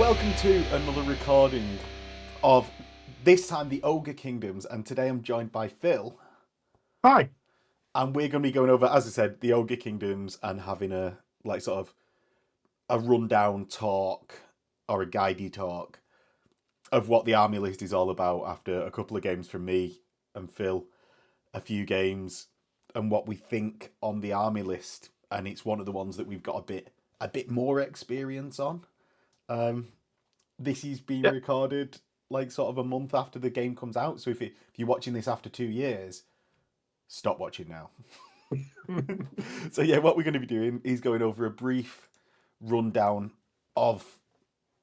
welcome to another recording of this time the Ogre Kingdoms, and today I'm joined by Phil. Hi. And we're going to be going over, as I said, the Ogre Kingdoms and having a sort of a rundown talk or a guidey talk of what the army list is all about after a couple of games from me and Phil, a few games, and what we think on the army list. And it's one of the ones that we've got a bit more experience on. This is being Yep. recorded like sort of a month after the game comes out. So if you're watching this after 2 years, stop watching now. So yeah, what we're going to be doing is going over a brief rundown of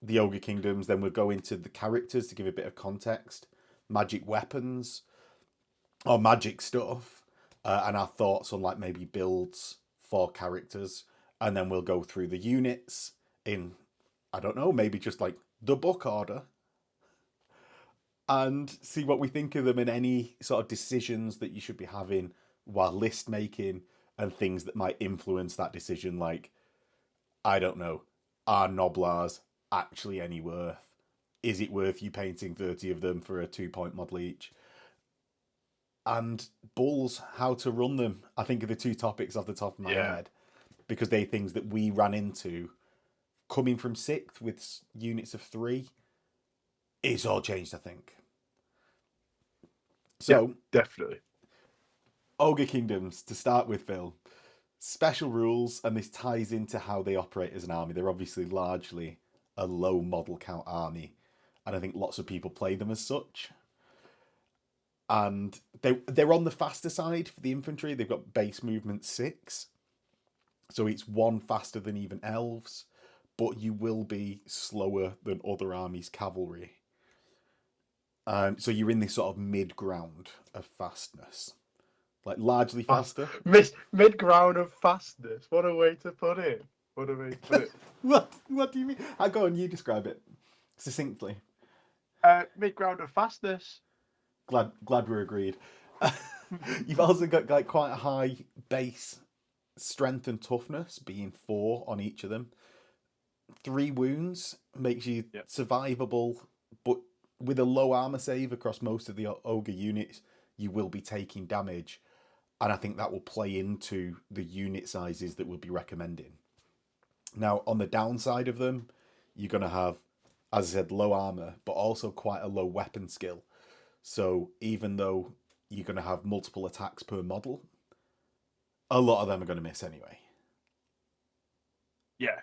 the Ogre Kingdoms. Then we'll go into the characters to give a bit of context, magic weapons or magic stuff, and our thoughts on like maybe builds for characters. And then we'll go through the units in, I don't know, maybe just like the book order, and see what we think of them and any sort of decisions that you should be having while list making and things that might influence that decision. Like, I don't know, are Noblars actually any worth? Is it worth you painting 30 of them for a 2-point model each? And bulls, how to run them, I think are the two topics off the top of my head, because they're things that we ran into coming from 6th with units of 3. It's all changed, I think. So, Definitely. Ogre Kingdoms, to start with, Phil. Special rules, and this ties into how they operate as an army. They're obviously largely a low model count army, and I think lots of people play them as such. And they're on the faster side for the infantry. They've got base movement 6, so it's 1 faster than even elves, but you will be slower than other armies' cavalry. So you're in this sort of mid ground of fastness, like largely faster. Mid ground of fastness. What a way to put it. What a way to put it. What do you mean? Go on, you describe it succinctly. Mid ground of fastness. Glad we're agreed. You've also got like quite a high base strength and toughness, being 4 on each of them. 3 wounds makes you survivable, but with a low armor save across most of the ogre units, you will be taking damage, and I think that will play into the unit sizes that we'll be recommending. Now, on the downside of them, you're going to have, as I said, low armor, but also quite a low weapon skill. So even though you're going to have multiple attacks per model, a lot of them are going to miss anyway. Yeah.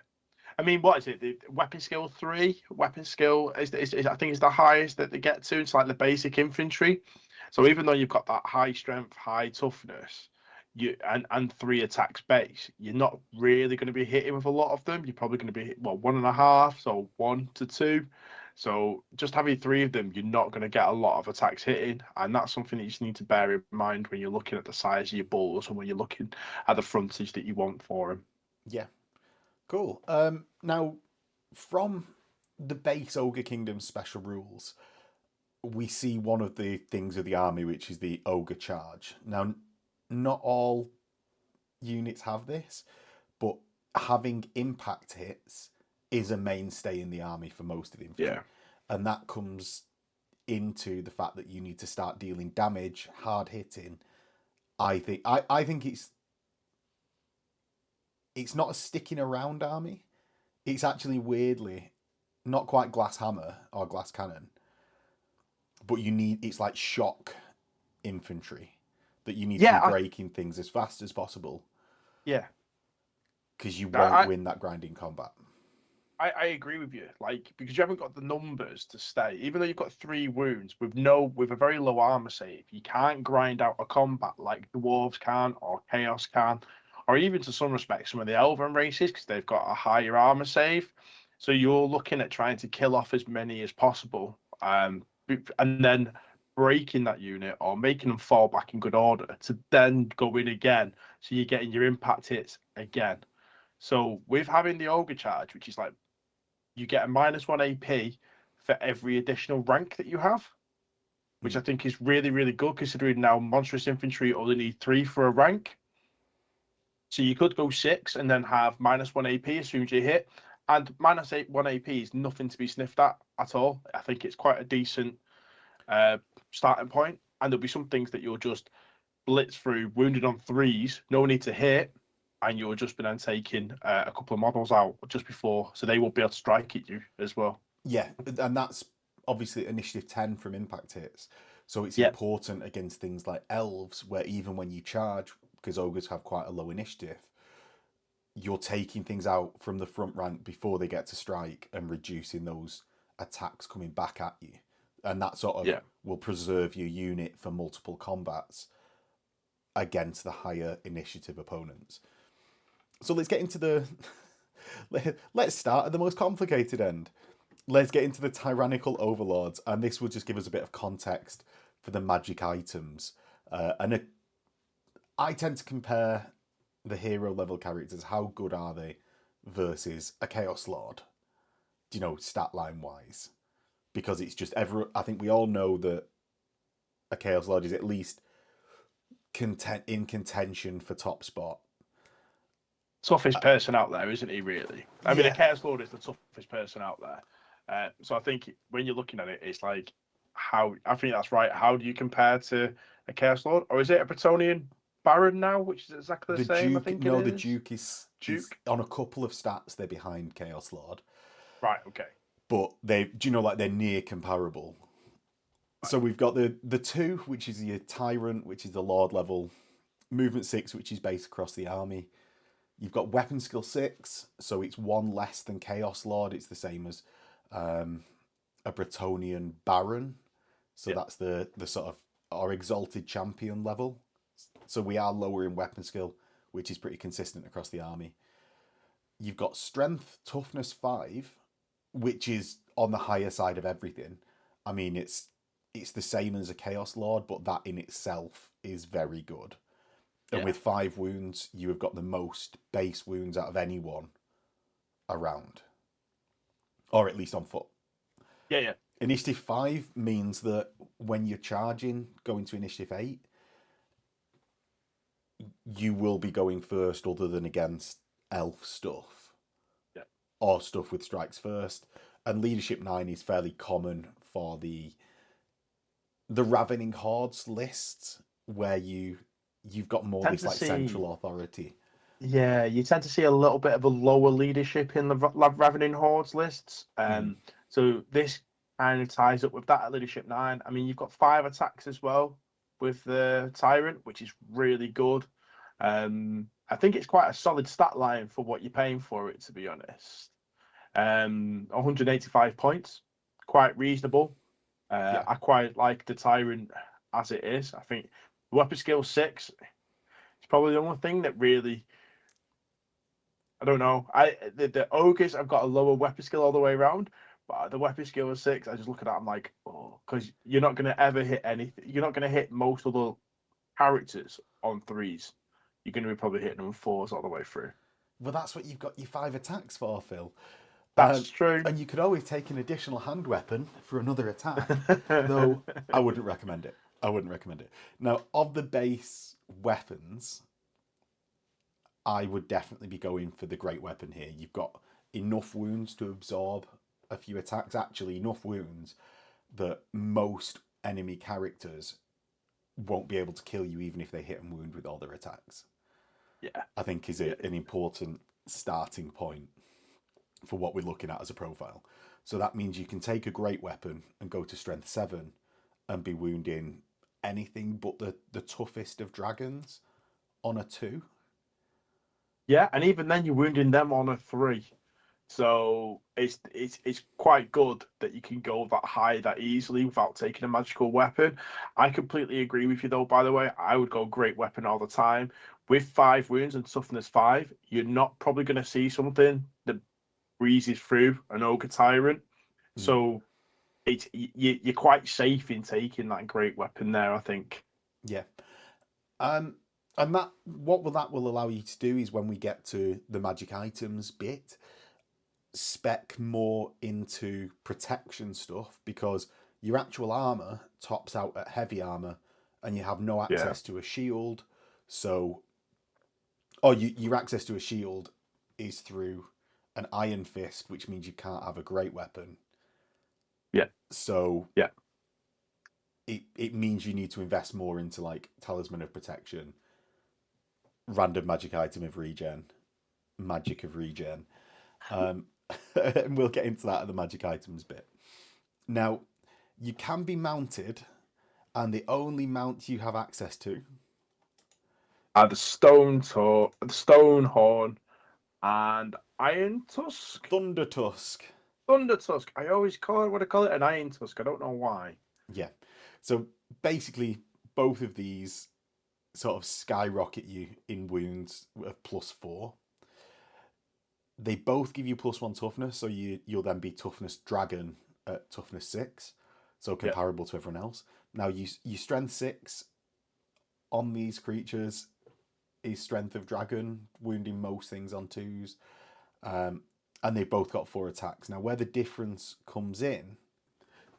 I mean, what is it? The weapon skill 3. Weapon skill is I think is the highest that they get to. It's like the basic infantry. So even though you've got that high strength, high toughness, and 3 attacks base, you're not really going to be hitting with a lot of them. You're probably going to be 1.5, so 1 to 2. So just having 3 of them, you're not going to get a lot of attacks hitting, and that's something that you just need to bear in mind when you're looking at the size of your bulls and when you're looking at the frontage that you want for them. Yeah. Cool. Now, from the base Ogre Kingdom special rules, we see one of the things of the army, which is the Ogre Charge. Now, not all units have this, but having impact hits is a mainstay in the army for most of the infantry. Yeah. And that comes into the fact that you need to start dealing damage, hard hitting. I think it's not a sticking around army. It's actually weirdly not quite glass hammer or glass cannon, but it's like shock infantry that you need to be breaking things as fast as possible. Yeah. Because you won't win that grinding combat. I agree with you, like, because you haven't got the numbers to stay. Even though you've got 3 wounds with a very low armor save, you can't grind out a combat like the dwarves can or chaos can, or even to some respects some of the elven races, because they've got a higher armor save. So you're looking at trying to kill off as many as possible, and then breaking that unit or making them fall back in good order to then go in again. So you're getting your impact hits again. So with having the ogre charge, which is like you get a -1 AP for every additional rank that you have, which I think is really, really good, considering now monstrous infantry only need 3 for a rank. So you could go 6 and then have -1 AP as soon as you hit, And -1 AP is nothing to be sniffed at all. I think it's quite a decent starting point. And there'll be some things that you'll just blitz through, wounded on 3s, no need to hit, and you'll just be then taking a couple of models out just before, so they won't be able to strike at you as well. Yeah, and that's obviously initiative 10 from impact hits. So it's Yeah. important against things like elves, where even when you charge, because ogres have quite a low initiative, you're taking things out from the front rank before they get to strike and reducing those attacks coming back at you. And that sort of will preserve your unit for multiple combats against the higher initiative opponents. So let's get into the... Let's start at the most complicated end. Let's get into the tyrannical overlords, and this will just give us a bit of context for the magic items. I tend to compare the hero level characters, how good are they, versus a Chaos Lord, stat line wise. Because it's just I think we all know that a Chaos Lord is at least in contention for top spot. Toughest person out there, isn't he, really? I mean, a Chaos Lord is the toughest person out there. So I think when you're looking at it, it's like, I think that's right. How do you compare to a Chaos Lord? Or is it a Bretonian Baron now, which is exactly the same, Duke, I think the Duke is on a couple of stats, they're behind Chaos Lord. Right, okay. But they're near comparable. Right. So we've got the 2, which is your Tyrant, which is the Lord level. Movement 6, which is based across the army. You've got Weapon Skill 6, so it's 1 less than Chaos Lord. It's the same as a Bretonian Baron. So that's the sort of our Exalted Champion level. So we are lower in weapon skill, which is pretty consistent across the army. You've got Strength, Toughness 5, which is on the higher side of everything. I mean, it's the same as a Chaos Lord, but that in itself is very good. And with 5 wounds, you have got the most base wounds out of anyone around. Or at least on foot. Yeah. Initiative 5 means that when you're charging, going to Initiative 8, you will be going first other than against elf stuff. Yeah. Or stuff with strikes first. And Leadership 9 is fairly common for the Ravening Hordes lists, where you've got more this like central authority. Yeah, you tend to see a little bit of a lower leadership in the Ravening Hordes lists. So this kind of ties up with that at Leadership 9. I mean, you've got 5 attacks as well with the Tyrant, which is really good. I think it's quite a solid stat line for what you're paying for it, to be honest. 185 points, quite reasonable. I quite like the Tyrant as it is. I think weapon skill 6 is probably the only thing that really, I don't know. The ogres have got a lower weapon skill all the way around, but the weapon skill of 6, I just look at that, I'm like, oh, because you're not going to ever hit anything. You're not going to hit most of the characters on 3s. You're going to be probably hitting them 4s all the way through. Well, that's what you've got your 5 attacks for, Phil. That's true. And you could always take an additional hand weapon for another attack, though I wouldn't recommend it. Now, of the base weapons, I would definitely be going for the great weapon here. You've got enough wounds to absorb a few attacks. Actually, enough wounds that most enemy characters won't be able to kill you even if they hit and wound with all their attacks. Yeah. I think is an important starting point for what we're looking at as a profile. So that means you can take a great weapon and go to strength 7 and be wounding anything but the toughest of dragons on a 2. Yeah, and even then you're wounding them on a 3. So it's quite good that you can go that high that easily without taking a magical weapon. I completely agree with you though, by the way. I would go great weapon all the time. With 5 wounds and toughness 5, you're not probably going to see something that breezes through an ogre tyrant. So you're quite safe in taking that great weapon there, I think. Yeah. And that what that will allow you to do is when we get to the magic items bit, spec more into protection stuff, because your actual armor tops out at heavy armor and you have no access to a shield. So your access to a shield is through an Iron Fist, which means you can't have a great weapon. Yeah. So yeah, it means you need to invest more into like Talisman of Protection, random magic item of regen, magic of regen. And we'll get into that at the magic items bit. Now, you can be mounted, and the only mount you have access to the Stone Horn, and Iron Tusk. Thunder Tusk. Thunder Tusk. I always call it an Iron Tusk. I don't know why. Yeah. So basically, both of these sort of skyrocket you in wounds of +4. They both give you +1 toughness, so you'll then be toughness dragon at toughness 6, so comparable to everyone else. Now you strength 6 on these creatures is strength of dragon, wounding most things on 2s, and they've both got 4 attacks. Now where the difference comes in,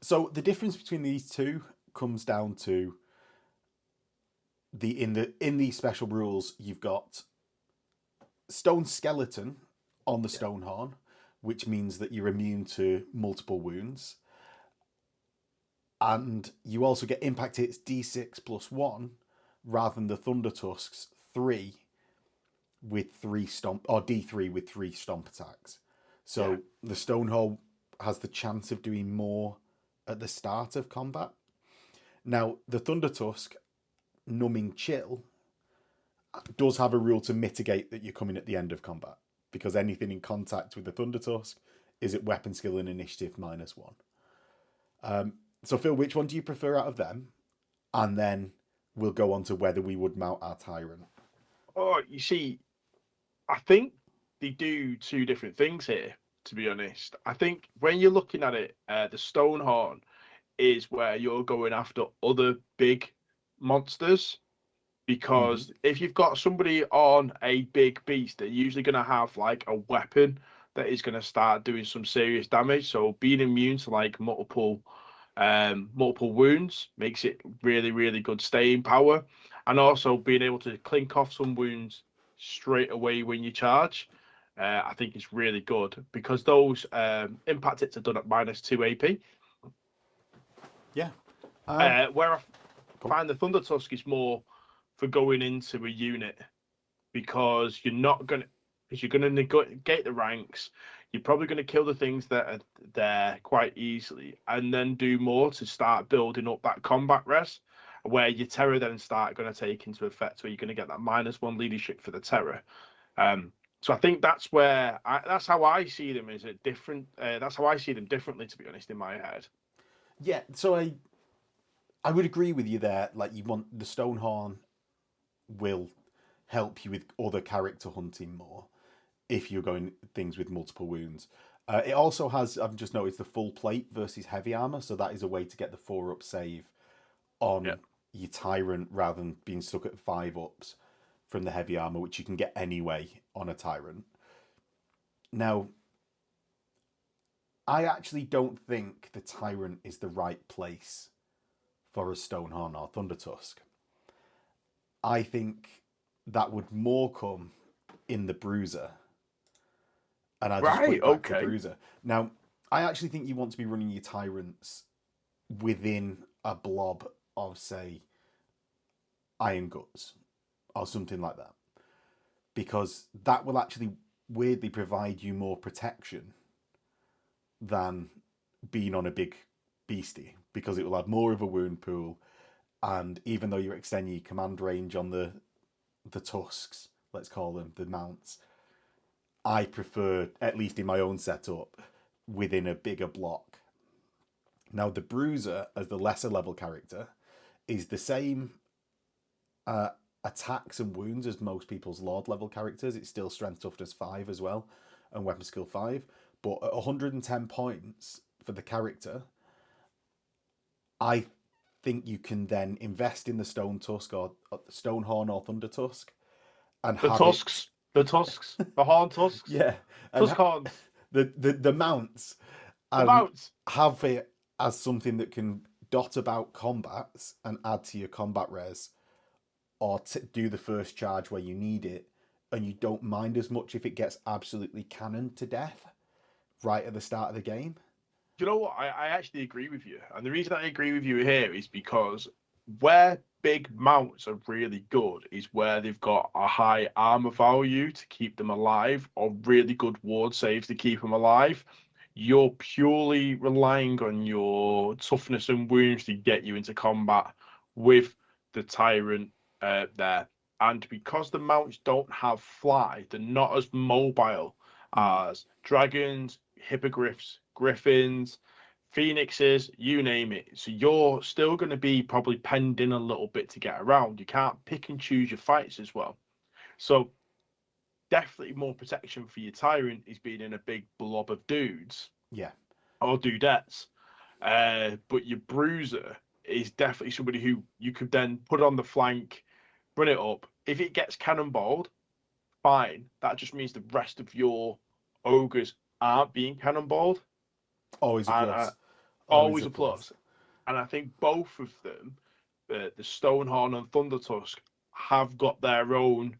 so the difference between these two comes down to in these special rules you've got stone skeleton on the Stone Horn, which means that you're immune to multiple wounds. And you also get impact hits D6 +1 rather than the Thunder Tusks 3 with 3 stomp, or D3 with 3 stomp attacks. So the Stone Horn has the chance of doing more at the start of combat. Now, the Thunder Tusk, Numbing Chill, does have a rule to mitigate that you're coming at the end of combat, because anything in contact with the Thunder Tusk is at weapon skill and initiative -1. So Phil, which one do you prefer out of them? And then we'll go on to whether we would mount our Tyrant. Oh, you see, I think they do 2 different things here, to be honest. I think when you're looking at it, the Stonehorn is where you're going after other big monsters. Because if you've got somebody on a big beast, they're usually going to have like a weapon that is going to start doing some serious damage. So being immune to like multiple wounds makes it really, really good staying power. And also being able to clink off some wounds straight away when you charge, I think is really good, because those impact hits are done at -2 AP. Yeah. Where I find the Thunder Tusk is more for going into a unit, because you're going to negate the ranks. You're probably going to kill the things that are there quite easily, and then do more to start building up that combat res, where your terror then start going to take into effect, where you're going to get that -1 leadership for the terror. So I think that's where that's how I see them. Is it different? That's how I see them differently, to be honest, in my head. Yeah. So I would agree with you there. Like, you want the Stonehorn will help you with other character hunting more if you're going things with multiple wounds. It also has, I've just noticed, the full plate versus heavy armor, so that is a way to get the 4-up save on your Tyrant rather than being stuck at 5-ups from the heavy armor, which you can get anyway on a Tyrant. Now, I actually don't think the Tyrant is the right place for a Stonehorn or Thunder Tusk. I think that would more come in the Bruiser. And I'll just put it back to Bruiser. Now, I actually think you want to be running your Tyrants within a blob of, say, Iron Guts or something like that. Because that will actually weirdly provide you more protection than being on a big beastie, because it will have more of a wound pool. And even though you're extending your command range on the tusks, let's call them, the mounts, I prefer, at least in my own setup, within a bigger block. Now, the Bruiser, as the lesser level character, is the same attacks and wounds as most people's Lord level characters. It's still Strength Toughness 5 as well, and Weapon Skill 5. But at 110 points for the character, I think you can then invest in the Stone Tusk or Stonehorn or Thunder Tusk, and the Tusks, the Horn Tusks, yeah, Tusk Horns, the mounts, the mounts, have it as something that can dot about combats and add to your combat res, or do the first charge where you need it and you don't mind as much if it gets absolutely cannoned to death right at the start of the game. You know what? I actually agree with you. And the reason I agree with you here is because where big mounts are really good is where they've got a high armor value to keep them alive, or really good ward saves to keep them alive. You're purely relying on your toughness and wounds to get you into combat with the tyrant there. And because the mounts don't have fly, they're not as mobile as dragons, hippogriffs, griffins, phoenixes, you name it. So you're still going to be probably penned in a little bit to get around. You can't pick and choose your fights as well. So definitely more protection for your tyrant is being in a big blob of dudes Yeah. or dudettes. But your bruiser is definitely somebody who you could then put on the flank, run it up. If it gets cannonballed, fine. That just means the rest of your ogres aren't being cannonballed. Always a And plus. always a plus. And I think both of them, the Stonehorn and Thundertusk, have got their own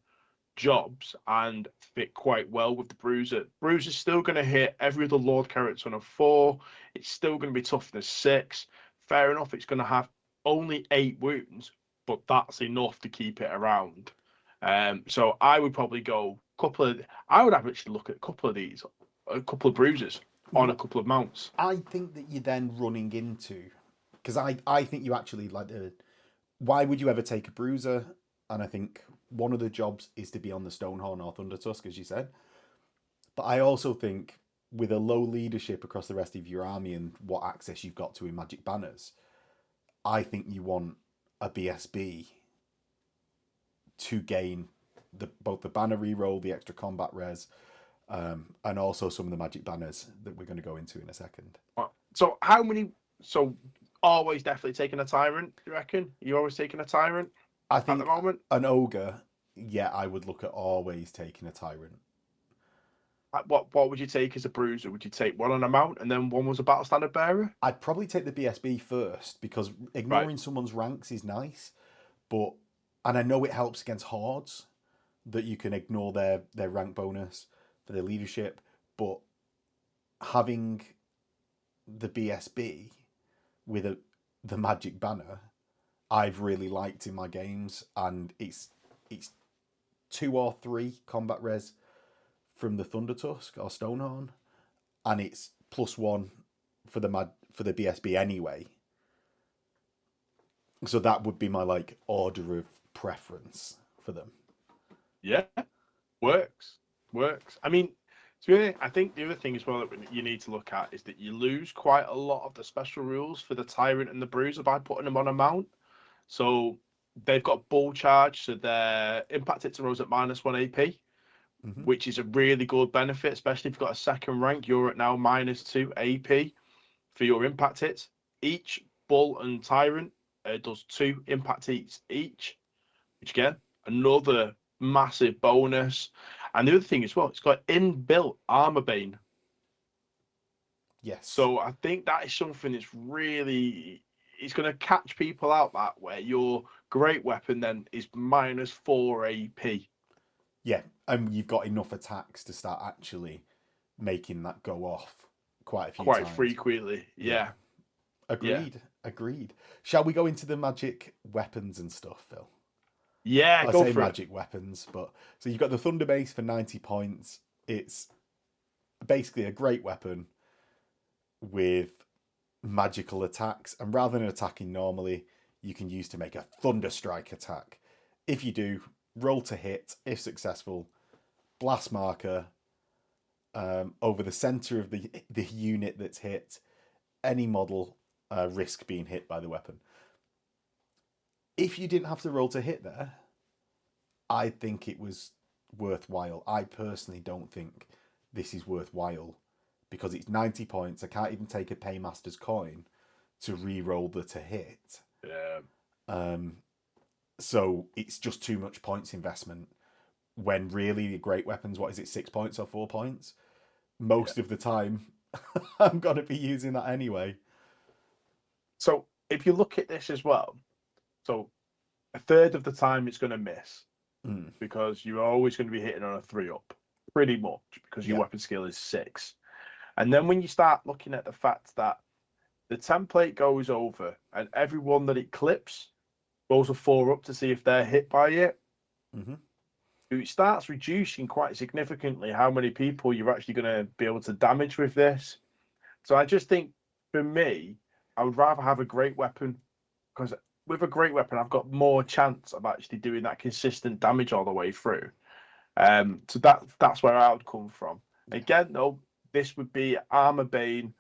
jobs and fit quite well with the Bruiser. Bruiser's still going to hit every other Lord character on a 4. It's still going to be toughness 6. Fair enough, it's going to have only 8 wounds, but that's enough to keep it around. So I would probably go I would actually look at a couple of Bruisers on a couple of mounts. I think that you're then running into, because I think you actually like the. Why would you ever take a bruiser? And I think one of the jobs is to be on the Stonehorn or Thundertusk, as you said. But I also think with a low leadership across the rest of your army and what access you've got to in Magic Banners, I think you want a BSB to gain both the banner reroll, the extra combat res, and also some of the Magic Banners that we're going to go into in a second. So how many? So always definitely taking a tyrant. You reckon? You always taking a tyrant? I think at the moment, an ogre. Yeah, I would look at always taking a tyrant. What would you take as a bruiser? Would you take one on a mount and then one was a battle standard bearer? I'd probably take the BSB first because ignoring someone's ranks is nice, but and I know it helps against hordes that you can ignore their rank bonus for their leadership, but having the BSB with the magic banner, I've really liked in my games, and it's 2 or 3 combat res from the Thundertusk or Stonehorn, and it's +1 for the BSB anyway. So that would be my like order of preference for them. Yeah, works. I mean, to be honest, I think the other thing as well that you need to look at is that you lose quite a lot of the special rules for the Tyrant and the Bruiser by putting them on a mount. So they've got bull charge, so their impact hits are always at -1 AP, which is a really good benefit, especially if you've got a second rank. You're at now -2 AP for your impact hits. Each bull and tyrant does 2 impact hits each, which again, another massive bonus. And the other thing as well, it's got inbuilt armor bane. Yes. So I think that is something that's really, it's going to catch people out that way. Your great weapon then is -4 AP. Yeah, and you've got enough attacks to start actually making that go off quite a few times. Quite frequently, yeah. Agreed. Shall we go into the magic weapons and stuff, Phil? Yeah, I say magic weapons, but so you've got the Thunder Base for 90 points. It's basically a great weapon with magical attacks, and rather than attacking normally, you can use to make a Thunder Strike attack. If you do, roll to hit. If successful, blast marker over the center of the unit that's hit. Any model risk being hit by the weapon. If you didn't have to roll to hit there, I think it was worthwhile. I personally don't think this is worthwhile because it's 90 points. I can't even take a Paymaster's coin to re-roll the to hit. Yeah. So it's just too much points investment when really the great weapons, what is it, 6 points or 4 points? Most of the time, I'm going to be using that anyway. So if you look at this as well, so a third of the time it's going to miss. because you're always going to be hitting on a 3-up, pretty much, because your Yeah. weapon skill is 6. And then when you start looking at the fact that the template goes over and everyone that it clips rolls a 4-up to see if they're hit by it, it starts reducing quite significantly how many people you're actually going to be able to damage with this. So I just think, for me, I would rather have a great weapon, because with a great weapon, I've got more chance of actually doing that consistent damage all the way through. So that's where I would come from. Again, though, this would be Armor Bane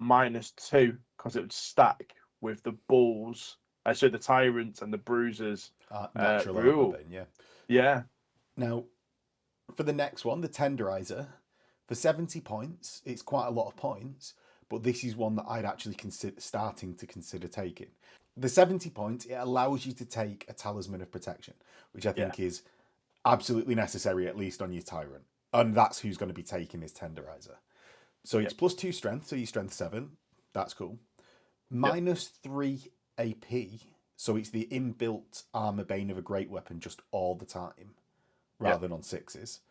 -2, because it would stack with the Bulls, so the Tyrants and the Bruisers. Natural rule. Armor Bane, yeah. Yeah. Now, for the next one, the Tenderizer, for 70 points, it's quite a lot of points, but this is one that I'd actually starting to consider taking. The 70 points, it allows you to take a Talisman of Protection, which I think is absolutely necessary, at least on your Tyrant. And that's who's going to be taking this Tenderizer. So it's +2 strength, so your strength 7. That's cool. -3 AP, so it's the inbuilt Armor Bane of a great weapon just all the time, rather than on 6s.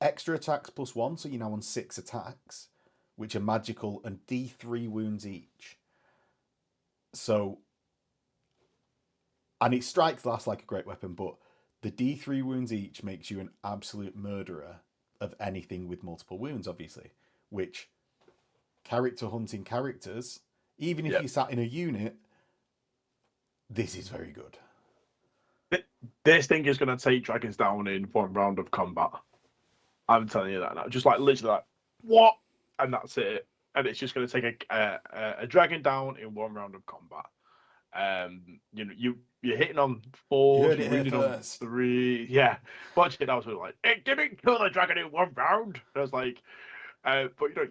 Extra attacks +1, so you're now on 6 attacks, which are magical, and D3 wounds each. So, and it strikes last like a great weapon, but the D3 wounds each makes you an absolute murderer of anything with multiple wounds, obviously, which character hunting characters, even if you sat in a unit, this is very good. This thing is going to take dragons down in 1 round of combat. I'm telling you that now. Just like literally like, what? And that's it. And it's just going to take a dragon down in 1 round of combat. You know, you're hitting on 4, You heard you're it here wounded on first. 3. Yeah. Watching it, I was like, hey, give me kill the dragon in 1 round. And I was like, but you know,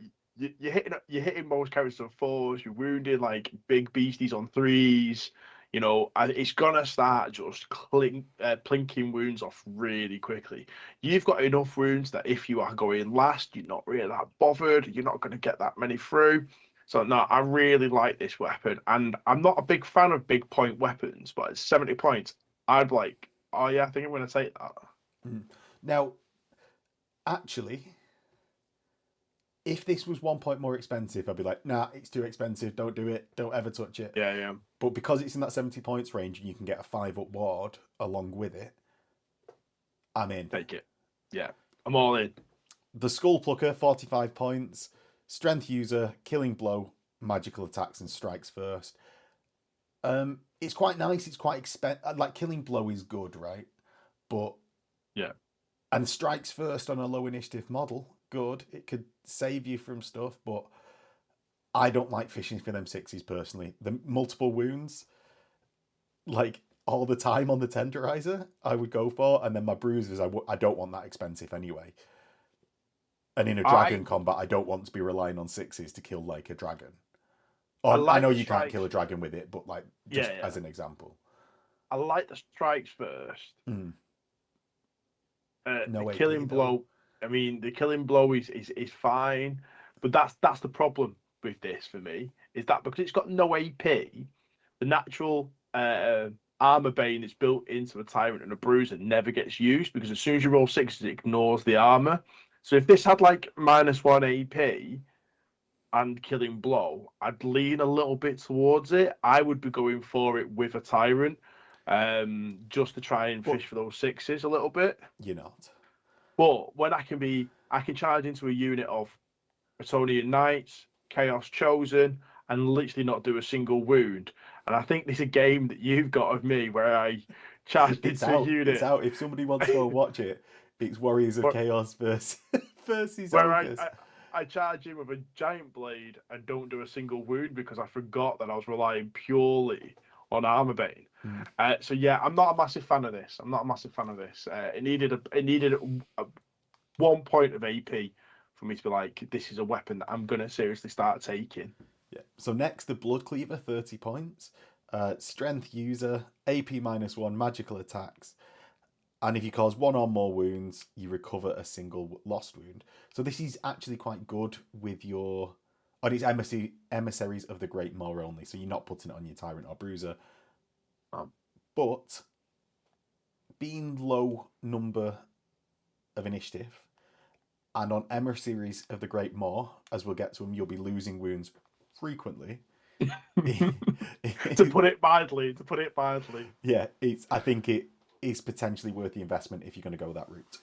you're hitting most characters on 4s, you're wounding like big beasties on 3s. You know, it's gonna start just plinking wounds off really quickly. You've got enough wounds that if you are going last, you're not really that bothered. You're not going to get that many through. So no, I really like this weapon, and I'm not a big fan of big point weapons, but at 70 points, I'd like, oh yeah, I think I'm going to take that. Now, actually, if this was 1 point more expensive, I'd be like, nah, it's too expensive. Don't do it. Don't ever touch it. Yeah. But because it's in that 70 points range and you can get a 5-up ward along with it, I'm in. Take it. Yeah, I'm all in. The Skull Plucker, 45 points. Strength User, Killing Blow, magical attacks and strikes first. It's quite nice. It's quite expensive. Like, Killing Blow is good, right? But and strikes first on a low initiative model, good. It could save you from stuff, but I don't like fishing for them 6s personally. The multiple wounds, like all the time on the Tenderizer, I would go for, and then my bruisers, I don't want that expensive anyway. And in a dragon combat, I don't want to be relying on 6s to kill like a dragon. I know you can't kill a dragon with it, but like just as an example. I like the strikes first. No the AP, killing blow. I mean, the killing blow is fine, but that's the problem with this for me, is that because it's got no AP, the natural armor bane that's built into a tyrant and a bruiser never gets used, because as soon as you roll 6s, it ignores the armor. So if this had like -1 AP and killing blow, I'd lean a little bit towards it. I would be going for it with a tyrant, just to try and fish for those 6s a little bit. You're not. But when I can charge into a unit of Etonian Knights, Chaos Chosen, and literally not do a single wound. And I think this is a game that you've got of me where I charged into a unit. It's out. If somebody wants to go watch it, it's Warriors of Chaos versus where Ogres. I charge in with a giant blade and don't do a single wound because I forgot that I was relying purely on armor bane. So yeah, I'm not a massive fan of this. It needed 1 point of AP for me to be like, this is a weapon that I'm gonna seriously start taking. Yeah. So next, the Blood Cleaver, 30 points. Strength User, AP -1, magical attacks. And if you cause 1 or more wounds, you recover a single lost wound. So this is actually quite good with your... On its Emissaries of the Great Maw only. So you're not putting it on your Tyrant or Bruiser. But being low number of initiative, and on Emma series of the Great Maw, as we'll get to them, you'll be losing wounds frequently. To put it mildly. Yeah, I think it is potentially worth the investment if you're going to go that route.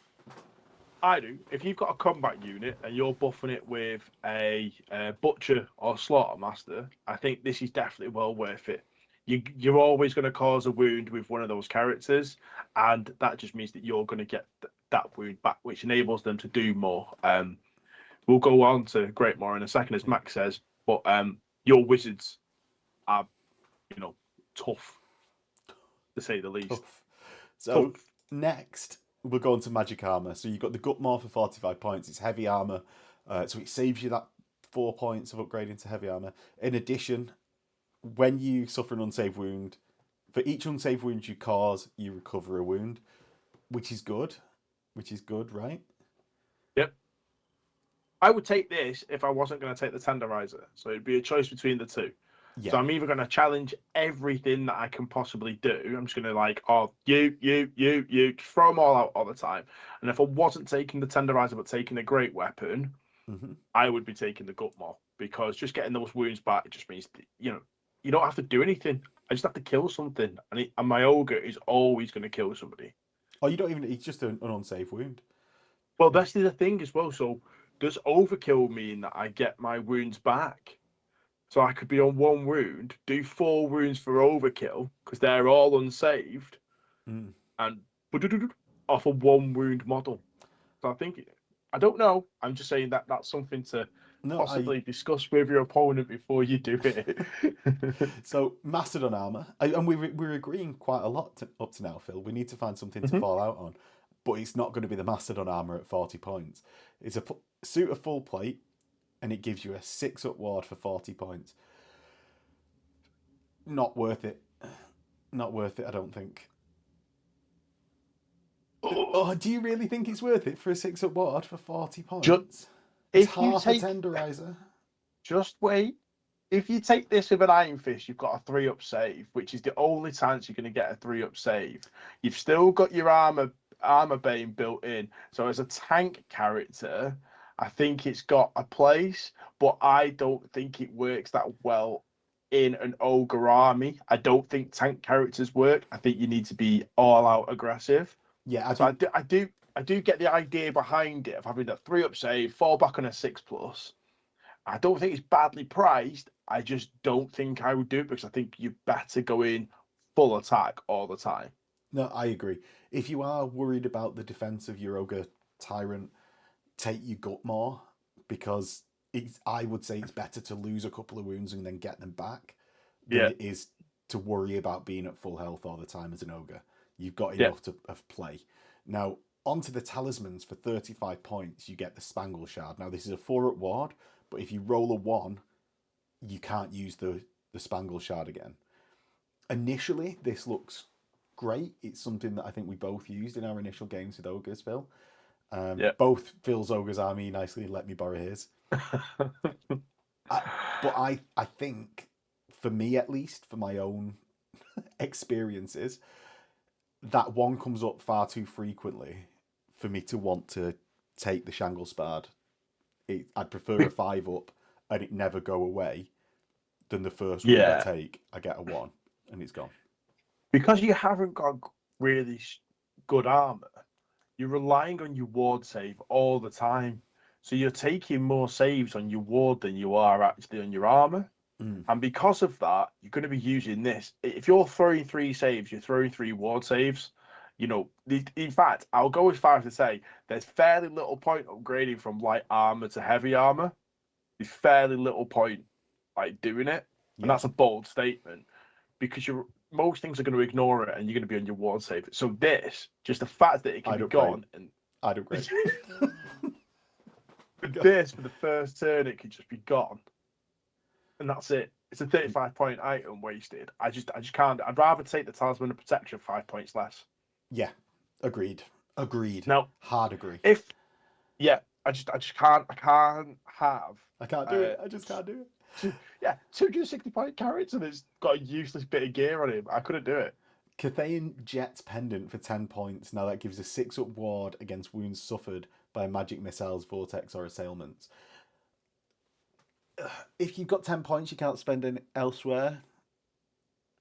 I do. If you've got a combat unit and you're buffing it with a butcher or slaughter master, I think this is definitely well worth it. You're always going to cause a wound with one of those characters, and that just means that you're going to get that wound back, which enables them to do more. We'll go on to Great Maw in a second, as Max says, but your wizards are, tough, to say the least. Tough. So next, we'll go on to magic armor. So you've got the Gut Maw for 45 points. It's heavy armor, so it saves you that 4 points of upgrading to heavy armor. In addition, when you suffer an unsaved wound, for each unsaved wound you cause, you recover a wound, which is good. Right? Yep. I would take this if I wasn't going to take the tenderizer. So it'd be a choice between the two. Yeah. So I'm either going to challenge everything that I can possibly do. I'm just going to you, throw them all out all the time. And if I wasn't taking the tenderizer but taking a great weapon, I would be taking the Gut Maw, because just getting those wounds back just means that, you don't have to do anything. I just have to kill something, and my ogre is always going to kill somebody. Oh, you don't even. It's just an unsafe wound. Well, that's the thing as well. So does overkill mean that I get my wounds back? So I could be on 1 wound, do 4 wounds for overkill because they're all unsaved, and off a 1 wound model. So I don't know. I'm just saying that that's something to possibly discuss with your opponent before you do it. So Mastodon armor, and we're agreeing quite a lot up to now, Phil. We need to find something to fall out on, but it's not going to be the Mastodon armor at 40 points. It's a suit of full plate, and it gives you a 6-up ward for 40 points. Not worth it. Not worth it, I don't think. Oh, do you really think it's worth it for a 6-up ward for 40 points? It's half a tenderizer. Just wait. If you take this with an Iron Fist, you've got a 3-up save, which is the only chance you're going to get a 3-up save. You've still got your armor bane built in. So as a tank character, I think it's got a place, but I don't think it works that well in an ogre army. I don't think tank characters work. I think you need to be all out aggressive. Yeah, I do get the idea behind it of having that 3-up save, fall back on a 6+. I don't think it's badly priced. I just don't think I would do it, because I think you better go in full attack all the time. No, I agree. If you are worried about the defense of your ogre tyrant, take your Gut Maw, because I would say it's better to lose a couple of wounds and then get them back than it is to worry about being at full health all the time as an ogre. You've got enough of play. Now, onto the talismans. For 35 points, you get the Spangle Shard. Now, this is a 4-up ward, but if you roll a 1, you can't use the Spangle Shard again. Initially, this looks great. It's something that I think we both used in our initial games with ogres, Phil. Both Phil's ogres army nicely let me borrow his. But I think, for me at least, for my own experiences, that 1 comes up far too frequently for me to want to take the Shangle Spard. I'd prefer a 5-up and it never go away than the first one I take, I get a 1 and it's gone. Because you haven't got really good armor, you're relying on your ward save all the time. So you're taking more saves on your ward than you are actually on your armor. And because of that, you're going to be using this. If you're throwing 3 saves, you're throwing 3 ward saves. In fact, I'll go as far as to say there's fairly little point upgrading from light armor to heavy armor. There's fairly little point doing it. And that's a bold statement, because most things are going to ignore it and you're going to be on your ward save. So just the fact that it can be gone. I'd upgrade. This, for the first turn, it could just be gone. And that's it. It's a 35-point item wasted. I just can't. I'd rather take the Talisman of Protection 5 points less. Yeah, agreed. No, hard agree. I just can't. I can't have. I can't do it. I just can't do it. 260-point character that's got a useless bit of gear on him. I couldn't do it. Cathayan Jet's Pendant for 10 points. Now that gives a 6-up ward against wounds suffered by magic missiles, vortex, or assailments. If you've got 10 points, you can't spend it elsewhere.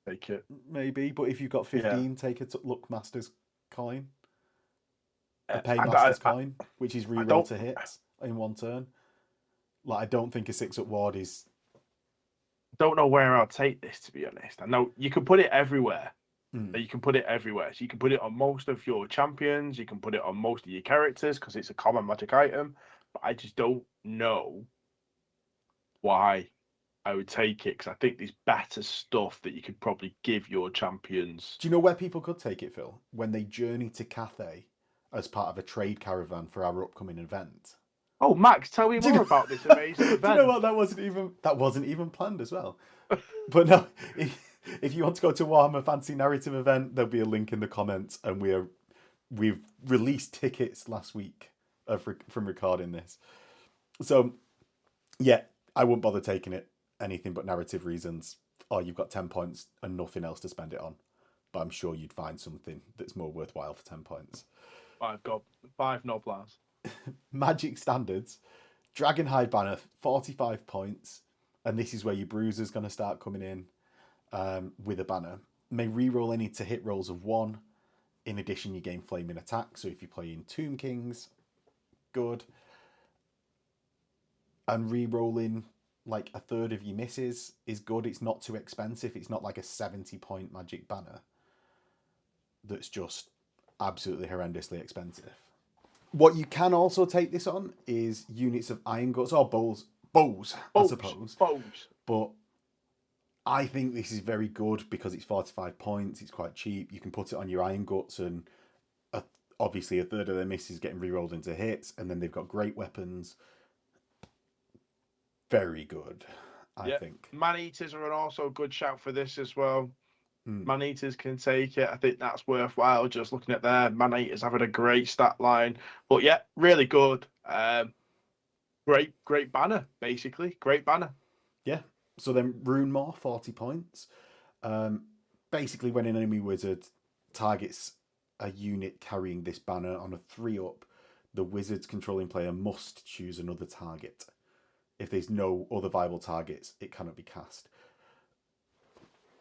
Take it. Maybe, but if you've got 15, take a Luck Master's coin. A Paymaster's coin, which is reroll to hits in one turn. Like, I don't think a 6-up ward is... Don't know where I'll take this, to be honest. I know you can put it everywhere. You can put it everywhere. So you can put it on most of your champions. You can put it on most of your characters because it's a common magic item. But I just don't know why I would take it, because I think there's better stuff that you could probably give your champions. Do you know where people could take it, Phil? When they journey to Cathay as part of a trade caravan for our upcoming event. Oh, Max, tell me more about this amazing event. Do you know what? That wasn't even planned as well. But no, if you want to go to Warhammer Fantasy Narrative event, there'll be a link in the comments, and we've released tickets last week from recording this. So yeah, I wouldn't bother taking it, anything but narrative reasons, or you've got 10 points and nothing else to spend it on. But I'm sure you'd find something that's more worthwhile for 10 points. I've got 5 Noblars. Magic Standards, Dragonhide Banner, 45 points, and this is where your Bruiser's going to start coming in with a banner. May reroll any to hit rolls of 1. In addition, you gain Flaming Attack, so if you're playing Tomb Kings, good. And rerolling like a third of your misses is good. It's not too expensive. It's not like a 70-point Magic Banner that's just absolutely horrendously expensive. What you can also take this on is units of Iron Guts, or bows, I suppose. Bows. But I think this is very good because it's 45 points. It's quite cheap. You can put it on your Iron Guts, and obviously a third of their misses getting rerolled into hits, and then they've got great weapons. Very good, I think. Man-Eaters are also a good shout for this as well. Man-Eaters can take it. I think that's worthwhile just looking at their Man-Eaters having a great stat line. But yeah, really good. Great banner, basically. Great banner. Yeah. So then Rune Maw, 40 points. Basically, when an enemy wizard targets a unit carrying this banner on a 3-up, the wizard's controlling player must choose another target. If there's no other viable targets, it cannot be cast.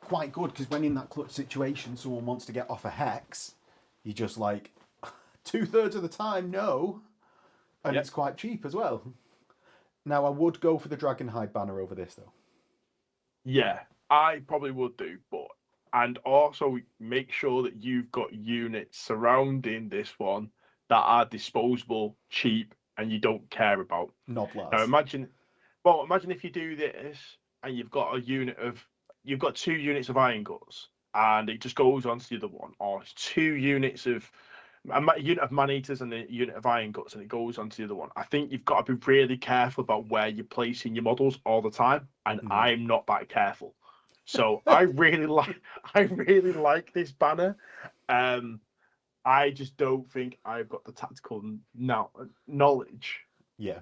Quite good, because when in that clutch situation, someone wants to get off a hex, you're just like, 2/3 of the time, no. And it's quite cheap as well. Now, I would go for the Dragonhide banner over this, though. Yeah, I probably would do, and also make sure that you've got units surrounding this one that are disposable, cheap, and you don't care about. Noblars. Now imagine if you do this and you've got 2 units of Iron Guts and it just goes on to the other one, or it's 2 units of a unit of Man-Eaters and a unit of Iron Guts, and it goes on to the other one. I think you've got to be really careful about where you're placing your models all the time, and I'm not that careful. So I really like this banner. I just don't think I've got the tactical knowledge,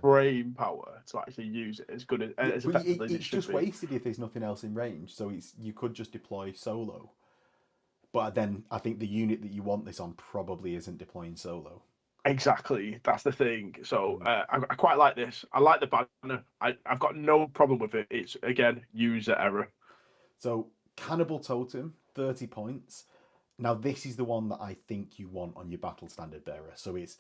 brain power to actually use it as good as effectively as it should be. It's just wasted if there's nothing else in range. So you could just deploy solo. But then I think the unit that you want this on probably isn't deploying solo. Exactly, that's the thing. So I quite like this. I like the banner. I've got no problem with it. It's, again, user error. So Cannibal Totem, 30 points. Now this is the one that I think you want on your Battle Standard Bearer. So it's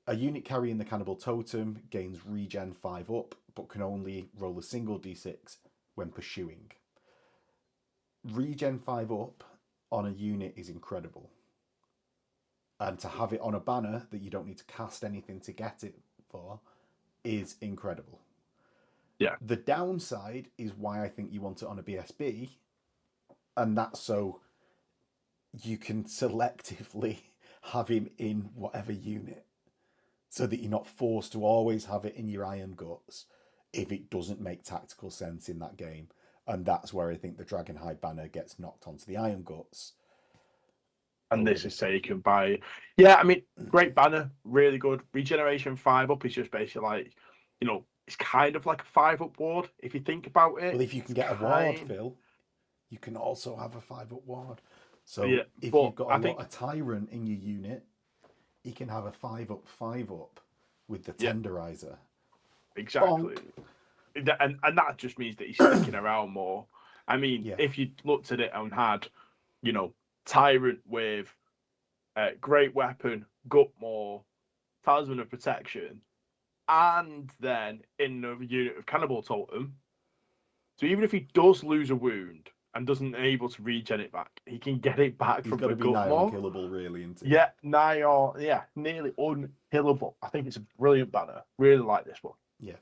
a unit carrying the Cannibal Totem, gains regen 5-up, but can only roll a single d6 when pursuing. Regen 5-up on a unit is incredible. And to have it on a banner that you don't need to cast anything to get it for is incredible. Yeah. The downside is why I think you want it on a BSB, and that's so you can selectively have him in whatever unit, so that you're not forced to always have it in your Iron Guts if it doesn't make tactical sense in that game. And that's where I think the Dragonhide banner gets knocked onto the Iron Guts. And this is taken by... Yeah, I mean, great banner, really good. Regeneration 5-up is just basically like, it's kind of like a 5-up ward, if you think about it. Well, if you can get a ward, Phil, you can also have a 5-up ward. So Yeah, if but you've got a I lot think of tyrant in your unit, he can have a 5 up, 5 up with the yeah, tenderizer. exactly. Bonk. And that just means that he's sticking around more. I mean, Yeah, if you looked at it and had, you know, Tyrant with Great Weapon, Gutmore, Talisman of Protection, and then in another unit of Cannibal Totem. So even if he does lose a wound and doesn't able to regen it back, he can get it back he's from got the to be nigh Gutmore. unkillable, really, isn't he? Yeah, nigh or yeah, nearly unkillable. I think it's a brilliant banner. Really like this one. Yeah.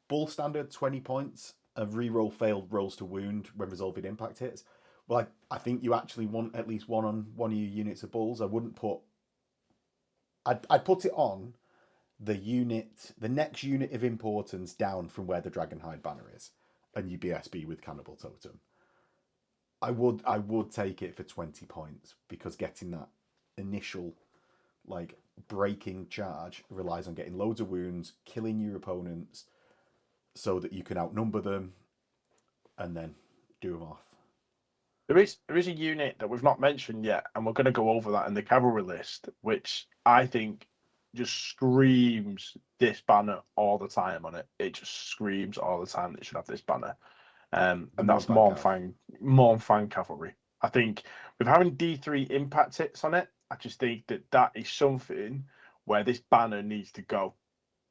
Bull standard, 20 points. A reroll failed rolls to wound when resolving impact hits. Well, I think you actually want at least one on one of your units of bulls. I wouldn't put. I'd put it on the next unit of importance down from where the Dragonhide banner is, and your BSB with Cannibal Totem. I would take it for 20 points because getting that initial like breaking charge relies on getting loads of wounds, killing your opponents so that you can outnumber them and then do them off. There is a unit that we've not mentioned yet, and we're going to go over that in the cavalry list, which I think just screams this banner all the time on it. It just screams all the time that it should have this banner. And that's Mornfang Cavalry. I think with having D3 impact hits on it, I just think that is something where this banner needs to go,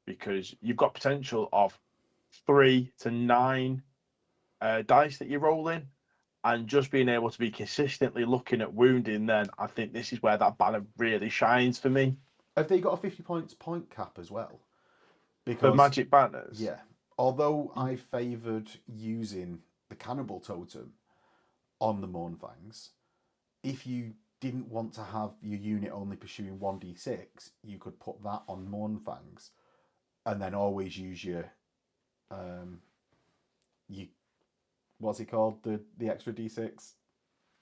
because you've got potential of 3 to 9 dice that you're rolling, and just being able to be consistently looking at wounding. Then I think this is where that banner really shines for me. Have they got a 50 points point cap as well? The Because, magic banners. yeah, although I favoured using the Cannibal Totem on the Mournfangs, if you didn't want to have your unit only pursuing 1d6, you could put that on Mournfangs and then always use your what's it called, the extra d6.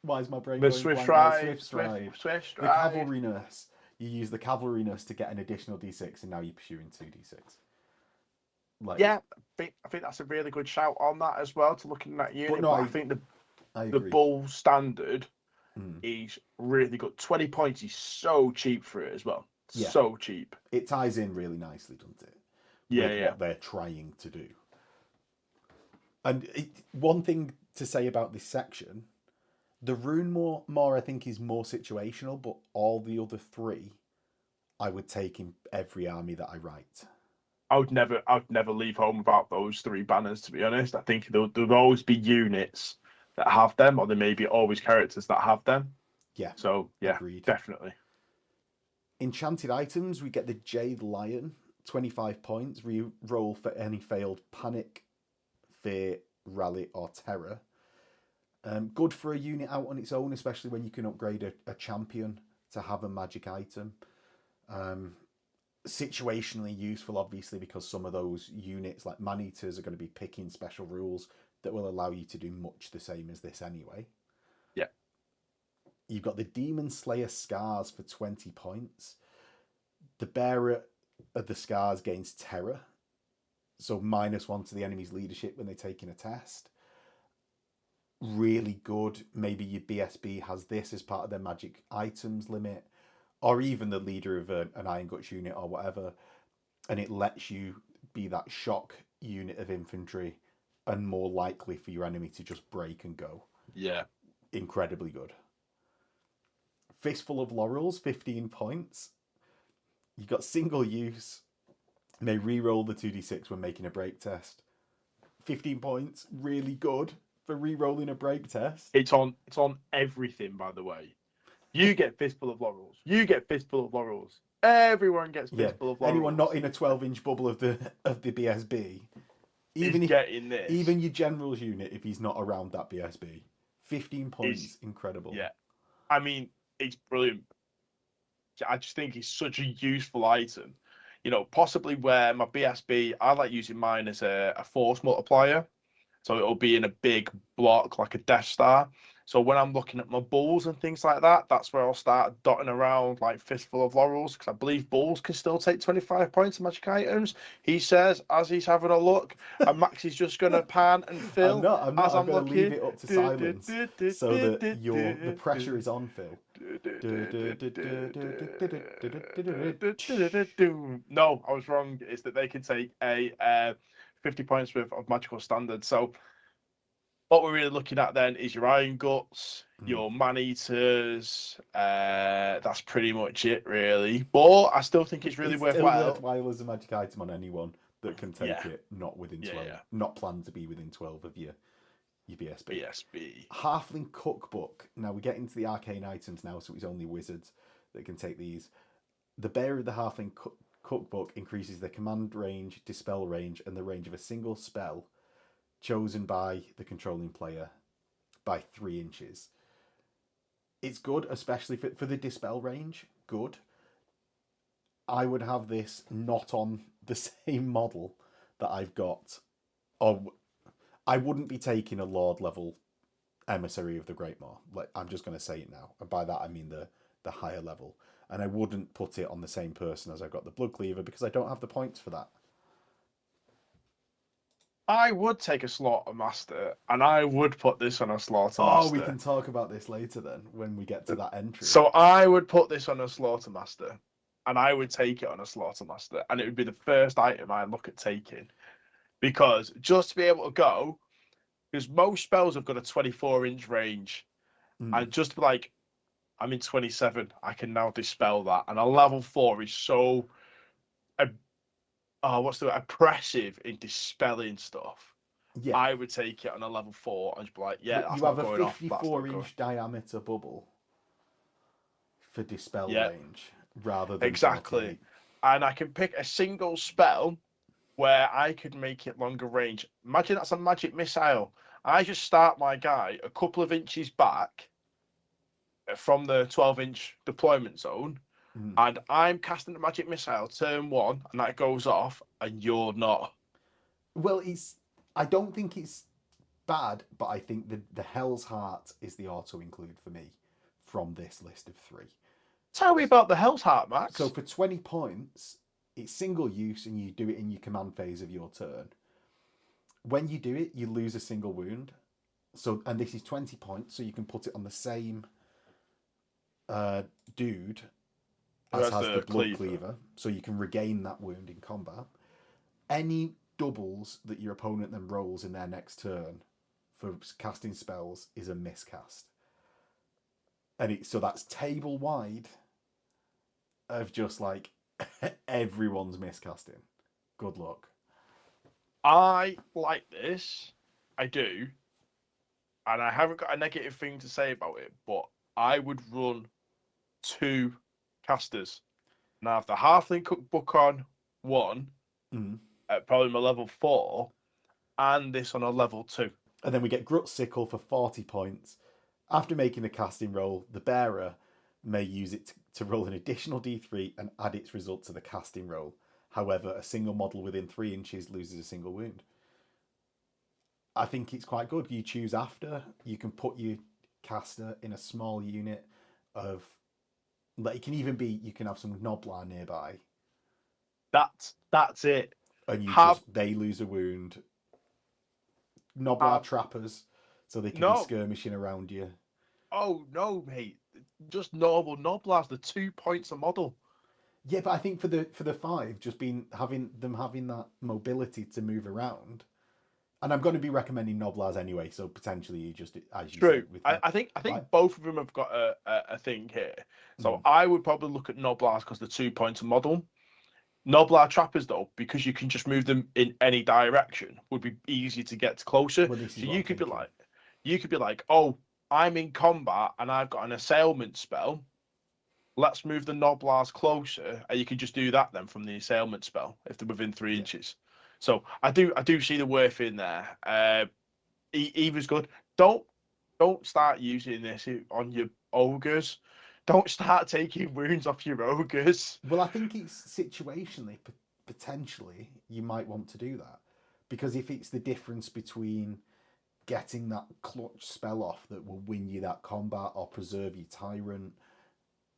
Why is my brain The going Swift blank now? Stride. Swift Stride. Swift The Stride. Cavalry Nurse. You use the Cavalry Nurse to get an additional d6, and now you're pursuing 2d6. Like, Yeah, I think that's a really good shout on that as well, to looking at that unit. no, But I think I the agree. Bull standard is really good. 20 points is so cheap for it as well. Yeah. So cheap. It ties in really nicely, doesn't it? Yeah, with yeah. what they're trying to do. And one thing to say about this section, the Rune more I think is more situational, but all the other three I would take in every army that I write. I'd never leave home without those 3 banners, to be honest. I think there'll always be units that have them, or there may be always characters that have them. Yeah. So yeah, agreed. definitely. Enchanted items, we get the Jade Lion, 25 points, re-roll for any failed panic, fear, rally, or terror. Good for a unit out on its own, especially when you can upgrade a champion to have a magic item. Situationally useful, obviously, because some of those units, like man-eaters, are going to be picking special rules that will allow you to do much the same as this anyway. Yeah. You've got the Demon Slayer Scars for 20 points. The bearer of the scars gains terror, so -1 to the enemy's leadership when they're taking a test. Really good. Maybe your BSB has this as part of their magic items limit, or even the leader of an Iron Guts unit or whatever, and it lets you be that shock unit of infantry and more likely for your enemy to just break and go. Yeah. Incredibly good. Fistful of Laurels, 15 points. You got single use. May re-roll the 2d6 when making a break test. 15 points, really good for re-rolling a break test. It's on everything, by the way. You get Fistful of Laurels. You get Fistful of Laurels. Everyone gets Fistful of Laurels. Anyone not in a 12-inch bubble of the BSB, even getting this. Even your general's unit, if he's not around that BSB, 15 points, incredible. Yeah, I mean, it's brilliant. I just think it's such a useful item. You know, possibly where my BSB, I like using mine as a force multiplier. So it'll be in a big block like a Death Star. So when I'm looking at my bulls and things like that, that's where I'll start dotting around like Fistful of Laurels, because I believe bulls can still take 25 points of magic items. He says as he's having a look, and Max is just gonna pan and I'm fill not. I'm not. as I'm I'm going to leave looking. it up to silence so that the pressure is on, Phil. No, I was wrong. It's that they can take a 50 points worth of magical standard. So what we're really looking at then is your Iron Guts, your Man Eaters. That's pretty much it, really. But I still think it's really It's still worthwhile. worthwhile as a magic item on anyone that can take Yeah, it, not within 12, yeah. not planned to be within 12 of your BSB. BSB. Halfling Cookbook. Now we get into the arcane items now, so it's only wizards that can take these. The bearer of the Halfling Cookbook increases the command range, dispel range, and the range of a single spell chosen by the controlling player by 3 inches. It's good, especially for the dispel range. Good. I would have this not on the same model that I've got. Or I wouldn't be taking a Lord level Emissary of the Great Maw. Like, I'm just going to say it now. And by that I mean the higher level. And I wouldn't put it on the same person as I've got the Blood Cleaver because I don't have the points for that. I would take a Slaughter Master, and I would put this on a Slaughter Master. Oh, we can talk about this later then when we get to that entry. So I would put this on a Slaughter Master, and I would take it on a Slaughter Master, and it would be the first item I look at taking, because just to be able to go, because most spells have got a 24-inch range, and just to be like, I'm in 27, I can now dispel that, and a level 4 is so oppressive in dispelling stuff. Yeah. I would take it on a level 4 and just be like, yeah, that's you not have a going off. 54-inch diameter bubble for dispel range rather than exactly. 48. And I can pick a single spell where I could make it longer range. Imagine that's a magic missile. I just start my guy a couple of inches back from the 12-inch deployment zone, and I'm casting the magic missile turn 1, and that goes off, and you're not. Well, I don't think it's bad, but I think the Hell's Heart is the auto include for me from this list of 3. Tell me about the Hell's Heart, Max. So for 20 points, it's single use and you do it in your command phase of your turn. When you do it, you lose a single wound. And this is 20 points, so you can put it on the same dude as has the Blood Cleaver, so you can regain that wound in combat. Any doubles that your opponent then rolls in their next turn for casting spells is a miscast. And so that's table wide of just like everyone's miscasting. Good luck. I like this. I do. And I haven't got a negative thing to say about it, but I would run 2 casters. Now, if the Halfling Cookbook on 1, at probably my level 4, and this on a level 2. And then we get Grut Sickle for 40 points. After making a casting roll, the bearer may use it to roll an additional d3 and add its result to the casting roll. However, a single model within 3 inches loses a single wound. I think it's quite good. You choose after. You can put your caster in a small unit of... Like, it can even be... You can have some Gnoblar nearby. That's it. And they lose a wound. Gnoblar trappers, so they can be skirmishing around you. Oh, no, mate. Just normal Gnoblars, the 2 points a model. Yeah, but I think for the 5, just having that mobility to move around. And I'm going to be recommending Gnoblars anyway, so potentially you just as you True. said, I think both of them have got a thing here. So I would probably look at Gnoblars because the 2 points a model. Gnoblar trappers, though, because you can just move them in any direction, would be easy to get closer. Well, so you could be like, oh, I'm in combat and I've got an assailment spell. Let's move the Gnoblars closer, and you can just do that then from the assailment spell if they're within 3 inches. So I do see the worth in there. Eva's good. Don't start using this on your ogres. Don't start taking wounds off your ogres. Well, I think it's situationally, potentially, you might want to do that. Because if it's the difference between getting that clutch spell off that will win you that combat or preserve your tyrant,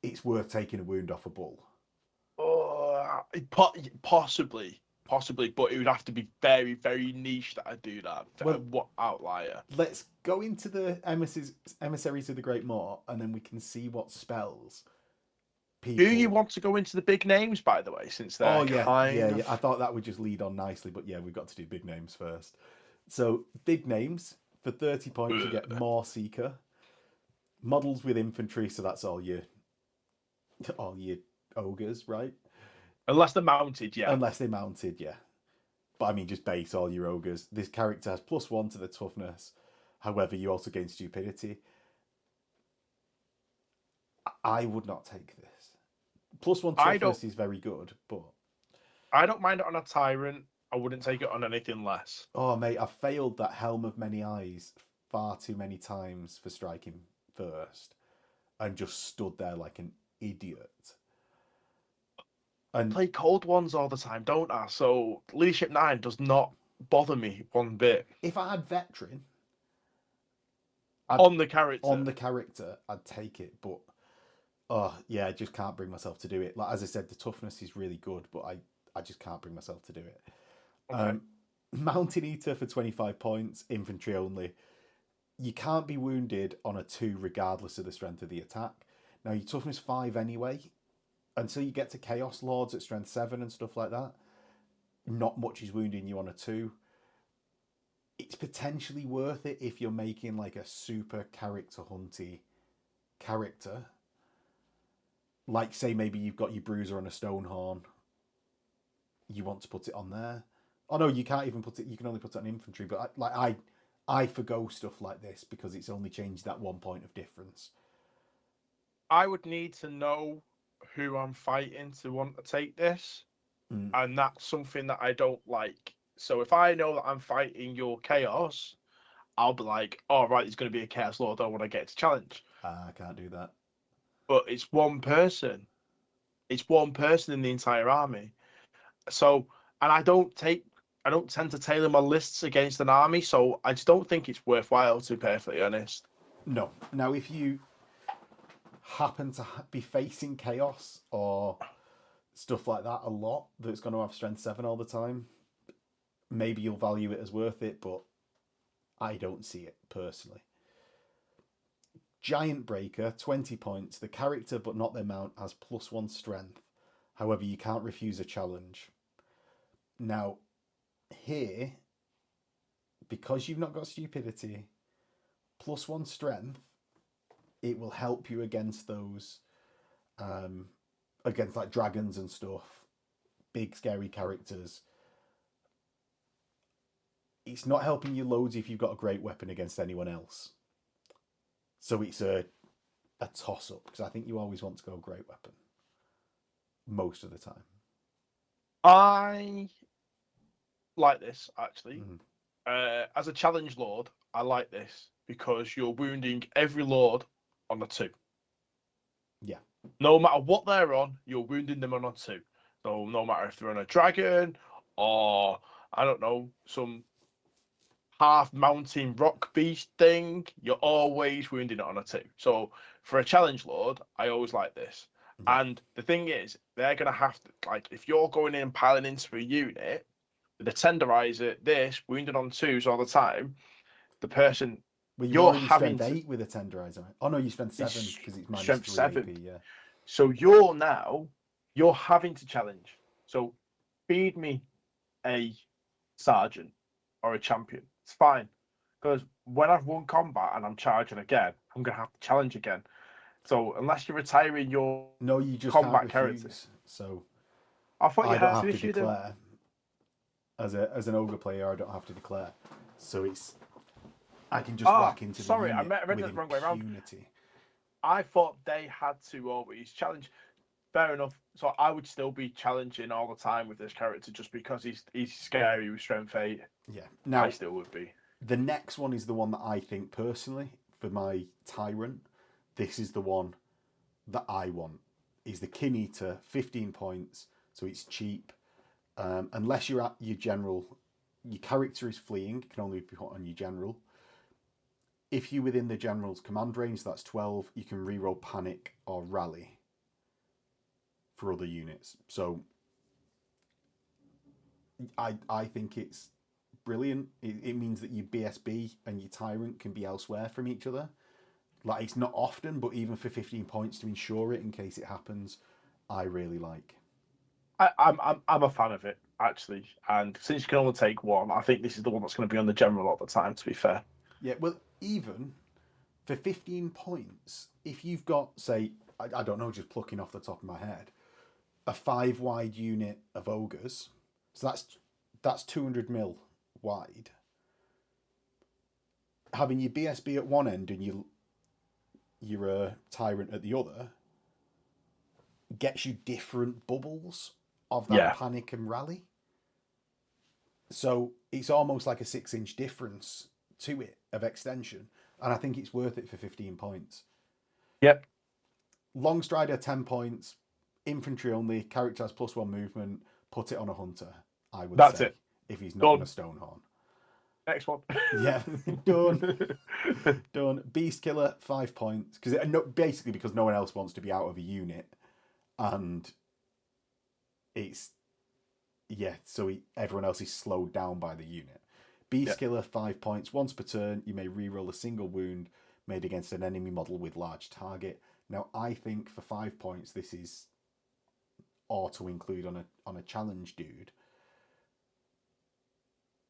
it's worth taking a wound off a bull. Possibly, but it would have to be very, very niche that I do that. Well, What outlier? Let's go into the emissaries of the Great Moor, and then we can see what spells people. Do you want to go into the big names, by the way, since they're yeah. I thought that would just lead on nicely, but yeah, we've got to do big names first. So big names, for 30 points you get Maw Seeker. Models with infantry, so that's all your ogres, right? Unless they're mounted, yeah. Unless they're mounted, yeah. But I mean, just base all your ogres. This character has +1 to the toughness. However, you also gain stupidity. I would not take this. +1 toughness is very good, but I don't mind it on a tyrant. I wouldn't take it on anything less. Oh, mate, I've failed that Helm of Many Eyes far too many times for striking first, and just stood there like an idiot. I play cold ones all the time, don't I? So Leadership 9 does not bother me one bit. If I had Veteran on the character, I'd take it, but I just can't bring myself to do it. Like as I said, the toughness is really good, but I just can't bring myself to do it. Okay. Mountain Eater for 25 points, infantry only. You can't be wounded on a 2 regardless of the strength of the attack. Now your toughness 5 anyway, until you get to Chaos Lords at strength 7 and stuff like that. Not much is wounding you on a 2. It's potentially worth it if you're making like a super character hunty character. Like say maybe you've got your Bruiser on a Stonehorn. You want to put it on there. Oh no, you can't even put it. You can only put it on infantry. But I forgo stuff like this because it's only changed that 1 point of difference. I would need to know who I'm fighting to want to take this, and that's something that I don't like. So if I know that I'm fighting your Chaos, I'll be like, "All right, there's going to be a Chaos Lord. I want to get to challenge." I can't do that. But it's one person. It's one person in the entire army. So, and I don't tend to tailor my lists against an army, so I just don't think it's worthwhile, to be perfectly honest. No. Now, if you happen to be facing Chaos or stuff like that a lot, that's going to have strength 7 all the time, maybe you'll value it as worth it, but I don't see it personally. Giant Breaker, 20 points. The character, but not their mount, has +1 strength. However, you can't refuse a challenge. Now, here, because you've not got stupidity, +1 strength, it will help you against those, against like dragons and stuff, big scary characters. It's not helping you loads if you've got a great weapon against anyone else. So it's a toss-up, because I think you always want to go great weapon. Most of the time. I like this, actually. As a challenge lord, I like this because you're wounding every lord on a 2. Yeah. No matter what they're on, you're wounding them on a 2. So no matter if they're on a dragon or, I don't know, some half-mountain rock beast thing, you're always wounding it on a 2. So for a challenge lord, I always like this. Yeah. And the thing is, they're going to have to, like, if you're going in and piling into a unit, with a tenderizer, this, wounded on 2s all the time, the person... Well, you're having strength 8 with a tenderizer. Oh, no, you spend 7 because it's minus 3 7. AP, yeah. So you're having to challenge. So feed me a sergeant or a champion. It's fine. Because when I've won combat and I'm charging again, I'm going to have to challenge again. So unless you're retiring your you just combat can't refuse, so I thought you I don't had have to to declare. As an ogre player, I don't have to declare. So I can just whack into the unit. I read that the wrong way around. Impunity. I thought they had to always challenge. Fair enough. So I would still be challenging all the time with this character just because he's scary with strength 8. Yeah. Now I still would be. The next one is the one that I think personally for my tyrant. This is the one that I want. Is the Kin Eater, 15 points, so it's cheap. Unless you're at your general, your character is fleeing, can only be put on your general. if you're within the general's command range, that's 12. You can reroll panic or rally for other units. So I think it's brilliant. It means that your BSB and your tyrant can be elsewhere from each other. Like, it's not often, but even for 15 points to ensure it in case it happens, I really like. I'm a fan of it, actually. And since you can only take one, I think this is the one that's going to be on the general all the time, to be fair. Yeah, well, even for 15 points, if you've got, say, I don't know, just plucking off the top of my head, a 5-wide unit of ogres, so that's 200 mil wide. Having your BSB at one end and your tyrant at the other gets you different bubbles of that panic and rally. So it's almost like a 6-inch difference to it of extension, and I think it's worth it for 15 points. Yep. Longstrider 10 points, infantry only, character has +1 movement. Put it on a hunter. I would That's say it. if he's not on a Stonehorn. Next one. Yeah, done. Beast Killer 5 points basically because no one else wants to be out of a unit, and it's so everyone else is slowed down by the unit. Beast Killer 5 points. Once per turn, you may reroll a single wound made against an enemy model with large target. Now, I think for 5 points, this is auto include on a challenge dude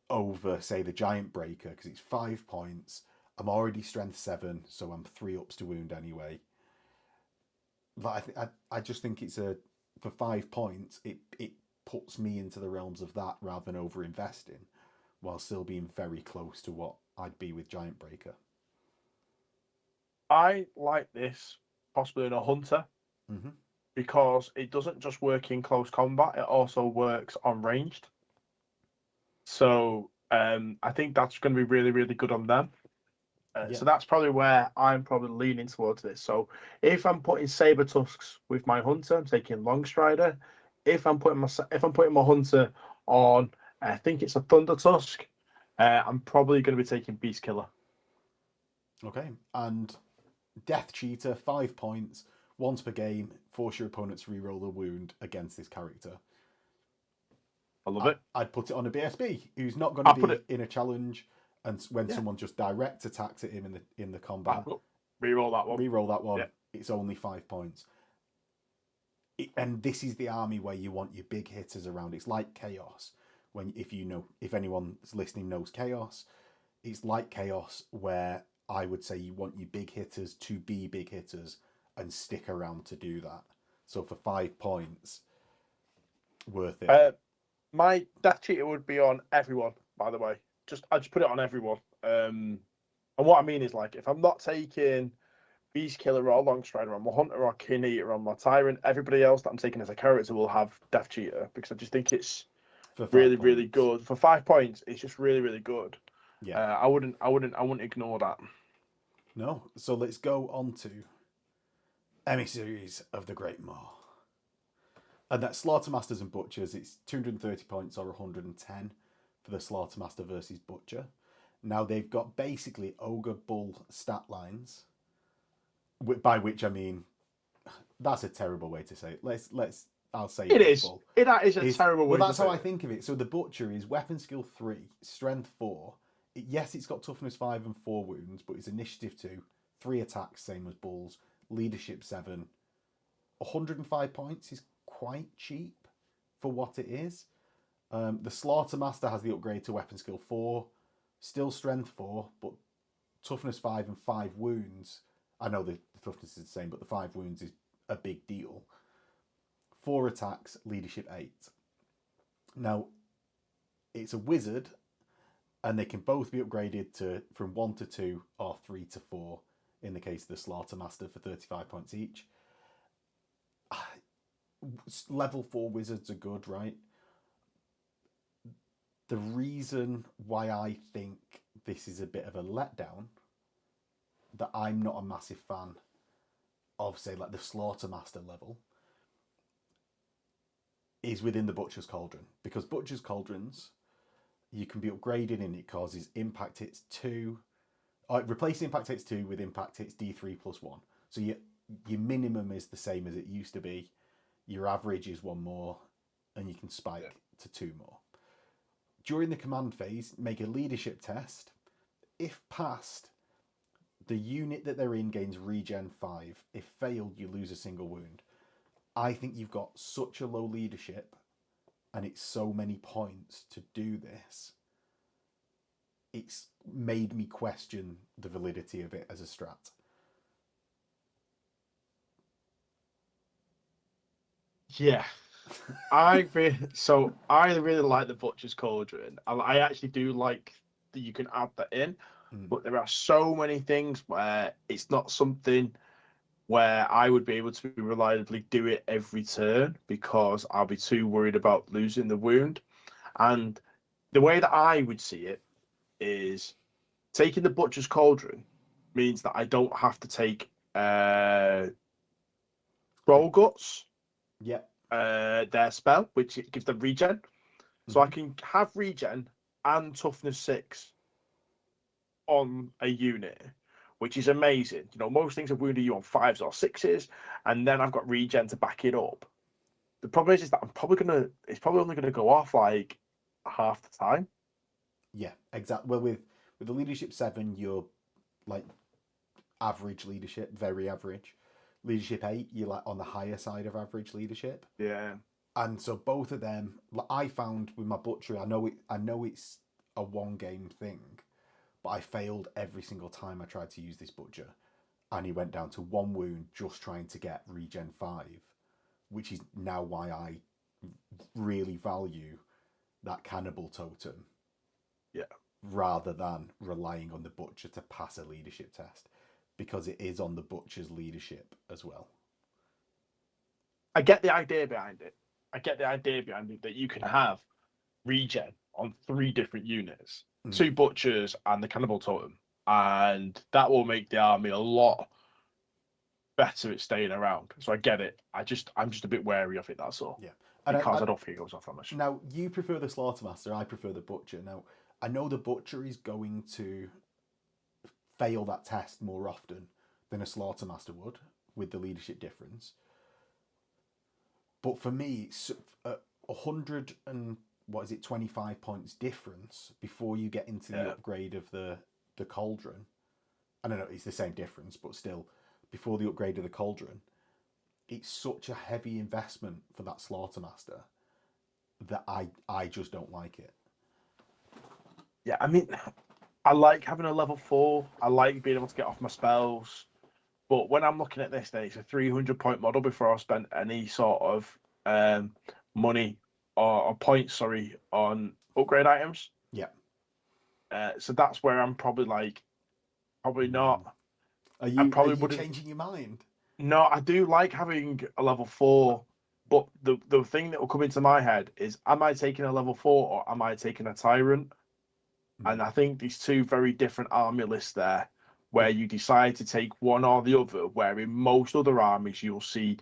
over, say, the Giant Breaker, because it's 5 points. I'm already strength 7, so I'm 3 ups to wound anyway. But I just think it's for 5 points, it puts me into the realms of that rather than over investing, while still being very close to what I'd be with Giant Breaker. I like this possibly in a hunter, because it doesn't just work in close combat, it also works on ranged. So I think that's going to be really, really good on them. So that's probably where I'm probably leaning towards this. So if I'm putting saber tusks with my hunter, I'm taking Longstrider. If I'm putting my hunter on, I think it's a Thunder Tusk, I'm probably going to be taking Beast Killer. Okay, and Death Cheater 5 points. Once per game, force your opponents to reroll a wound against this character. I love it. I'd put it on a BSB who's not going to be in a challenge, and when someone just direct attacks at him in the combat, reroll that one. Reroll that one. Yeah. It's only 5 points. And this is the army where you want your big hitters around. It's like Chaos. If anyone's listening knows Chaos, it's like Chaos where I would say you want your big hitters to be big hitters and stick around to do that. So for 5 points, worth it. My Death Cheater would be on everyone, by the way. I just put it on everyone. And what I mean is, like, if I'm not taking Beast Killer or Longstrider on my Hunter or King Eater on my Tyrant, everybody else that I'm taking as a character will have Death Cheater, because I just think it's really, really good. For 5 points, it's just really, really good. Yeah. I wouldn't ignore that. No. So let's go on to Emissaries of the Great Maw. And that's Slaughtermasters and Butchers. It's 230 points or 110 for the Slaughtermaster versus Butcher. Now they've got basically Ogre Bull stat lines, by which I mean that's a terrible way to say it. I'll say it is. It is a terrible way. Well, that's how I think of it. So the Butcher is weapon skill 3, strength 4. Yes, it's got toughness 5 and 4 wounds, but it's initiative 2, 3 attacks, same as Bulls, leadership 7. 105 points is quite cheap for what it is. The Slaughtermaster has the upgrade to weapon skill 4, still strength 4, but toughness 5 and 5 wounds. I know the toughness is the same, but the 5 wounds is a big deal. 4 attacks, leadership 8. Now, it's a wizard, and they can both be upgraded from 1 to 2 or 3 to 4 in the case of the Slaughtermaster for 35 points each. Level 4 wizards are good, right? The reason why I think this is a bit of a letdown, that I'm not a massive fan of, say, like the Slaughtermaster level, is within the Butcher's Cauldron. Because Butcher's Cauldrons, you can be upgraded and it causes impact hits 2, Replace Impact Hits 2 with Impact Hits D3 plus 1. So your minimum is the same as it used to be. Your average is 1 more, and you can spike to 2 more. During the command phase, make a leadership test. If passed, the unit that they're in gains regen 5. If failed, you lose a single wound. I think you've got such a low leadership, and it's so many points to do this. It's made me question the validity of it as a strat. Yeah. I really like the Butcher's Cauldron. I actually do like that you can add that in, but there are so many things where it's not something where I would be able to reliably do it every turn because I'll be too worried about losing the wound. And the way that I would see it is taking the Butcher's Cauldron means that I don't have to take Troll Guts, Yep. their spell, which it gives them regen. So I can have regen and toughness 6 on a unit, which is amazing. You know, most things are wounding you on 5s or 6s, and then I've got regen to back it up. The problem is that it's probably only gonna go off like half the time. Yeah, exactly. Well, with the leadership 7, you're like average leadership, very average. Leadership 8, you're like on the higher side of average leadership. Yeah. And so both of them, I found with my butchery, I know it's a 1-game thing, but I failed every single time I tried to use this butcher, and he went down to 1 wound just trying to get regen 5, which is now why I really value that cannibal totem. Yeah. Rather than relying on the butcher to pass a leadership test, because it is on the butcher's leadership as well. I get the idea behind it. That you can have regen on 3 different units, 2 butchers and the cannibal totem, and that will make the army a lot better at staying around. So I get it. I'm just a bit wary of it. That's all. Yeah, because I don't think it goes off that much. Now you prefer the Slaughtermaster. I prefer the butcher. Now I know the butcher is going to fail that test more often than a Slaughtermaster would with the leadership difference. But for me, it's 100 and 25 points difference before you get into the upgrade of the cauldron. I don't know, it's the same difference, but still, before the upgrade of the cauldron, it's such a heavy investment for that Slaughtermaster that I just don't like it. Yeah, I mean, I like having a level 4. I like being able to get off my spells. But when I'm looking at this, then it's a 300-point model before I've spent any sort of money or points, on upgrade items. Yeah. So that's where I'm probably not. Are you changing your mind? No, I do like having a level 4, but the thing that will come into my head is, am I taking a level 4 or am I taking a Tyrant? And I think these 2 very different army lists there, where you decide to take one or the other, where in most other armies you'll see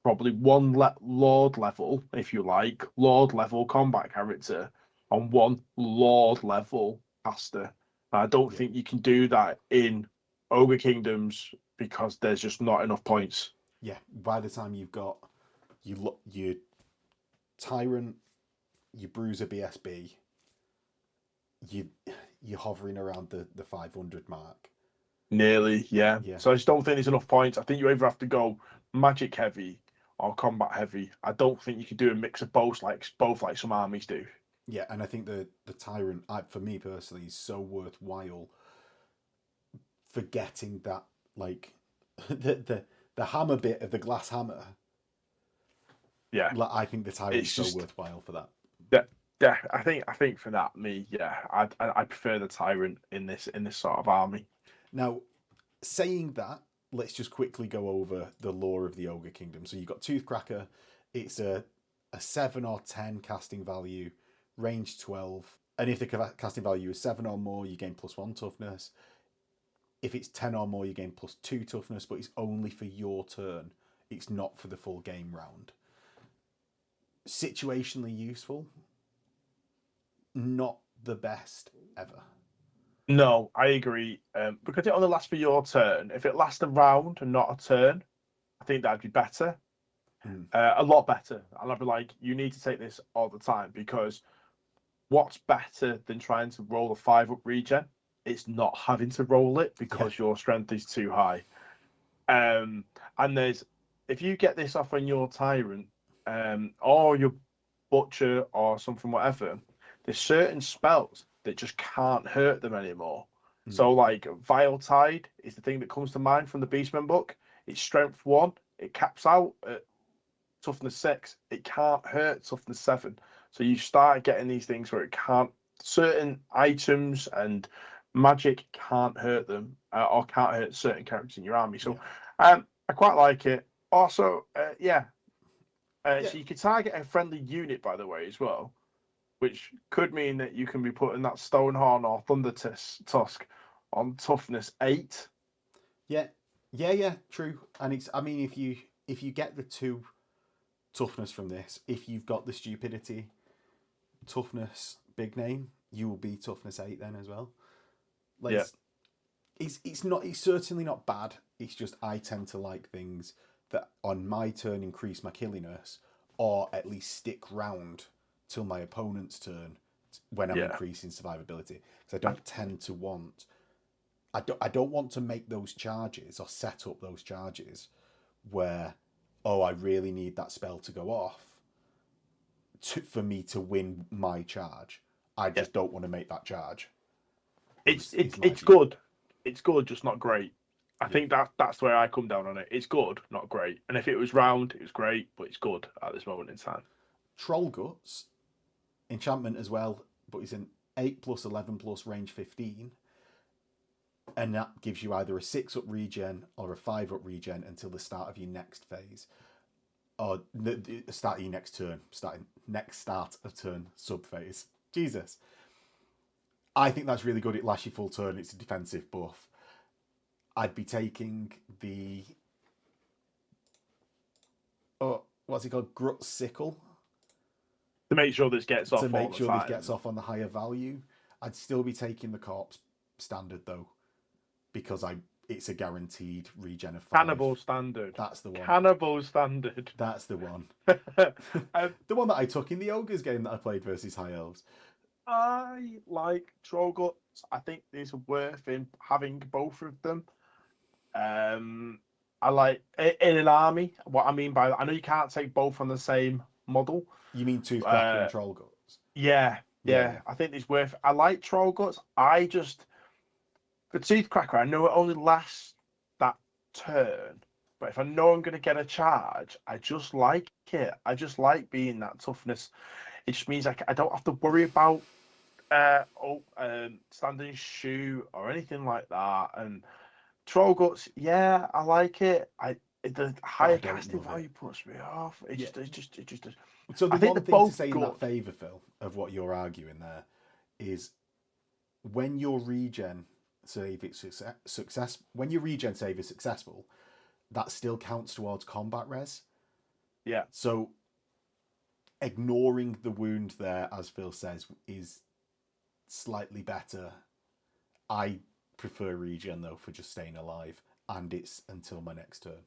probably one Lord level, if you like, Lord level combat character, and one Lord level caster. I don't think you can do that in Ogre Kingdoms because there's just not enough points. Yeah, by the time you've got your Tyrant, your Bruiser BSB, you're hovering around the 500 mark. Nearly, yeah. So I just don't think there's enough points. I think you either have to go magic heavy or combat heavy. I don't think you can do a mix of both like some armies do. Yeah, and I think the Tyrant, for me personally, is so worthwhile for getting that, like, the hammer bit of the glass hammer. Yeah, like, I think the Tyrant is so worthwhile for that. Yeah, I think for that, I prefer the Tyrant in this sort of army. Now, saying that, let's just quickly go over the lore of the Ogre Kingdom. So you've got Toothcracker. It's a 7 or 10 casting value, range 12. And if the casting value is 7 or more, you gain +1 toughness. If it's 10 or more, you gain +2 toughness, but it's only for your turn. It's not for the full game round. Situationally useful. Not the best ever. No, I agree. Because it only lasts for your turn. If it lasts a round and not a turn, I think that'd be better. Mm. A lot better. And I'd be like, you need to take this all the time because what's better than trying to roll a 5-up regen? It's not having to roll it Yeah, because your strength is too high. And there's if you get this off on your tyrant, or your butcher or something, whatever, there's certain spells that just can't hurt them anymore. mm. So like Vile Tide is the thing that comes to mind from the Beastman book. It's strength 1, it caps out at toughness 6, it can't hurt toughness 7. So you start getting these things where it can't certain items and magic can't hurt them, or can't hurt certain characters in your army. So Yeah, I quite like it. Also, yeah. yeah. So you can target a friendly unit, by the way, as well, which could mean that you can be putting that Stonehorn or Thunder Tusk on toughness 8. Yeah, yeah, true. And it's, I mean, if you get the 2 toughness from this, if you've got the stupidity, toughness, big name, you will be toughness 8 then as well. Like, Yeah, it's certainly not bad. It's just I tend to like things that on my turn increase my killiness, or at least stick round till my opponent's turn when I'm yeah. increasing survivability. Because I don't tend to want. I don't want to make those charges or set up those charges where, oh, I really need that spell to go off for me to win my charge. I Yeah. just don't want to make that charge. It's Is it's my it's view. good. It's good, just not great. I Yeah. think that's where I come down on it. It's good, not great. And if it was round, it was great, but it's good at this moment in time. Troll Guts, enchantment as well, but it's an 8 plus 11 plus range 15. And that gives you either a 6-up regen or a 5-up regen until the start of your next phase. Or the start of your next turn. Next start of turn sub phase. Jesus. I think that's really good. It lasts you full turn. It's a defensive buff. I'd be taking the what's it called? Grut Sickle To make sure this gets to off all make the sure this gets time. off on the higher value. I'd still be taking the Corpse standard though, because it's a guaranteed regen of 5. Cannibal standard. That's the one. Cannibal standard. That's the one. um, The one that I took in the Ogres game that I played versus High Elves. I like Troll Guts. I think it's worth in having both of them. I like in an army. What I mean by that, I know you can't take both on the same model. You mean Toothcracker and Uh, Troll Guts? yeah, Yeah, yeah. yeah. I think it's worth. I like Troll Guts. I just for Toothcracker, I know it only lasts that turn, but if I know I'm going to get a charge, I just like it. I just like being that toughness. It just means I don't have to worry about standing shoe or anything like that. And Troll Guts, yeah, I like it. The But I higher don't casting love it. value puts me off. Yeah. It just does. So the I think one they're thing to both say in that good. favour, Phil, of what you're arguing there, is when your regen save is when your regen save is successful, that still counts towards combat res. Yeah, So ignoring the wound there, as Phil says, is slightly better. I prefer regen though for just staying alive, and it's until my next turn.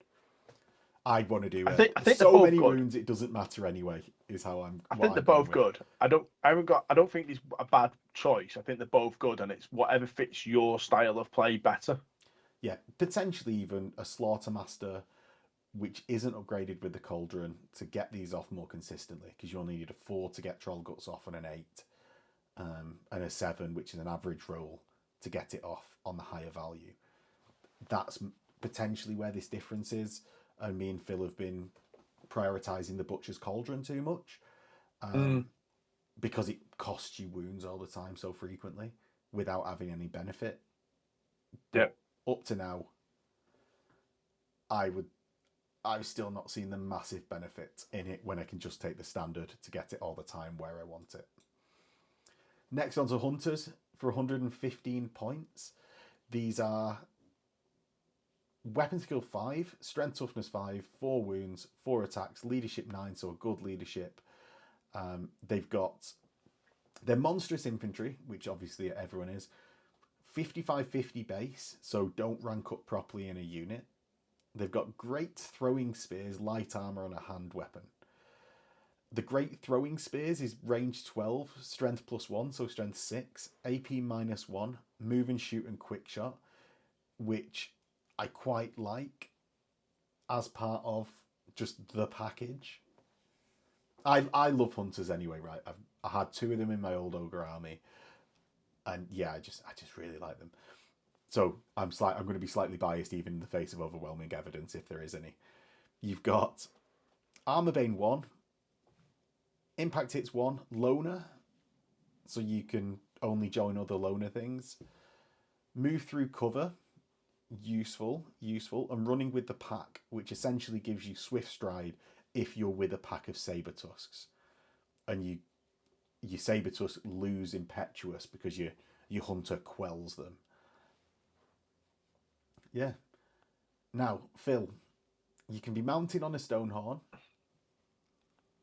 I'd want to do it. I think they're So both many good. wounds, it doesn't matter anyway. Is how I'm. I What think I'm they're going both with. good. I don't think there's a bad choice. I think they're both good, and it's whatever fits your style of play better. Yeah, potentially even a Slaughtermaster, which isn't upgraded with the Cauldron to get these off more consistently, because you'll need a 4 to get Troll Guts off and an 8, and a 7, which is an average roll, to get it off on the higher value. That's potentially where this difference is. And me and Phil have been prioritizing the Butcher's Cauldron too much, Mm, because it costs you wounds all the time so frequently without having any benefit. yeah. But up to now, I've still not seen the massive benefit in it when I can just take the standard to get it all the time where I want it. Next on to Hunters for 115 points. These are weapon skill 5, strength toughness 5, 4 wounds, 4 attacks, leadership 9, so a good leadership. They've got their monstrous infantry, which obviously everyone is, 55-50 base, so don't rank up properly in a unit. They've got great throwing spears, light armor, and a hand weapon. The great throwing spears is range 12, strength +1, so strength 6, AP -1, move and shoot and quick shot, which I quite like as part of just the package. I love hunters anyway, right? I had 2 of them in my old ogre army, and yeah, I just really like them. So I'm going to be slightly biased, even in the face of overwhelming evidence, if there is any. You've got Armor Bane 1, Impact Hits 1, Loner, so you can only join other loner things. Move through cover, useful, and running with the pack, which essentially gives you swift stride if you're with a pack of saber tusks, and your saber tusks lose impetuous because your hunter quells them. Yeah. Now, Phil, you can be mounted on a Stonehorn.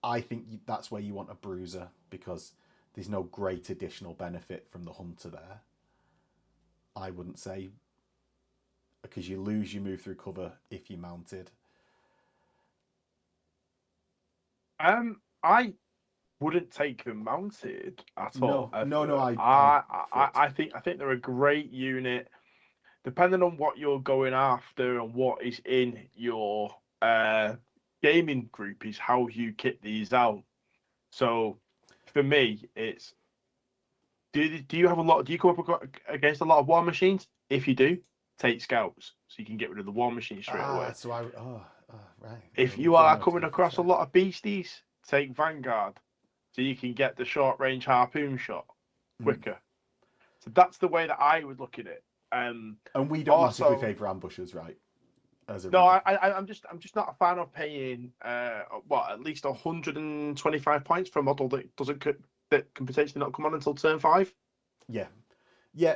I think that's where you want a bruiser, because there's no great additional benefit from the hunter there. I wouldn't say, because you lose your move through cover if you're mounted. I wouldn't take them mounted at all. No. I think they're a great unit. Depending on what you're going after and what is in your gaming group is how you kit these out. So for me, it's do you have a lot? Do you come up against a lot of war machines? If you do, take scouts so you can get rid of the war machine straight away. So right. If you are coming across a lot of beasties, take Vanguard so you can get the short range harpoon shot quicker. So that's the way that I would look at it. And we don't massively favour ambushes, right? I'm just not a fan of paying at least 125 points for a model that can potentially not come on until turn 5. Yeah,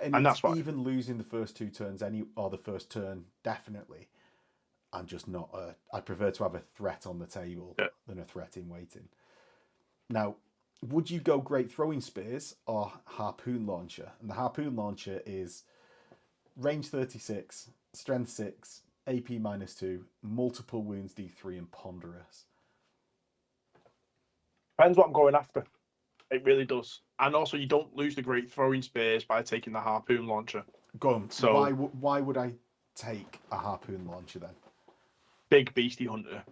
and that's why even losing the first 2 turns or the first turn definitely. I'm just not. I prefer to have a threat on the table than a threat in waiting. Now, would you go great throwing spears or harpoon launcher? And the harpoon launcher is range 36, strength 6, AP -2, multiple wounds D3, and ponderous. Depends what I'm going after. It really does. And also, you don't lose the great throwing spears by taking the harpoon launcher. Go on. So why would I take a harpoon launcher then? Big beastie hunter.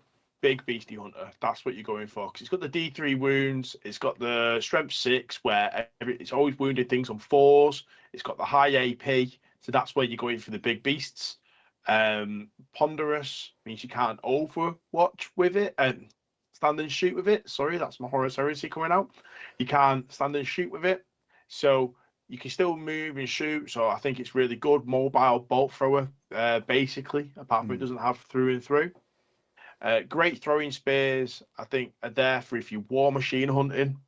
That's what you're going for, because it's got the D3 wounds. It's got the strength 6, where it's always wounded things on 4s. It's got the high AP, so that's where you're going for the big beasts. Ponderous means you can't overwatch with it and stand and shoot with it. Sorry, that's my Horus Heresy coming out. You can't stand and shoot with it, so you can still move and shoot. So I think it's really good mobile bolt thrower, basically, apart from it doesn't have through and through. Great throwing spears, I think, are there for if you war machine hunting.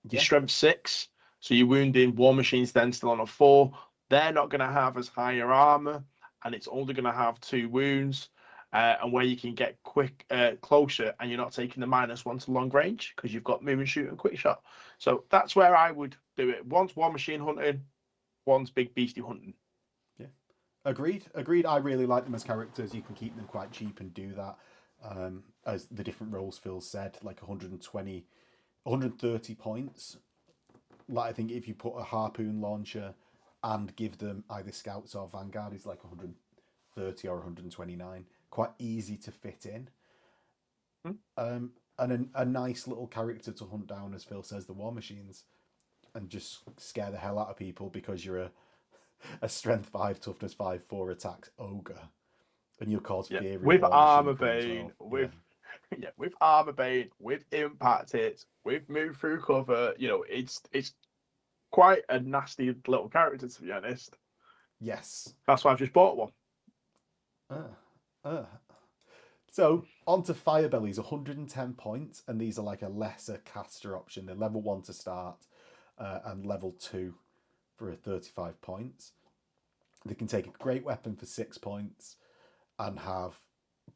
Your strength 6, so you're wounding war machines then still on a 4. They're not going to have as higher armor, and it's only going to have 2 wounds. And where you can get closer, and you're not taking the -1 to long range because you've got move and shoot and quick shot. So that's where I would do it. One's war machine hunting, one's big beastie hunting. Yeah, agreed. I really like them as characters. You can keep them quite cheap and do that. As the different roles Phil said, like 120, 130 points. Like I think if you put a harpoon launcher and give them either scouts or Vanguard, is like 130 or 129. Quite easy to fit in. And a nice little character to hunt down, as Phil says, the war machines, and just scare the hell out of people because you're a strength 5, toughness 5, 4 attacks ogre, and you'll cause fear with armor bane, well. with armor bane, with impact hits, with move through cover. It's quite a nasty little character, to be honest. Yes, that's why I've just bought one. So on to Firebellies, 110 points, and these are like a lesser caster option. They're level 1 to start, and level 2 for 35 points. They can take a great weapon for 6 points and have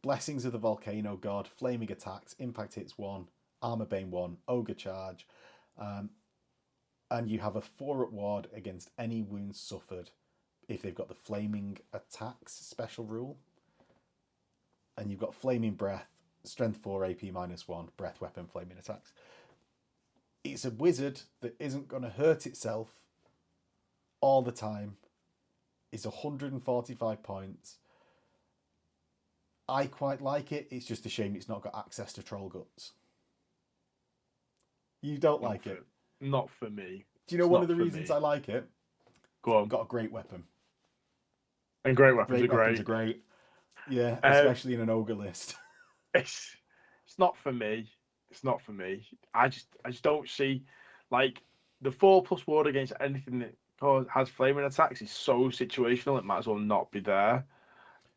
Blessings of the Volcano God, Flaming Attacks, Impact Hits 1, Armor Bane 1, Ogre Charge. and you have a 4-up ward against any wounds suffered if they've got the flaming attacks special rule. And you've got flaming breath, strength 4, AP -1, breath weapon, flaming attacks. It's a wizard that isn't going to hurt itself all the time. It's 145 points. I quite like it. It's just a shame it's not got access to troll guts. You don't like it? Not for me. Do you know one of the reasons I like it? Go on. Got a great weapon. And great weapons are Weapons great. are great. Yeah, especially in an ogre list. It's not for me. It's not for me. I just don't see, like, the 4+ ward against anything that has flaming attacks is so situational. It might as well not be there.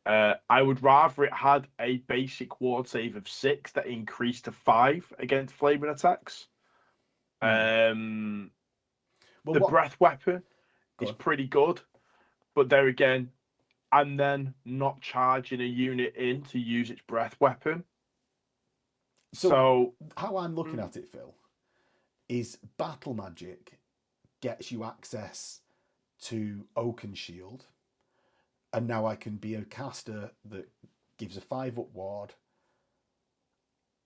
I would rather it had a basic ward save of 6 that increased to 5 against flaming attacks. The breath weapon is pretty good, but there again, and then not charging a unit in to use its breath weapon. So how I'm looking at it, Phil, is battle magic gets you access to Oaken Shield, and now I can be a caster that gives a 5-up ward.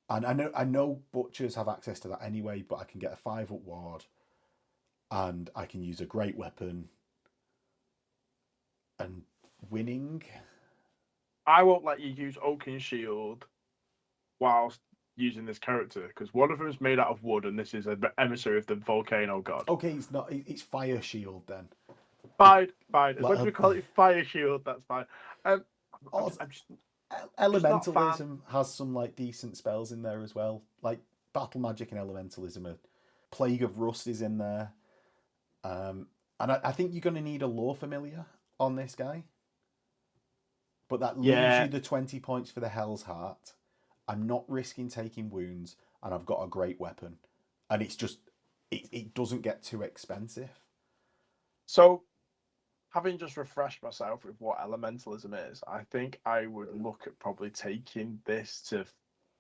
And I know butchers have access to that anyway, but I can get a 5-up ward, and I can use a great weapon. And winning. I won't let you use Oaken Shield whilst using this character, because one of them is made out of wood, and this is an emissary of the volcano god. Okay, it's not. It's Fire Shield then. Fine. As long as we call it Fire Shield, that's fine. Elementalism has some like decent spells in there as well. Like battle magic and elementalism. A Plague of Rust is in there, and I think you're going to need a lore familiar on this guy. But that leaves you the 20 points for the Hell's Heart. I'm not risking taking wounds, and I've got a great weapon, and it's just it doesn't get too expensive. So, having just refreshed myself with what elementalism is, I think I would look at probably taking this to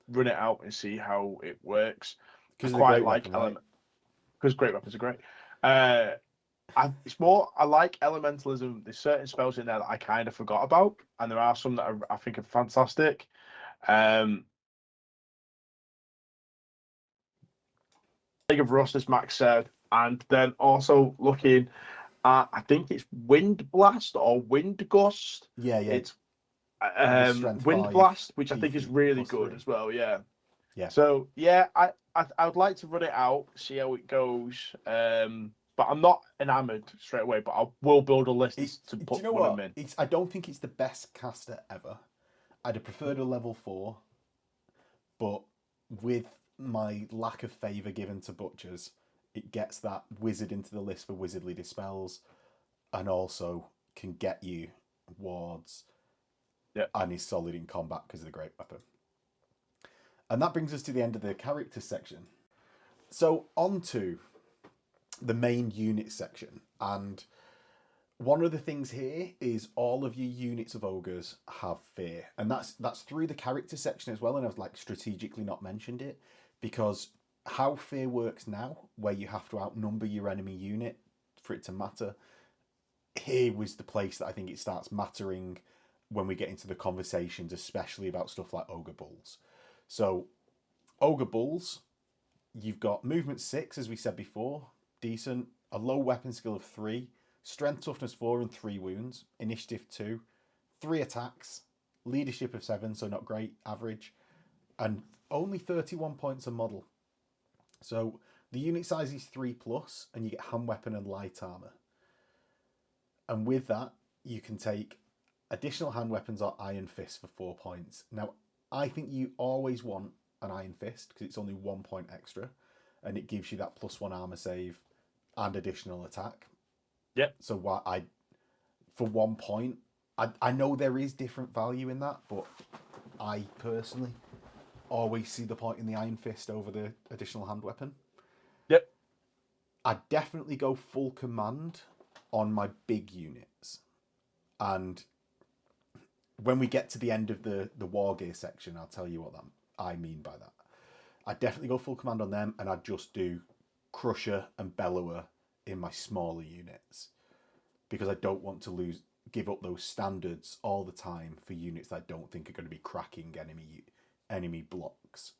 run it out and see how it works. Because quite like because great weapons are great. I like elementalism. There's certain spells in there that I kind of forgot about, and there are some that I think are fantastic. Plague of Rust, as Max said, and then also looking at, I think it's Wind Blast or Wind Gust. Yeah. It's Wind Blast, which I think is really good as well. Yeah. So I would like to run it out, see how it goes. But I'm not enamored straight away. But I will build a list to put one of them in. I don't think it's the best caster ever. I'd have preferred a level 4, but with my lack of favour given to butchers, it gets that wizard into the list for wizardly dispels, and also can get you wards. Yeah, and is solid in combat because of the great weapon. And that brings us to the end of the character section. So on to the main unit section, and one of the things here is all of your units of ogres have fear, and that's through the character section as well. And I've like strategically not mentioned it because how fear works now, where you have to outnumber your enemy unit for it to matter, here was the place that I think it starts mattering when we get into the conversations, especially about stuff like ogre bulls. So ogre bulls, you've got movement 6, as we said before, decent, a low weapon skill of 3, strength toughness 4 and 3 wounds, initiative 2, 3 attacks, leadership of 7, so not great, average, and only 31 points a model. So the unit size is 3+, and you get hand weapon and light armor. And with that, you can take additional hand weapons or iron fist for 4 points. Now, I think you always want an iron fist because it's only 1 point extra, and it gives you that +1 armor save and additional attack. Yep. So for 1 point, I know there is different value in that, but I personally always see the point in the iron fist over the additional hand weapon. Yep. I'd definitely go full command on my big units. And when we get to the end of the war gear section, I'll tell you what I mean by that. I'd definitely go full command on them, and I'd just do Crusher and Bellower in my smaller units because I don't want to give up those standards all the time for units that I don't think are going to be cracking enemy blocks.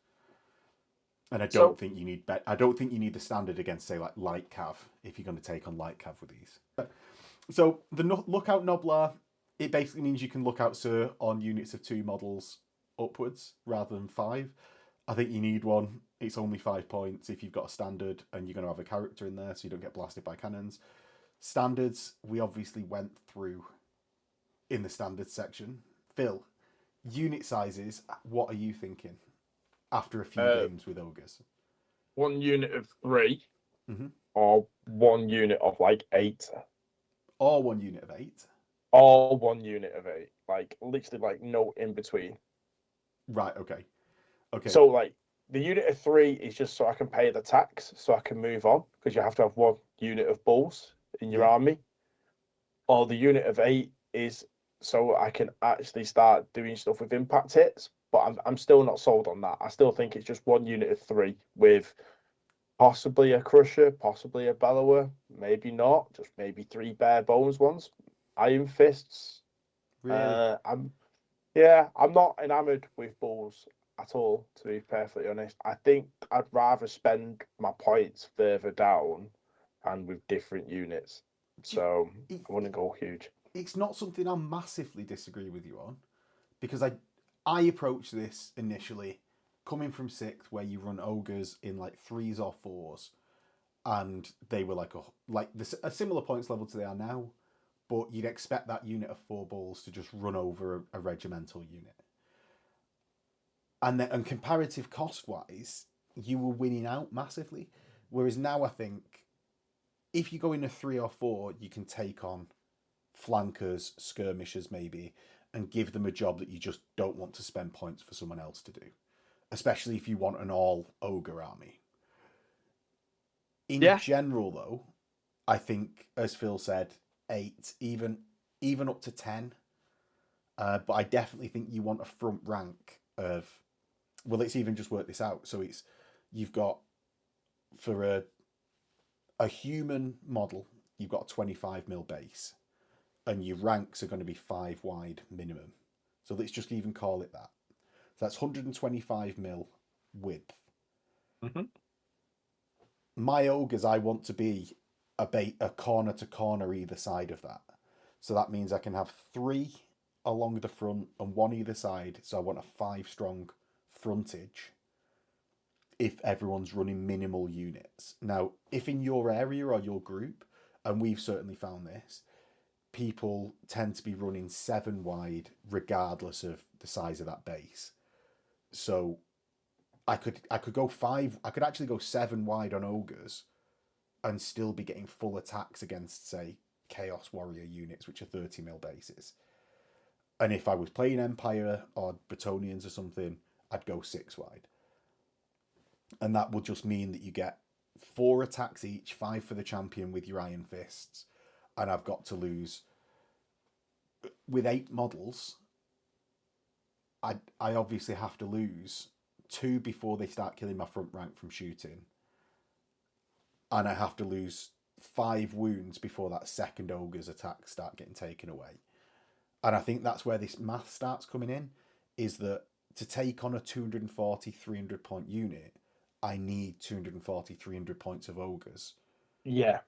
And I don't think you need the standard against, say, like light cav if you're going to take on light cav with these. So the lookout Noblar, it basically means you can look out Sir on units of 2 models upwards rather than 5. I think you need one. It's only 5 points if you've got a standard and you're going to have a character in there so you don't get blasted by cannons. Standards, we obviously went through in the standards section. Phil, unit sizes, what are you thinking after a few games with ogres? 1 unit of 3 mm-hmm. or 1 unit of like 8? Or 1 unit of 8? Or 1 unit of 8. Like, literally, like, no in between. Right, okay. So, like, the unit of 3 is just so I can pay the tax, so I can move on, because you have to have 1 unit of bulls in your army. Or the unit of 8 is so I can actually start doing stuff with impact hits, but I'm still not sold on that. I still think it's just 1 unit of 3 with possibly a crusher, possibly a bellower, maybe not, just maybe 3 bare bones ones, iron fists. Really? I'm not enamored with bulls at all, to be perfectly honest. I think I'd rather spend my points further down and with different units. So I wouldn't go huge. It's not something I massively disagree with you on, because I approached this initially coming from 6th, where you run ogres in like 3s or 4s, and they were like a similar points level to they are now, but you'd expect that unit of 4 bulls to just run over a regimental unit. And comparative cost wise, you were winning out massively. Whereas now I think if you go in a 3 or 4, you can take on flankers, skirmishers maybe, and give them a job that you just don't want to spend points for someone else to do. Especially if you want an all ogre army. In general though, I think, as Phil said, 8, even up to 10. But I definitely think you want a front rank of, well, let's even just work this out. So you've got, for a human model, you've got a 25mm base, and your ranks are going to be 5 wide minimum. So let's just even call it that. So that's 125mm width. Mm-hmm. My ogres, I want to be a corner to corner either side of that. So that means I can have 3 along the front and 1 either side. So I want a 5 strong frontage if everyone's running minimal units. Now, if in your area or your group, and we've certainly found this, people tend to be running 7 wide regardless of the size of that base. So I could go 5, I could actually go 7 wide on ogres and still be getting full attacks against, say, Chaos Warrior units, which are 30mm bases. And if I was playing Empire or Bretonnians or something, I'd go 6 wide. And that would just mean that you get 4 attacks each, 5 for the champion with your iron fists, and I've got to lose. With 8 models, I obviously have to lose 2 before they start killing my front rank from shooting, and I have to lose 5 wounds before that second ogre's attacks start getting taken away. And I think that's where this math starts coming in, is that to take on a 240, 300 point unit, I need 240, 300 points of ogres. Yeah.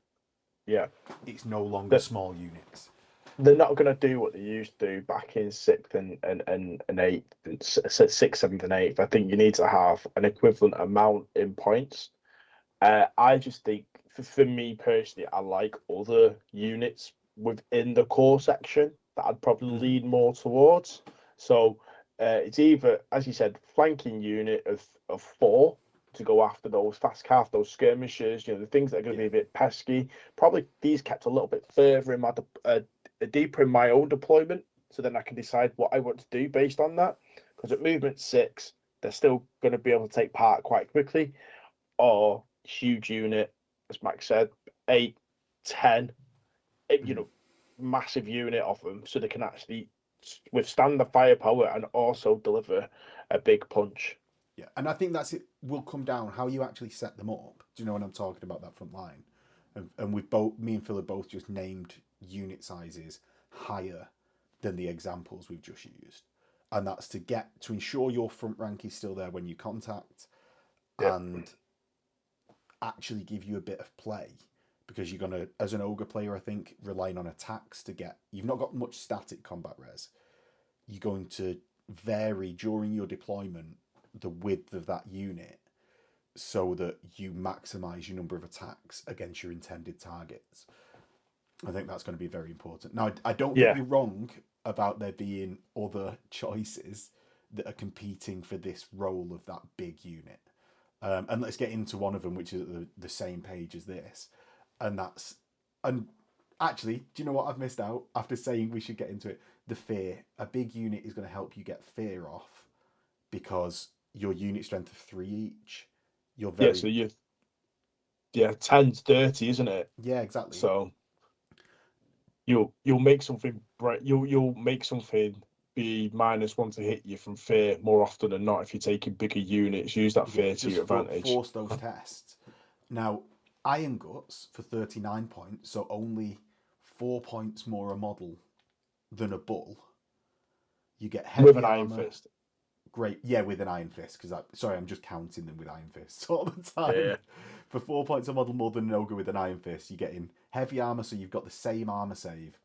It's no longer small units. They're not going to do what they used to do back in 6th and 8th, 6th, 7th and 8th. I think you need to have an equivalent amount in points. I just think, for me personally, I like other units within the core section that I'd probably lean more towards. So it's either, as you said, flanking unit of 4 to go after those fast calf, those skirmishers, the things that are going to be a bit pesky. Probably these kept a little bit further in my deeper in my own deployment, so then I can decide what I want to do based on that. Because at movement 6, they're still going to be able to take part quite quickly. Or huge unit, as Max said, 8, 10, massive unit of them, so they can actually withstand the firepower and also deliver a big punch. Yeah, and I think that's it. Will come down how you actually set them up. Do you know when I'm talking about that front line? and me and Phil have both just named unit sizes higher than the examples we've just used, and that's to ensure your front rank is still there when you contact, and actually give you a bit of play, because you're gonna, as an ogre player, I think relying on attacks to get, you've not got much static combat res. You're going to vary during your deployment the width of that unit so that you maximize your number of attacks against your intended targets. I think that's going to be very important. Now, I don't get me wrong about there being other choices that are competing for this role of that big unit. And let's get into one of them, which is at the same page as this. And actually, do you know what I've missed out after saying we should get into it? The fear. A big unit is going to help you get fear off, because your unit strength of 3 each. You're very... so you 10's dirty, isn't it? Yeah, exactly. So you'll make something you'll make something be -1 to hit you from fear more often than not if you're taking bigger units. Use that fear to your advantage. Force those tests. Now, Iron Guts for 39 points, so only 4 points more a model than a bull. You get heavy with an armor, Iron Fist. Great, yeah, with an Iron Fist, because I'm just counting them with Iron Fists all the time. Yeah. For 4 points a model more than an ogre with an Iron Fist, you're getting heavy armor, so you've got the same armor save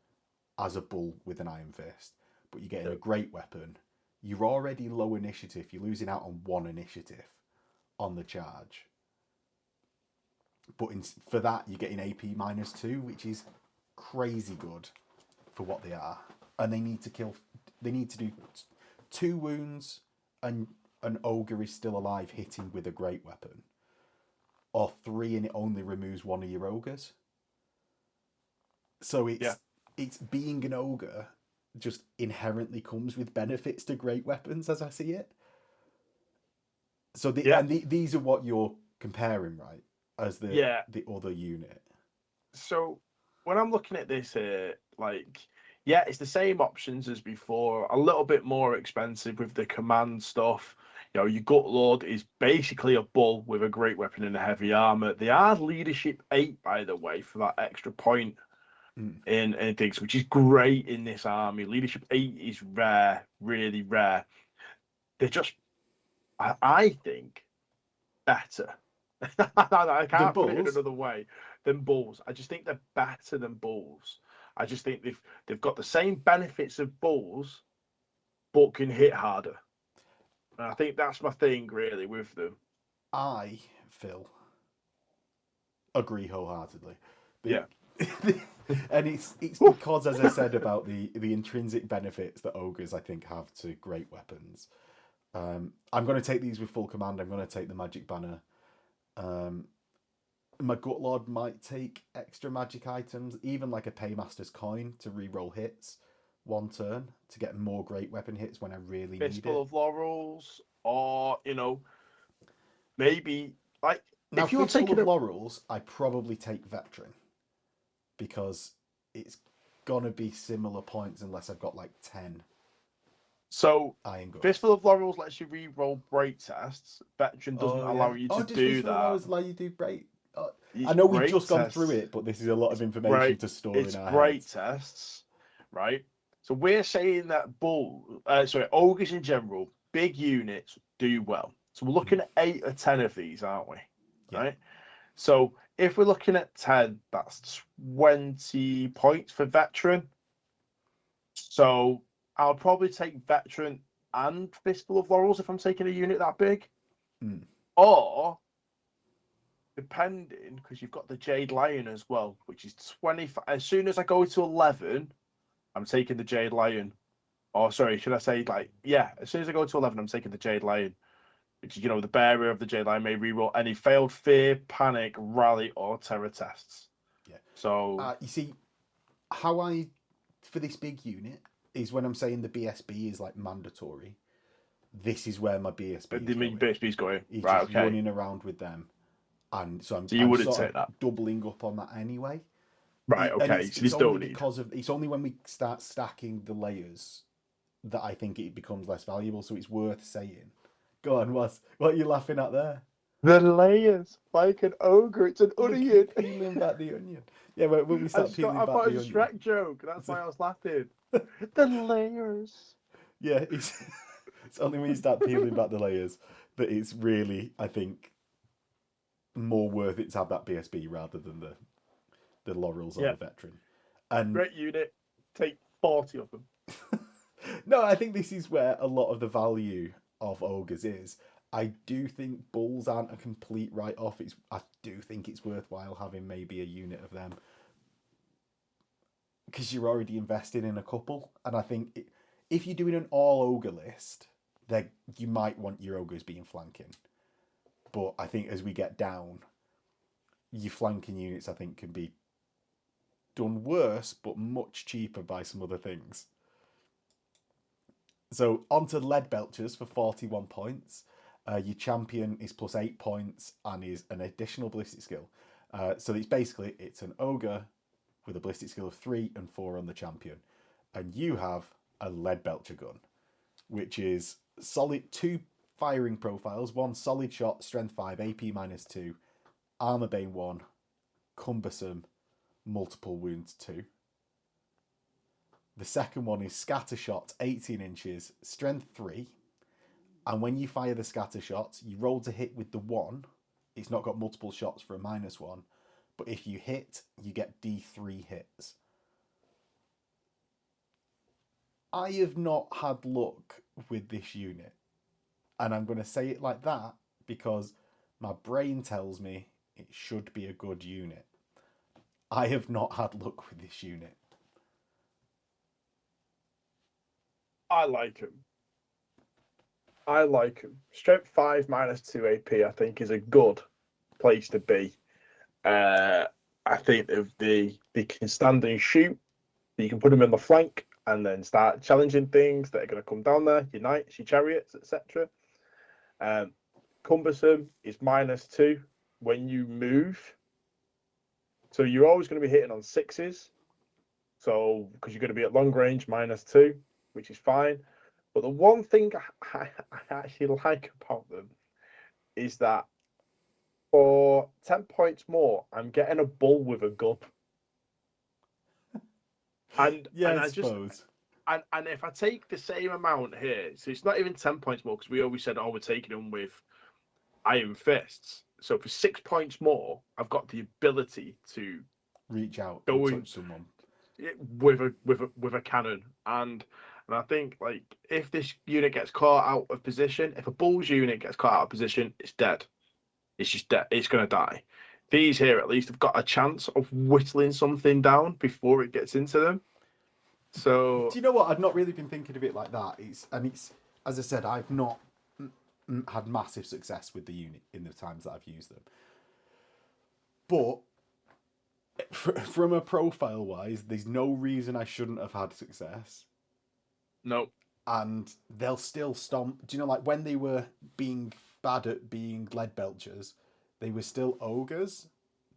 as a bull with an Iron Fist, but you're getting a great weapon. You're already low initiative. You're losing out on 1 initiative on the charge. But for that, you're getting AP -2, which is crazy good for what they are. And they need to do 2 wounds, and an ogre is still alive hitting with a great weapon. Or 3 and it only removes 1 of your ogres. So it's being an ogre just inherently comes with benefits to great weapons, as I see it. So these are what you're comparing, right? As the other unit. So when I'm looking at this here, it's the same options as before, a little bit more expensive with the command stuff. Your Gut Lord is basically a bull with a great weapon and a heavy armor. They are leadership 8, by the way, for that extra point in things, which is great in this army. Leadership 8 is rare, really rare. They're just, I think, better. I can't put it another way than bulls. I just think they're better than bulls. I just think they've got the same benefits of bulls, but can hit harder. And I think that's my thing really with them. I, Phil, agree wholeheartedly. Yeah. And it's because, as I said, about the intrinsic benefits that ogres, I think, have to great weapons. I'm going to take these with full command. I'm going to take the magic banner. My Gut Lord might take extra magic items, even like a Paymaster's coin to re-roll hits 1 turn to get more great weapon hits when I really need it. Fistful of Laurels, or maybe now, if you're taking Laurels, I probably take Veteran, because it's gonna be similar points unless I've got 10. So Iron Guts. Fistful of Laurels lets you re-roll break tests. Veteran doesn't allow you to do that. Allow you to do break. I know we've just gone through it, but this is a lot of information to store in our break heads. Tests, right? So we're saying that ogres in general, big units do well. So we're looking at 8 or 10 of these, aren't we? Yeah. Right. So if we're looking at 10, that's 20 points for Veteran. So I'll probably take Veteran and Fistful of Laurels if I'm taking a unit that big. Or, depending, because you've got the Jade Lion as well, which is 25. As soon as I go to 11, I'm taking the Jade Lion. Or, sorry, should I say, as soon as I go to 11, I'm taking the Jade Lion. Which is, the bearer of the Jade Lion may reroll any failed fear, panic, rally, or terror tests. Yeah. So, you see, how for this big unit, is when I'm saying the BSB is mandatory. This is where my BSB is going. BSB's going. He's right, just okay. running around with them. And so you wouldn't sort take that. Doubling up on that anyway. Right, okay. So you still need. It's only when we start stacking the layers that I think it becomes less valuable, so it's worth saying. Go on, what are you laughing at there? The layers, like an ogre. It's an Look, onion. peeling back the onion. Yeah, when we start peeling I back thought the it was a onion. Shrek joke. That's why I was laughing. The layers. Yeah, it's only when you start peeling back the layers that it's really, I think, more worth it to have that BSB rather than the laurels on Yeah. the veteran. And Great unit. Take 40 of them. no, I think this is where a lot of the value of ogres is. I do think bulls aren't a complete write-off. I do think it's worthwhile having maybe a unit of them because you're already invested in a couple. And I think if you're doing an all ogre list, then you might want your ogres being flanking. But I think as we get down, your flanking units I think can be done worse, but much cheaper by some other things. So on to lead belchers for 41 points. Your champion is plus 8 points and is an additional ballistic skill. So it's an ogre with a ballistic skill of 3 and 4 on the champion. And you have a lead belcher gun, which is solid 2 firing profiles, 1 solid shot, strength 5, AP -2, armor bane 1, cumbersome, multiple wounds 2. The second one is scatter shot, 18 inches, strength 3. And when you fire the scatter shot, you roll to hit with the 1. It's not got multiple shots for a -1. But if you hit, you get D3 hits. I have not had luck with this unit. And I'm going to say it like that because my brain tells me it should be a good unit. I have not had luck with this unit. I like him. Strength 5 -2 AP, I think, is a good place to be. I think if they can stand and shoot, you can put them in the flank and then start challenging things that are going to come down there, your knights, your chariots, etc. Cumbersome is -2 when you move. So you're always going to be hitting on 6s. So, because you're going to be at long range, -2, which is fine. But the one thing I actually like about them is that for 10 points more, I'm getting a bull with a gun. And I suppose. And if I take the same amount here, so it's not even 10 points more because we always said, we're taking them with iron fists. So for 6 points more, I've got the ability to reach out and touch someone with a cannon. And I think, like, if this unit gets caught out of position, if a bull's unit gets caught out of position, it's dead. It's just dead. It's going to die. These here, at least, have got a chance of whittling something down before it gets into them. So, do you know what? I've not really been thinking of it like that. It's as I said, I've not had massive success with the unit in the times that I've used them. But from a profile wise, there's no reason I shouldn't have had success. no. And they'll still stomp. Do you know, like when they were being bad at being lead belchers, they were still ogres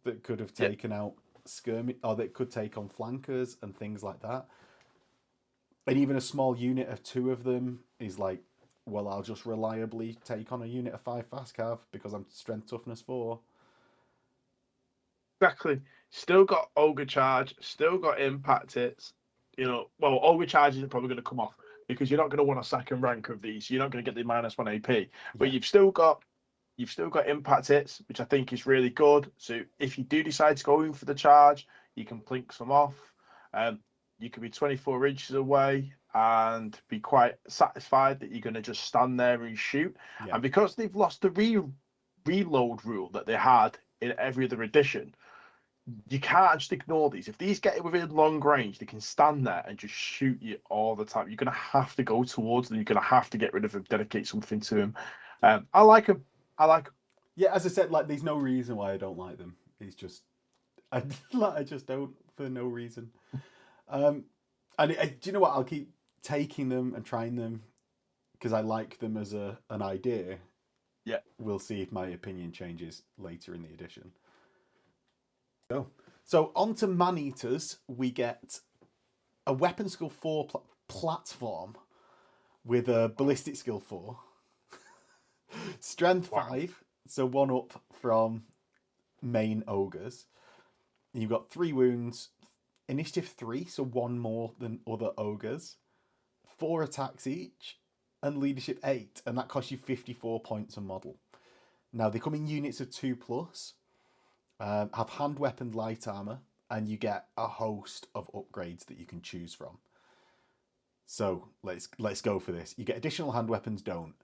that could have taken out skirmish, or that could take on flankers and things like that. And even a small unit of 2 of them is like, well, I'll just reliably take on a unit of 5 fast cav because I'm strength toughness 4. Exactly. Still got ogre charge, still got impact hits. Well, ogre charge isn't probably going to come off because you're not going to want a second rank of these. You're not going to get the -1 AP, but you've still got impact hits, which I think is really good. So if you do decide to go in for the charge, you can plink some off. You could be 24 inches away and be quite satisfied that you're going to just stand there and shoot. Yeah. And because they've lost the reload rule that they had in every other edition, you can't just ignore these. If these get within long range, they can stand there and just shoot you all the time. You're going to have to go towards them. You're going to have to get rid of them, dedicate something to them. I like them. Yeah, as I said, like there's no reason why I don't like them. It's just I just don't for no reason. And do you know what? I'll keep taking them and trying them because I like them as an idea. Yeah. We'll see if my opinion changes later in the edition. So on to man-eaters, we get a weapon skill 4 platform with a ballistic skill 4, strength 5, So one up from main ogres. You've got 3 wounds, initiative 3, so 1 more than other ogres, 4 attacks each, and leadership 8, and that costs you 54 points a model. Now they come in units of 2+, have hand weapon light armor, and you get a host of upgrades that you can choose from. So let's go for this. You get additional hand weapons, don't.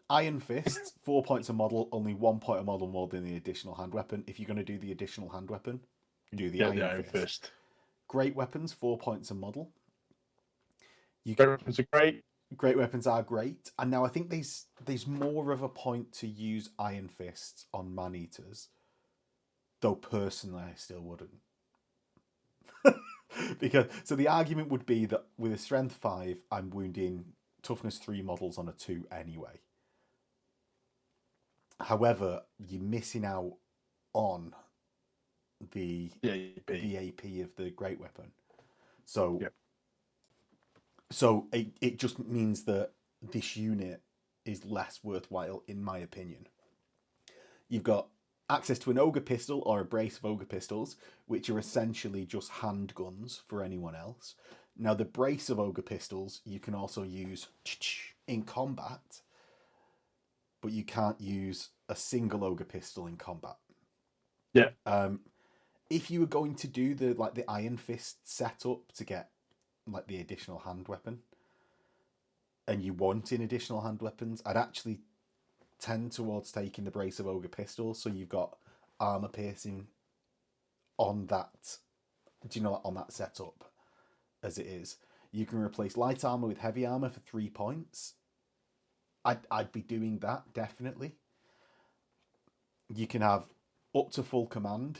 Iron Fists, 4 points a model, only 1 point a model more than the additional hand weapon. If you're going to do the additional hand weapon, do the Iron Fist. Great Weapons, 4 points a model. Great Weapons are great. Great Weapons are great. And now I think there's more of a point to use Iron Fists on Man-Eaters. Though personally, I still wouldn't. So the argument would be that with a Strength 5, I'm wounding Toughness 3 models on a 2 anyway. However, you're missing out on the AP of the Great Weapon. So, so it just means that this unit is less worthwhile, in my opinion. You've got access to an Ogre Pistol or a brace of Ogre Pistols, which are essentially just handguns for anyone else. Now, the brace of Ogre Pistols you can also use in combat, but you can't use a single Ogre Pistol in combat. Yeah. If you were going to do the Iron Fist setup to get like the additional hand weapon, and you want in additional hand weapons, I'd actually tend towards taking the brace of Ogre Pistols, so you've got armor piercing on that. Do you know, on that setup as it is? You can replace light armor with heavy armor for 3 points. I'd be doing that, definitely. You can have up to full command.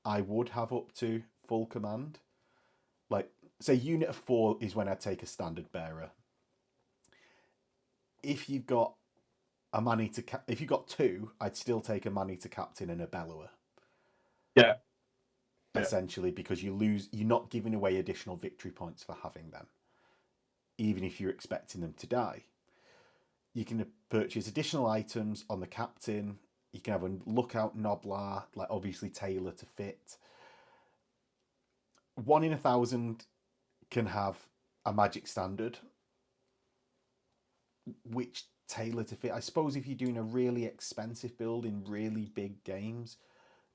I would have up to full command. Like, say unit of 4 is when I take a standard bearer. If you've got a Man-Eater, if you've got 2, I'd still take a Man-Eater captain and a bellower. Yeah. Essentially, because you're not giving away additional victory points for having them, even if you're expecting them to die. You can purchase additional items on the captain. You can have a lookout Noblar, like obviously tailor to fit. 1 in 1,000 can have a magic standard, which tailor to fit. I suppose if you're doing a really expensive build in really big games,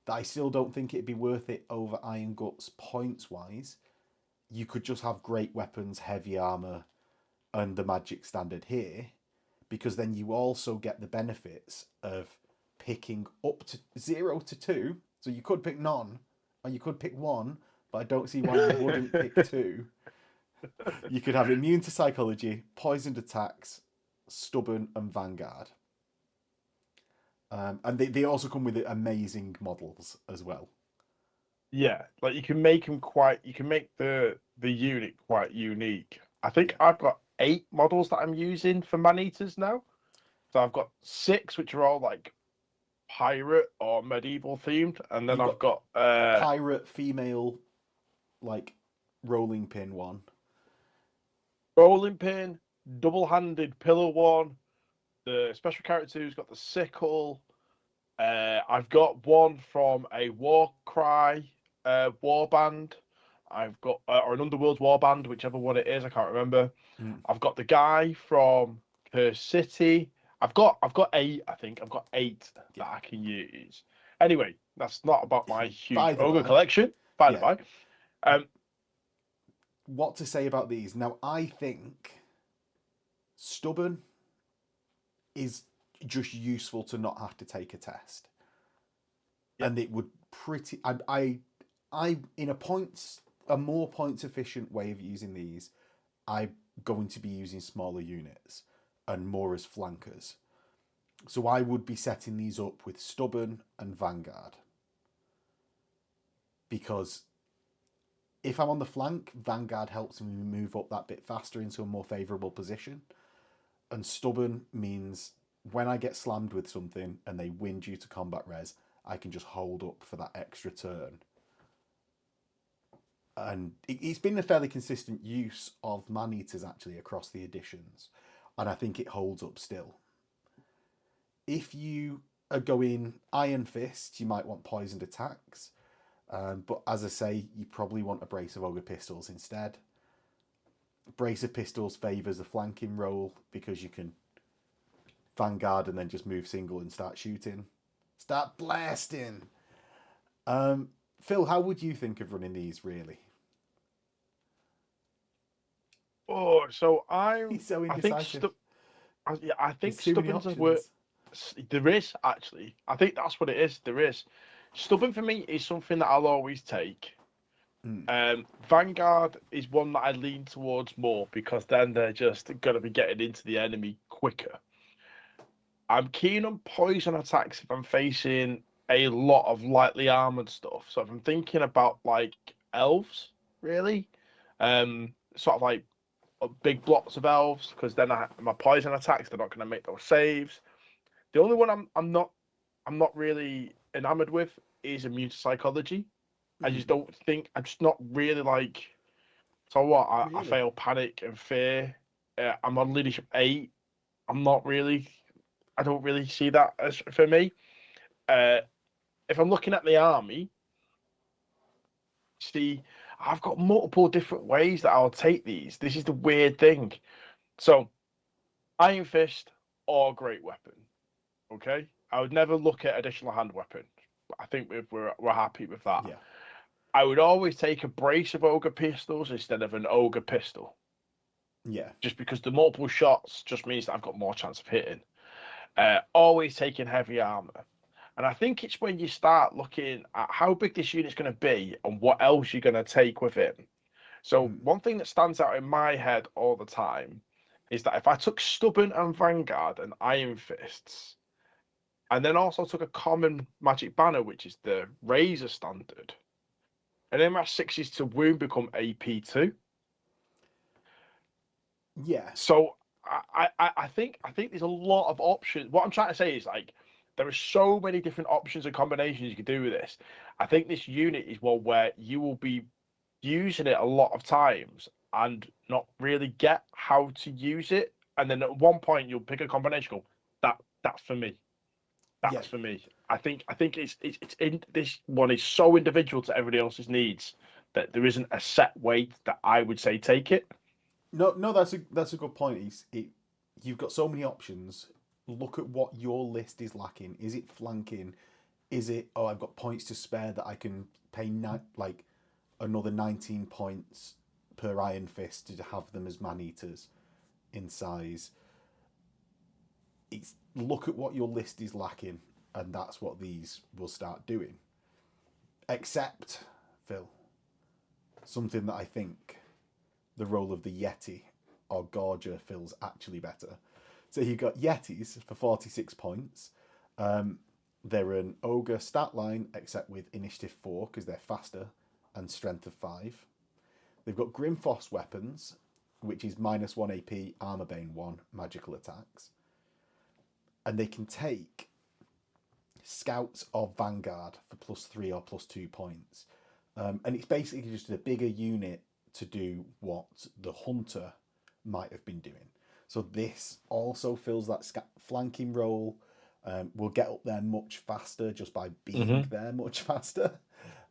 that I still don't think it'd be worth it over Iron Guts points wise. You could just have great weapons, heavy armor, and the magic standard here, because then you also get the benefits of picking up to 0 to 2. So you could pick none, or you could pick 1, but I don't see why you wouldn't pick 2. You could have immune to psychology, poisoned attacks, stubborn, and vanguard. And they also come with amazing models as well. Yeah, like you can make them you can make the unit quite unique. I think I've got 8 models that I'm using for Man-Eaters now. So I've got 6, which are all like pirate or medieval themed, and then I've got pirate female, like rolling pin one, rolling pin, double-handed pillar one, the special character who's got the sickle. I've got one from a Warcry warband. I've got or an Underworld warband, whichever one it is, I can't remember. I've got the guy from Curse City. I've got 8, I think. I've got 8 that I can use. Anyway, that's not about my huge ogre collection. By the by. What to say about these? Now, I think stubborn is just useful to not have to take a test. Yeah. And it would I in a more points efficient way of using these, I'm going to be using smaller units and more as flankers. So I would be setting these up with stubborn and vanguard. Because if I'm on the flank, vanguard helps me move up that bit faster into a more favourable position. And stubborn means when I get slammed with something and they win due to combat res, I can just hold up for that extra turn. And it's been a fairly consistent use of Man-Eaters actually across the editions. And I think it holds up still. If you going Iron Fist, you might want poisoned attacks. But as I say, you probably want a brace of Ogre Pistols instead. Brace of Pistols favours a flanking roll because you can Vanguard and then just move single and start shooting. Start blasting! Phil, how would you think of running these, really? Oh, so He's so I think indecisive. I think There's too many Stubbins work. options. There is actually. I think that's what it is. There is. Stubbin for me is something that I'll always take. Vanguard is one that I lean towards more because then they're just going to be getting into the enemy quicker. I'm keen on poison attacks if I'm facing a lot of lightly armored stuff. So if I'm thinking about like elves, really, sort of like big blocks of elves, because then my poison attacks, they're not going to make those saves. The only one I'm not really enamored with is immune to psychology. I just don't think I'm just not really like. So what? I Really? fail panic and fear. I'm on leadership 8. I'm not really. I don't really see that as for me. If I'm looking at the army, see, I've got multiple different ways that I'll take these. This is the weird thing. So, Iron Fist or Great Weapon. Okay, I would never look at additional hand weapon. I think we're happy with that. Yeah. I would always take a brace of Ogre Pistols instead of an Ogre Pistol. Yeah. Just because the multiple shots just means that I've got more chance of hitting. Always taking heavy armor. And I think it's when you start looking at how big this unit's going to be and what else you're going to take with it. So one thing that stands out in my head all the time is that if I took Stubborn and Vanguard and Iron Fists, and then also took a common Magic Banner, which is the Razor standard, and then my 6s to wound become AP2. Yeah. So I think there's a lot of options. What I'm trying to say is like there are so many different options and combinations you can do with this. I think this unit is one where you will be using it a lot of times and not really get how to use it. And then at one point you'll pick a combination. Go, that's for me. That's for me. I think it's in this one is so individual to everybody else's needs that there isn't a set way that I would say take it. No, that's a good point. You've got so many options. Look at what your list is lacking. Is it flanking? Is it I've got points to spare that I can pay like another 19 points per Iron Fist to have them as man-eaters in size. It's look at what your list is lacking, and that's what these will start doing. Except, Phil, something that I think the role of the Yeti or Gorger fills actually better. So you've got Yetis for 46 points. They're an Ogre stat line, except with Initiative 4, because they're faster, and Strength of 5. They've got Grimfoss weapons, which is -1 AP, Armor Bane 1, magical attacks. And they can take Scouts or Vanguard for +3 or +2 points. And it's basically just a bigger unit to do what the Hunter might have been doing. So this also fills that flanking role. Will get up there much faster just by being there much faster.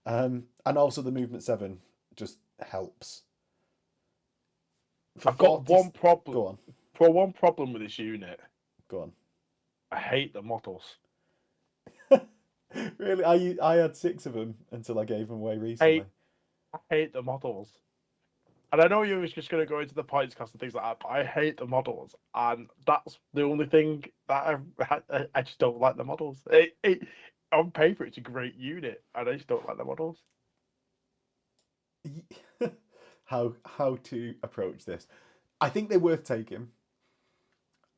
And also the movement 7 just helps. I've got one problem. Go on. For one problem with this unit. Go on. I hate the models. Really? I had 6 of them until I gave them away recently. I hate the models. And I know you was just going to go into the points cost and things like that, but I hate the models. And that's the only thing that I just don't like the models. On paper, it's a great unit, and I just don't like the models. How to approach this? I think they're worth taking.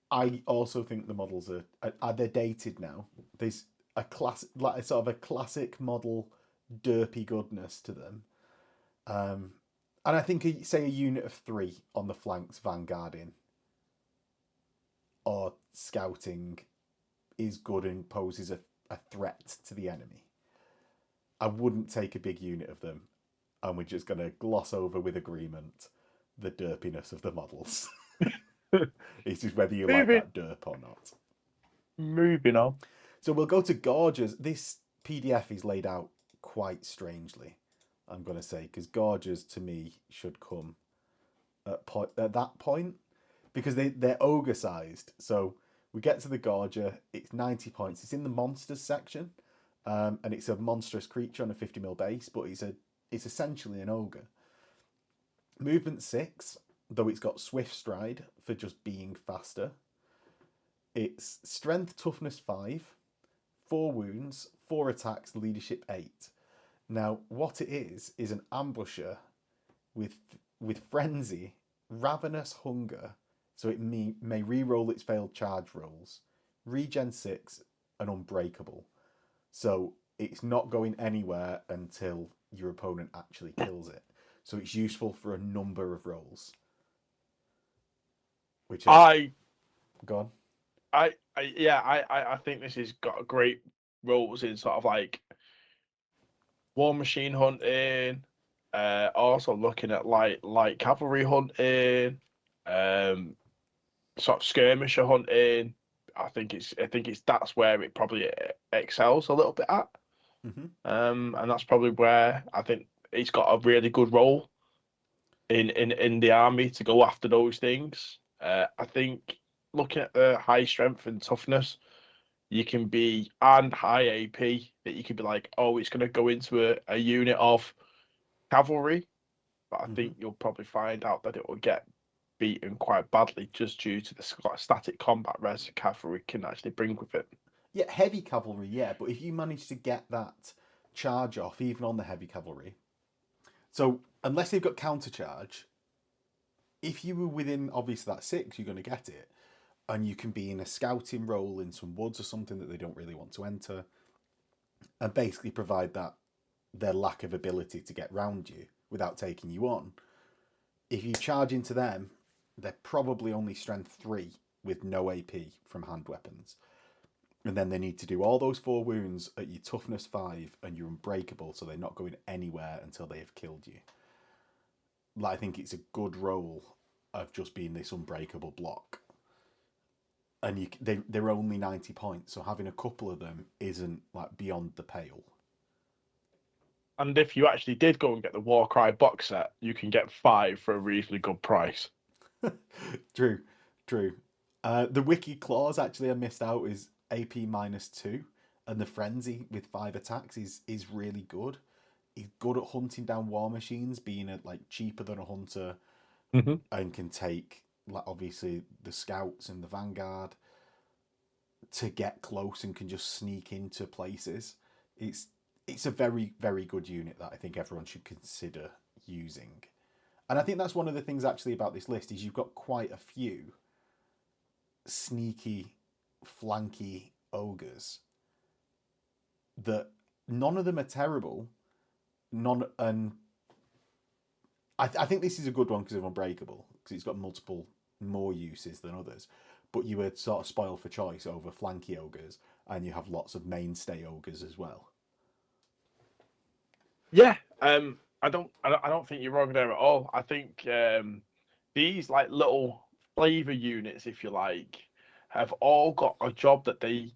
I also think the models are they dated now. There's a classic, like a sort of a classic model derpy goodness to them. And I think, say, a unit of 3 on the flanks vanguarding or scouting is good and poses a threat to the enemy. I wouldn't take a big unit of them, and we're just going to gloss over with agreement the derpiness of the models. It's just whether you like that derp or not. Moving on. So we'll go to Gorges. This PDF is laid out quite strangely, I'm going to say, because Gorges to me should come at that point, because they're ogre sized. So we get to the Gorger, it's 90 points. It's in the monsters section, and it's a monstrous creature on a 50 mil base, but it's essentially an ogre. Movement 6, though it's got swift stride for just being faster. It's strength toughness 5, 4 wounds, 4 attacks, leadership 8. Now, what it is an ambusher with frenzy, ravenous hunger, so it may re-roll its failed charge rolls, regen 6, and unbreakable. So it's not going anywhere until your opponent actually kills it. So it's useful for a number of rolls. Which I go on. I think this has got great roles in sort of like war machine hunting, also looking at light cavalry hunting, sort of skirmisher hunting. I think it's that's where it probably excels a little bit at. Mm-hmm. And that's probably where I think it's got a really good role in the army to go after those things. I think looking at the high strength and toughness, you can be, and high AP, that you could be like, oh, it's going to go into a unit of cavalry, but I think you'll probably find out that it will get beaten quite badly just due to the static combat res cavalry can actually bring with it. Yeah, heavy cavalry, yeah, but if you manage to get that charge off, even on the heavy cavalry, so unless they've got counter charge, if you were within obviously that 6, you're going to get it, and you can be in a scouting role in some woods or something that they don't really want to enter, and basically provide that their lack of ability to get round you without taking you on. If you charge into them, they're probably only strength 3 with no AP from hand weapons. And then they need to do all those 4 wounds at your toughness 5 and you're unbreakable, so they're not going anywhere until they have killed you. Like, I think it's a good role of just being this unbreakable block. And they're only 90 points, so having a couple of them isn't like beyond the pale. And if you actually did go and get the Warcry box set, you can get 5 for a reasonably good price. True. The Wiki Claws actually I missed out is AP -2, and the Frenzy with 5 attacks is really good. He's good at hunting down war machines, being cheaper than a hunter, and can take obviously the scouts and the vanguard to get close and can just sneak into places. It's a very, very good unit that I think everyone should consider using. And I think that's one of the things actually about this list is you've got quite a few sneaky, flanky ogres that none of them are terrible. And I think this is a good one because of Unbreakable, because it's got multiple more uses than others. But you were sort of spoiled for choice over flanky ogres, and you have lots of mainstay ogres as well. Yeah, I don't think you're wrong there at all. I think these like little flavor units, if you like, have all got a job that they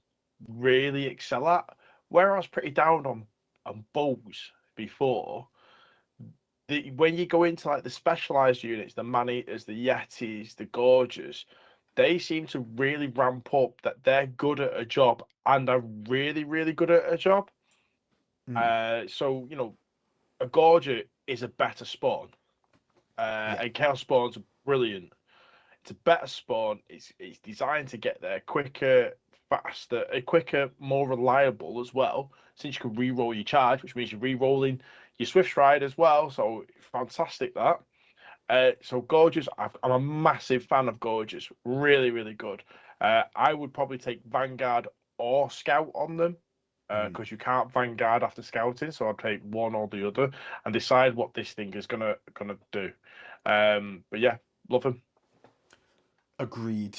really excel at. Where I was pretty down on bows before, when you go into like the specialized units, the man-eaters, the yetis, the gorges, they seem to really ramp up that they're good at a job and are really, really good at a job. So, a gorger is a better spawn. And chaos spawns are brilliant. It's a better spawn. It's designed to get there quicker, faster, quicker, more reliable as well. Since you can re-roll your charge, which means you're re-rolling your swift stride as well. So fantastic that. So gorgeous. I'm a massive fan of gorgeous. Really, really good. I would probably take Vanguard or Scout on them because you can't Vanguard after scouting. So I'd take one or the other and decide what this thing is gonna do. But yeah, love them. Agreed.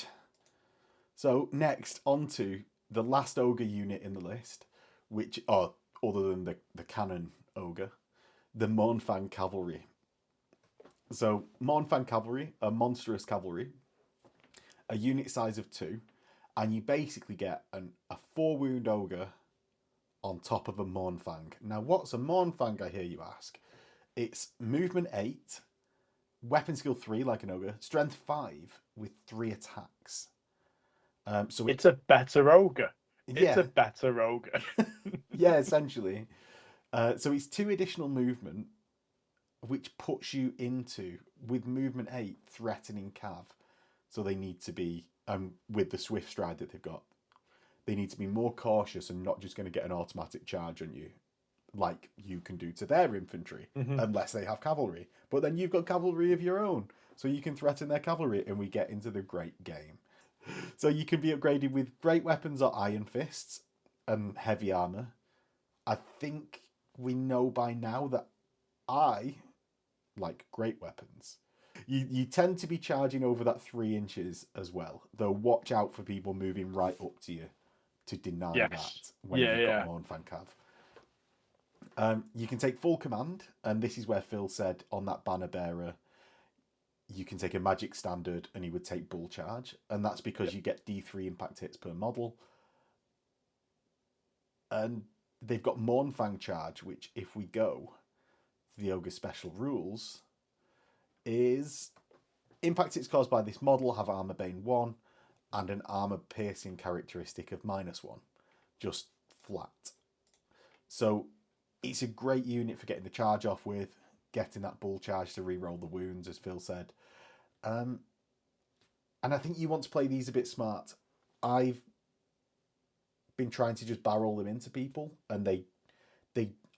So next, on to the last ogre unit in the list, which are other than the cannon ogre, the Mournfang Cavalry. So Mournfang Cavalry, a monstrous cavalry, a unit size of 2, and you basically get a 4-wound ogre on top of a Mournfang. Now, what's a Mournfang, I hear you ask? It's movement 8, weapon skill 3 like an ogre, strength 5 with 3 attacks. So it's a better ogre. It's yeah, a better ogre. yeah, essentially. So it's 2 additional movement, which puts you into, with movement 8, threatening cav. So they need to be, with the swift stride that they've got, they need to be more cautious and not just going to get an automatic charge on you, like you can do to their infantry, unless they have cavalry. But then you've got cavalry of your own, so you can threaten their cavalry, and we get into the great game. So you can be upgraded with great weapons or iron fists and heavy armor. I think we know by now that I like great weapons. You tend to be charging over that 3 inches as well, though watch out for people moving right up to you to deny that when you've got Mournfang Cav. You can take full command, and this is where Phil said on that banner bearer, you can take a magic standard and he would take bull charge, and that's because you get D3 impact hits per model. And they've got Mournfang charge, which if we go to the Ogre special rules, is impact hits caused by this model have armor bane 1 and an armor piercing characteristic of -1, just flat. So it's a great unit for getting the charge off with, getting that bull charge to re-roll the wounds, as Phil said. And I think you want to play these a bit smart. I've been trying to just barrel them into people, and they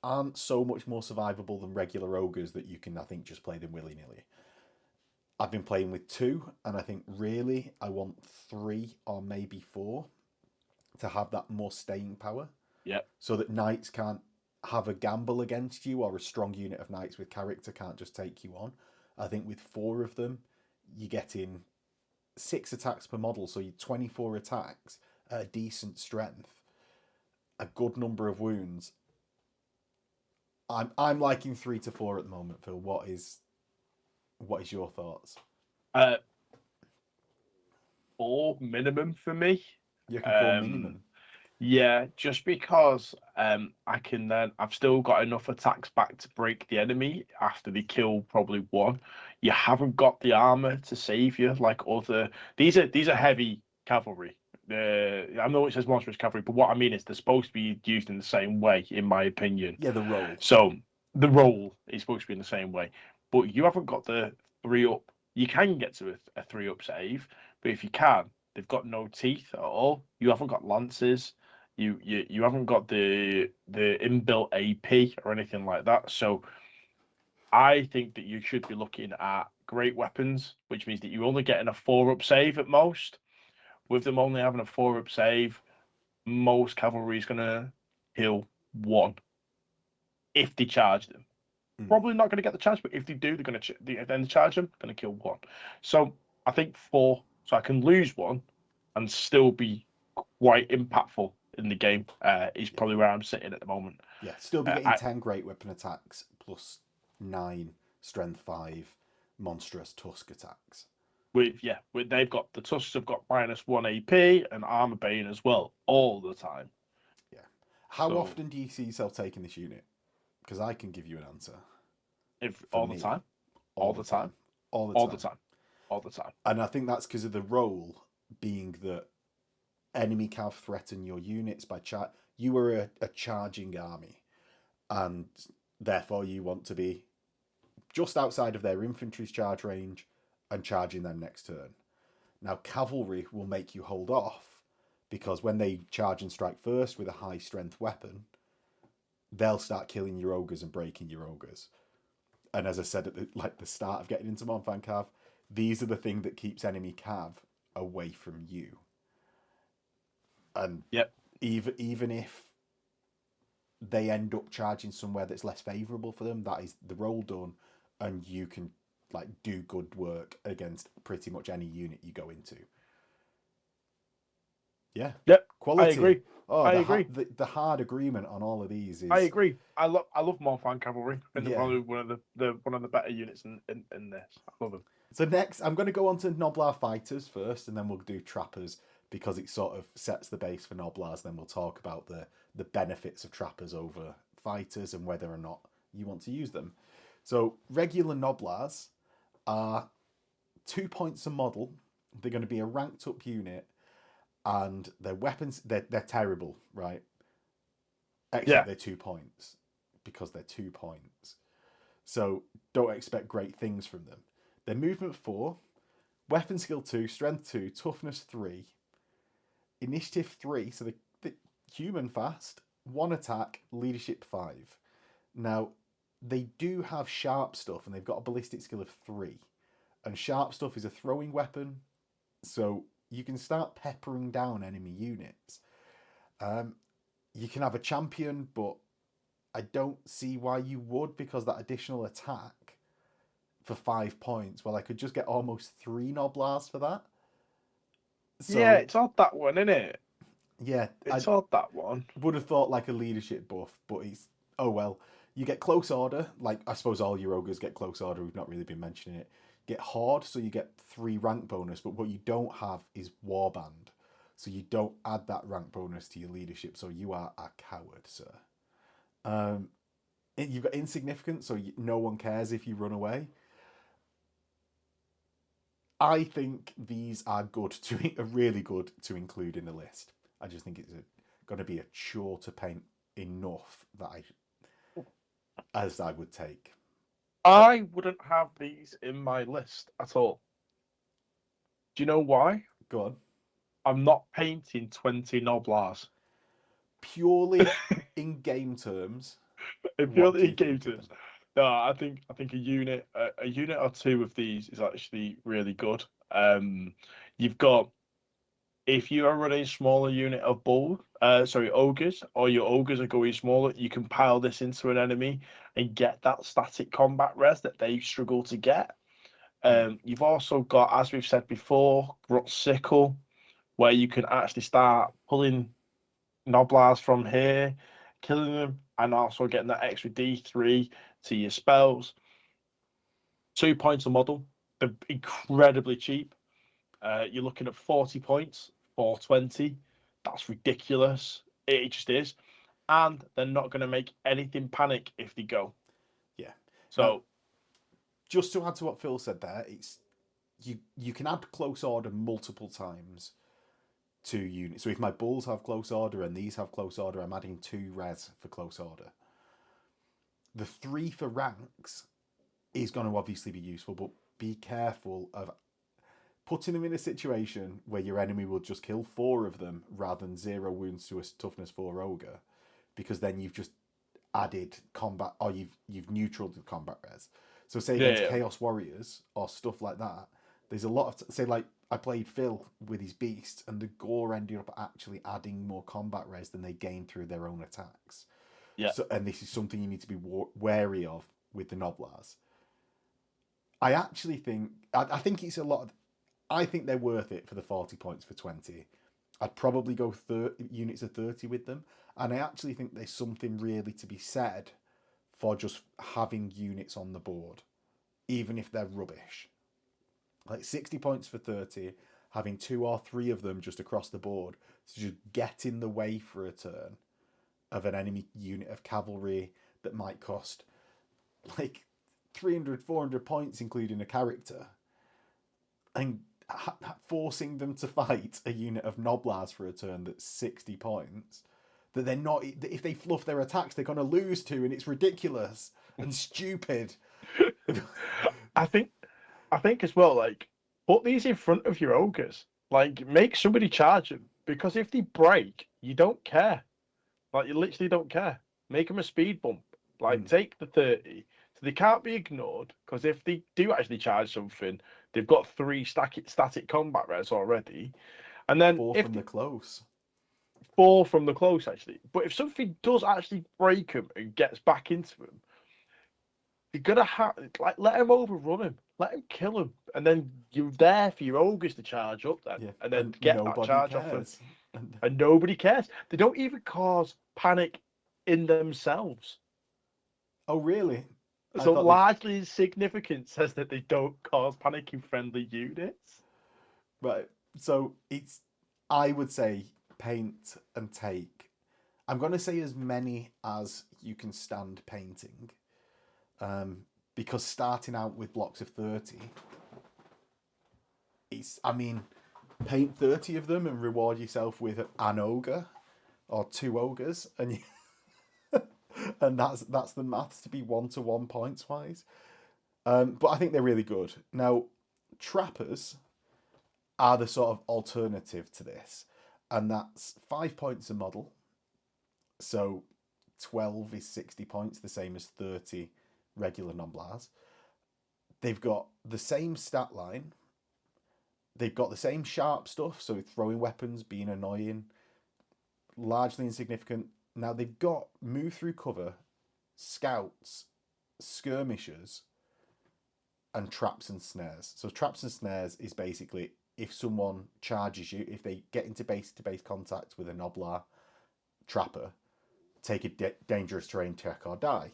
aren't so much more survivable than regular ogres that you can, I think, just play them willy-nilly. I've been playing with 2, and I think really I want 3 or maybe 4 to have that more staying power. Yep. So that knights can't have a gamble against you, or a strong unit of knights with character can't just take you on. I think with 4 of them, you get in 6 attacks per model, so you 24 attacks at a decent strength, a good number of wounds. I'm liking 3 to 4 at the moment, Phil. What is your thoughts? 4 minimum for me. You can 4 minimum. Yeah, just because I've still got enough attacks back to break the enemy after they kill probably 1. You haven't got the armor to save you like other. These are heavy cavalry. I know it says monstrous cavalry, but what I mean is they're supposed to be used in the same way, in my opinion. Yeah, the roll. So the roll is supposed to be in the same way, but you haven't got the 3-up. You can get to a 3-up save, but if you can, they've got no teeth at all. You haven't got lances. You haven't got the inbuilt AP or anything like that. So I think that you should be looking at great weapons, which means that you're only getting a 4-up save at most. With them only having a 4-up save, most cavalry is going to kill 1 if they charge them. Probably not going to get the charge, but if they do, they're going to then charge them, going to kill 1. So I think 4, so I can lose 1 and still be quite impactful in the game, is probably where I'm sitting at the moment. Yeah, still be getting 10 great weapon attacks plus 9 strength 5 monstrous tusk attacks. They've got the tusks have got -1 AP and armor bane as well all the time. Yeah. How often do you see yourself taking this unit? Because I can give you an answer. All the time. And I think that's because of the role being that enemy cav threaten your units by you are a charging army, and therefore you want to be just outside of their infantry's charge range and charging them next turn. Now cavalry will make you hold off, because when they charge and strike first with a high strength weapon, they'll start killing your ogres and breaking your ogres. And as I said at the start of getting into Mournfang Cav, these are the thing that keeps enemy cav away from you. And even if they end up charging somewhere that's less favourable for them, that is the roll done, and you can do good work against pretty much any unit you go into. Yeah. Yep. Quality. I agree. I agree. The hard agreement on all of these is. I agree. I love Mournfang Cavalry, and they're probably one of the better units in this. I love them. So next, I'm going to go on to Noblar Fighters first, and then we'll do Trappers. because it sort of sets the base for Noblars. Then we'll talk about the benefits of trappers over fighters and whether or not you want to use them. So regular Noblars are 2 points a model. They're going to be a ranked up unit, and their weapons, they're terrible, right? Except they're 2 points, because they're 2 points. So don't expect great things from them. Their movement 4, weapon skill 2, strength 2, toughness 3, initiative 3, so the human fast, 1 attack, leadership 5. Now, they do have sharp stuff, and they've got a ballistic skill of 3. And sharp stuff is a throwing weapon, so you can start peppering down enemy units. You can have a champion, but I don't see why you would, because that additional attack for 5 points, well, I could just get almost 3 Noblars for that. So, yeah, it's odd, that one, isn't it? Yeah, it's odd, that one. Would have thought like a leadership buff, but it's, oh well. You get close order, like I suppose all your ogres get close order. We've not really been mentioning it. Get horde, so you get 3 rank bonus, but what you don't have is warband, so you don't add that rank bonus to your leadership. So you are a coward, sir. You've got insignificant, so no one cares if you run away. I think these are really good to include in the list. I just think it's going to be a chore to paint enough that I would take. I wouldn't have these in my list at all. Do you know why? Go on. I'm not painting 20 Noblars. Purely in game terms. Purely in game terms. No, I think a unit or 2 of these is actually really good. You've got, if you are running a smaller unit of ogres, or your ogres are going smaller, you can pile this into an enemy and get that static combat res that they struggle to get. You've also got, as we've said before, Grot Sickle, where you can actually start pulling Noblars from here, killing them, and also getting that extra D3 to your spells. 2 points a model. They're incredibly cheap. You're looking at 40 points, 420. That's ridiculous. It just is. And they're not going to make anything panic if they go. Yeah. So, now, just to add to what Phil said there, it's you can add close order multiple times to units. So if my bulls have close order and these have close order, I'm adding 2 res for close order. The 3 for ranks is going to obviously be useful, but be careful of putting them in a situation where your enemy will just kill 4 of them rather than 0 wounds to a toughness 4 ogre, because then you've just added combat, or you've neutraled the combat res. So say against Chaos Warriors or stuff like that, there's a lot of, say like I played Phil with his beast, and the gore ended up actually adding more combat res than they gained through their own attacks. Yeah. So, and this is something you need to be wary of with the Noblars. I actually think, I think it's a lot of, I think they're worth it for the 40 points for 20. I'd probably go units of 30 with them. And I actually think there's something really to be said for just having units on the board, even if they're rubbish. Like 60 points for 30, having 2 or 3 of them just across the board to just get in the way for a turn of an enemy unit of cavalry that might cost like 300, 400 points, including a character, and forcing them to fight a unit of Noblars for a turn that's 60 points, that they're not, if they fluff their attacks, they're going to lose to, and it's ridiculous and stupid. I think as well, like, put these in front of your ogres. Like, make somebody charge them, because if they break, you don't care. Like, you literally don't care. Make them a speed bump. Like, take the 30. So they can't be ignored, because if they do actually charge something, they've got 3 static combat res already. And then 4 from the close. 4 from the close, actually. But if something does actually break them and gets back into them, you're going to have, like, let him overrun him. Let him kill him. And then you're there for your ogres to charge up then. Yeah. And then get that charge off them. And nobody cares. They don't even cause panic in themselves. Oh, really? So largely significant says that they don't cause panic in friendly units. Right. So I would say paint and take. I'm going to say as many as you can stand painting, because starting out with blocks of 30, paint 30 of them and reward yourself with an ogre or 2 ogres, and and that's the maths to be 1-to-1 points wise. But I think they're really good. Now, trappers are the sort of alternative to this, and that's 5 points a model. So 12 is 60 points, the same as 30 regular non-blars. They've got the same stat line. They've got the same sharp stuff, so throwing weapons, being annoying, largely insignificant. Now they've got move through cover, scouts, skirmishers, and traps and snares. So traps and snares is basically if someone charges you, if they get into base-to-base contact with a Noblar trapper, take a dangerous terrain check or die.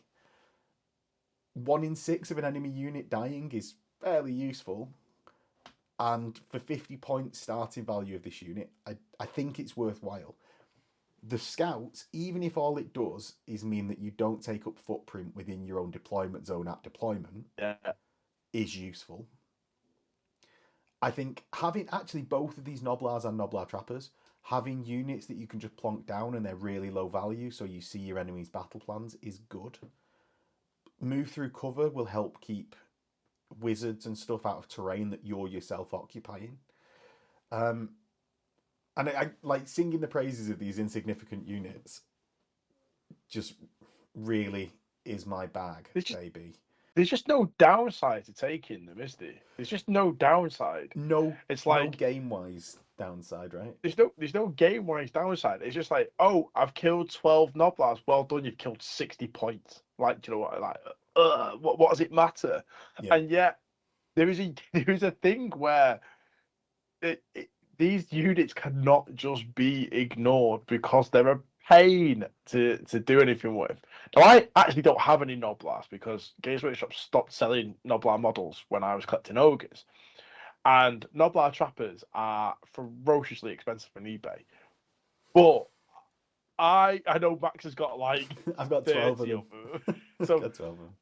1 in 6 of an enemy unit dying is fairly useful. And for 50 points starting value of this unit, I think it's worthwhile. The scouts, even if all it does is mean that you don't take up footprint within your own deployment zone at deployment, is useful. I think having actually both of these Noblars and Noblar trappers, having units that you can just plonk down and they're really low value, so you see your enemy's battle plans, is good. Move through cover will help keep wizards and stuff out of terrain that you're yourself occupying. And I like singing the praises of these insignificant units. Just really is my bag, baby. There's just no downside to taking them, is there? There's just no downside. No, it's like no game-wise downside, right? There's no game-wise downside. It's just like, oh, I've killed 12 Noblars. Well done, you've killed 60 points. Like, you know what? Like, what does it matter? Yeah. And yet, there is a thing where these units cannot just be ignored because they're a pain to do anything with. Now, I actually don't have any Noblars because Games Workshop stopped selling Noblar models when I was collecting ogres. And Noblar trappers are ferociously expensive on eBay. But I know Max has got like I've got 12 of them. So, got 12 of them.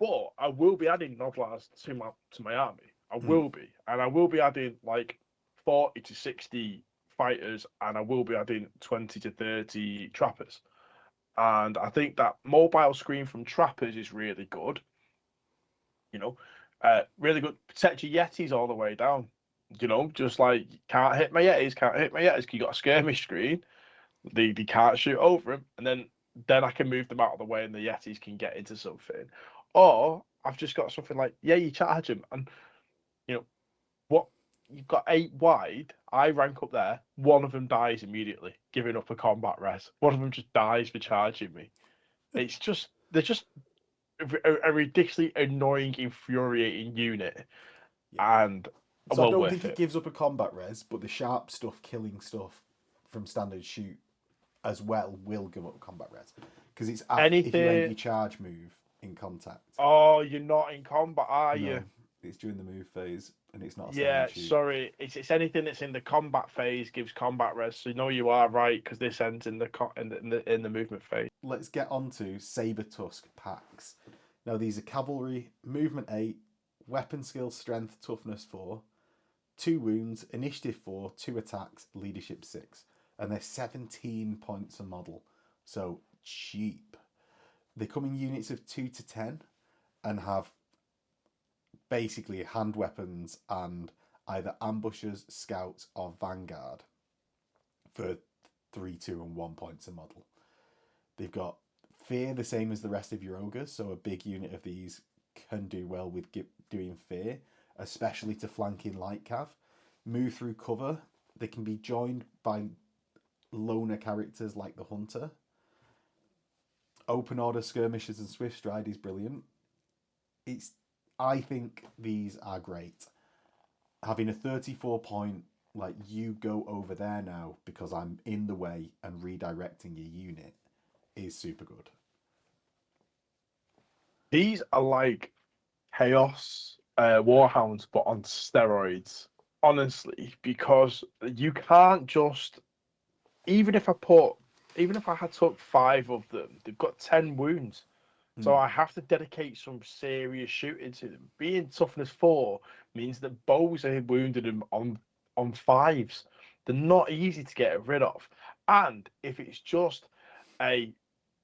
But I will be adding Noblars to my army. I will be. And I will be adding like 40 to 60 fighters, and I will be adding 20 to 30 trappers. And I think that mobile screen from trappers is really good. You know, really good. Protect your Yetis all the way down. You know, just like can't hit my Yetis. You got a skirmish screen. They can't shoot over them, and then I can move them out of the way, and the Yetis can get into something. Or I've just got something like, yeah, you charge them, and you know what? You've got 8 wide. I rank up there. One of them dies immediately, giving up a combat res. One of them just dies for charging me. They're just a ridiculously annoying, infuriating unit, and so I don't think it gives up a combat res, but the sharp stuff, killing stuff from standard shoot as well will give up combat res because it's if you end your charge move in contact. Oh, you're not in combat, are you? It's during the move phase, and it's not. Sorry. It's anything that's in the combat phase gives combat res. So no, you are right because this ends in the movement phase. Let's get on to Saber Tusk packs. Now these are cavalry, movement 8, weapon skill, strength, toughness 4, 2 wounds, initiative 4, 2 attacks, leadership 6, and they're 17 points a model, so cheap. They come in units of 2 to 10 and have basically hand weapons and either ambushers, scouts, or vanguard for 3, 2, and 1 points a model. They've got fear, the same as the rest of your ogres, so a big unit of these can do well with doing fear, especially to flanking light cav. Move through cover. They can be joined by loner characters like the hunter. Open order skirmishers and swift stride is brilliant. I think these are great. Having a 34 point, like, you go over there now because I'm in the way and redirecting your unit is super good. These are like Chaos Warhounds, but on steroids. honestly, because you can't just, even if I had took 5 of them, they've got 10 wounds. So I have to dedicate some serious shooting to them. Being toughness 4 means that bows are wounded them on 5s. They're not easy to get rid of. And if it's just a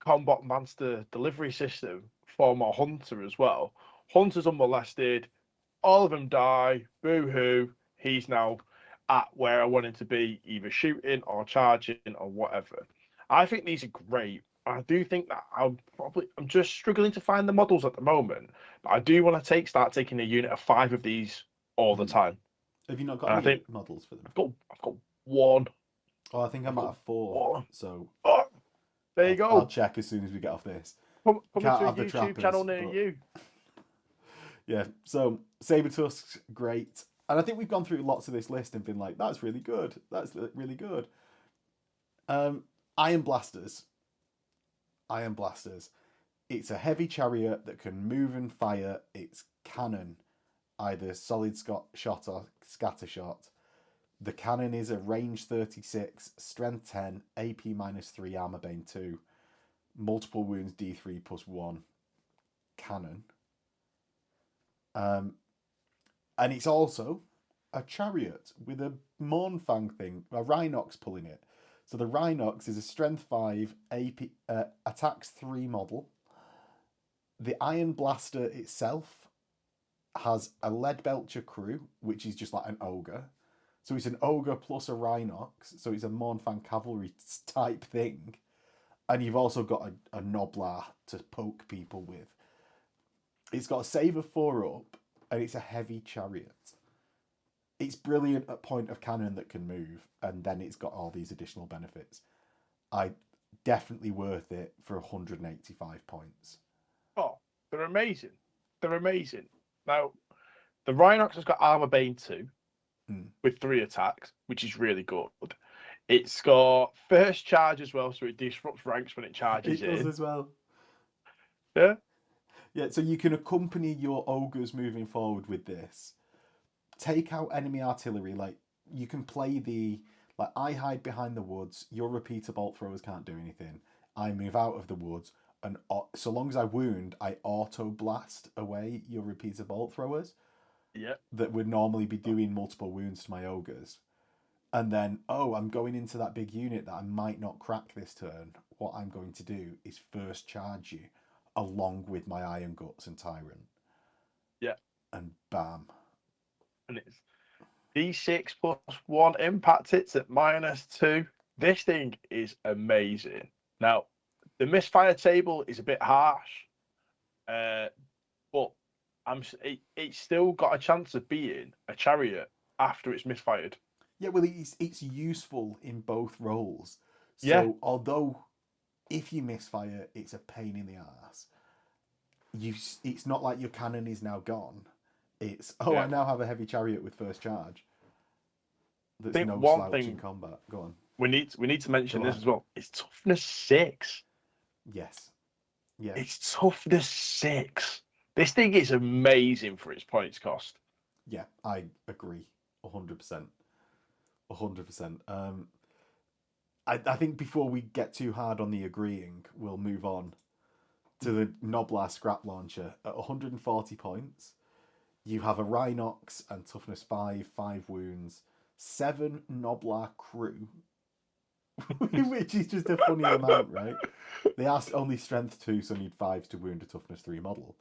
combat monster delivery system for my hunter as well, hunter's unmolested, all of them die, boo-hoo, he's now at where I want him to be, either shooting or charging or whatever. I think these are great. I do think that I'm just struggling to find the models at the moment, but I do want to start taking a unit of 5 of these all the time. Have you not got And I any think models for them? I've got 1. Oh, I think I'm at 4. One. So Oh, there you go. I'll check as soon as we get off this. Coming Can't to a have the YouTube trappers, channel near but- you. Yeah, so Sabertusk's great. And I think we've gone through lots of this list and been like, that's really good. That's really good. Iron Blasters. Iron Blasters. It's a heavy chariot that can move and fire its cannon, either solid shot or scatter shot. The cannon is a range 36, strength 10, AP -3, armor bane 2, multiple wounds D3 +1 cannon. And it's also a chariot with a Mournfang thing, a Rhinox pulling it. So the Rhinox is a strength 5, AP, attacks 3 model. The Iron Blaster itself has a Lead Belcher crew, which is just like an ogre. So it's an ogre plus a Rhinox. So it's a Mournfang cavalry type thing. And you've also got a Noblar to poke people with. It's got a save of 4 up, and it's a heavy chariot. It's brilliant at point of cannon that can move, and then it's got all these additional benefits. Definitely worth it for 185 points. Oh, they're amazing. They're amazing. Now, the Rhinox has got armor bane 2 with 3 attacks, which is really good. It's got first charge as well, so it disrupts ranks when it charges It does in. as well. Yeah. Yeah, so you can accompany your ogres moving forward with this. Take out enemy artillery. Like, you can play I hide behind the woods, your repeater bolt throwers can't do anything. I move out of the woods, and so long as I wound, I auto blast away your repeater bolt throwers. Yeah. That would normally be doing multiple wounds to my ogres. And then, I'm going into that big unit that I might not crack this turn. What I'm going to do is first charge you along with my Iron Guts and Tyrant. Yeah. And bam. And it's D6 +1 impact hits at -2. This thing is amazing. Now, the misfire table is a bit harsh, but it's still got a chance of being a chariot after it's misfired. Yeah, well, it's useful in both roles. So, Yeah. although if you misfire, it's a pain in the ass. It's not like your cannon is now gone. It's I now have a heavy chariot with first charge. That's think no one slouch thing- in combat. Go on. We need to mention Go this on. as well. It's toughness 6. Yes. Yeah. It's toughness 6. This thing is amazing for its points cost. Yeah, I agree. 100%. 100%. I think before we get too hard on the agreeing, we'll move on to the Noblar Scrap Launcher. At 140 points, you have a Rhinox and toughness 5, 5 wounds, 7 Noblar crew, which is just a funny amount, right? They are only strength 2, so need 5s to wound a toughness 3 model.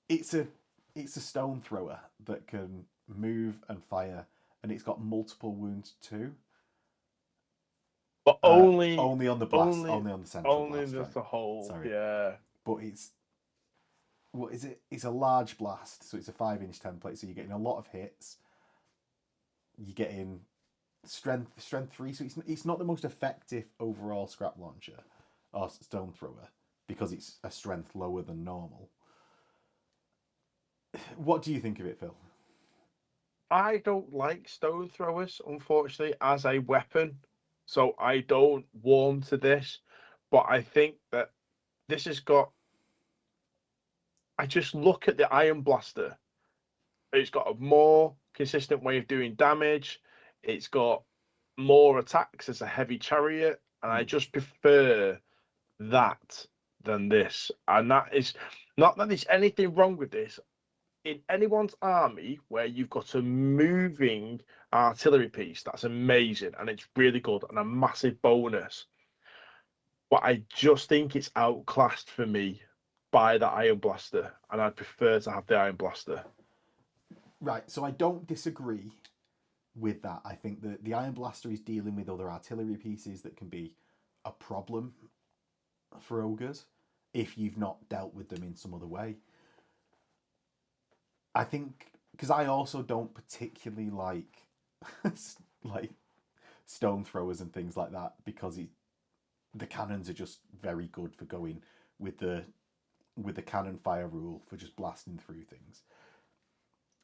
It's a stone thrower that can move and fire, and it's got multiple wounds too. But only on the blast, only on the central only blast. just Right? the whole. Sorry. Yeah. But what is it? It's a large blast, so it's a 5-inch template. So you're getting a lot of hits. You're getting strength 3, so it's not the most effective overall scrap launcher or stone thrower because it's a strength lower than normal. What do you think of it, Phil? I don't like stone throwers, unfortunately, as a weapon. So I don't warm to this. But I think that this has got. I just look at the Iron Blaster. It's got a more consistent way of doing damage. It's got more attacks as a heavy chariot, and I just prefer that than this. And that is not that there's anything wrong with this. In anyone's army where you've got a moving artillery piece, that's amazing and it's really good and a massive bonus. But I just think it's outclassed for me by the Iron Blaster, and I'd prefer to have the Iron Blaster. Right, so I don't disagree with that. I think that the Iron Blaster is dealing with other artillery pieces that can be a problem for ogres if you've not dealt with them in some other way. I think because I also don't particularly like like stone throwers and things like that, because the cannons are just very good for going with the cannon fire rule for just blasting through things.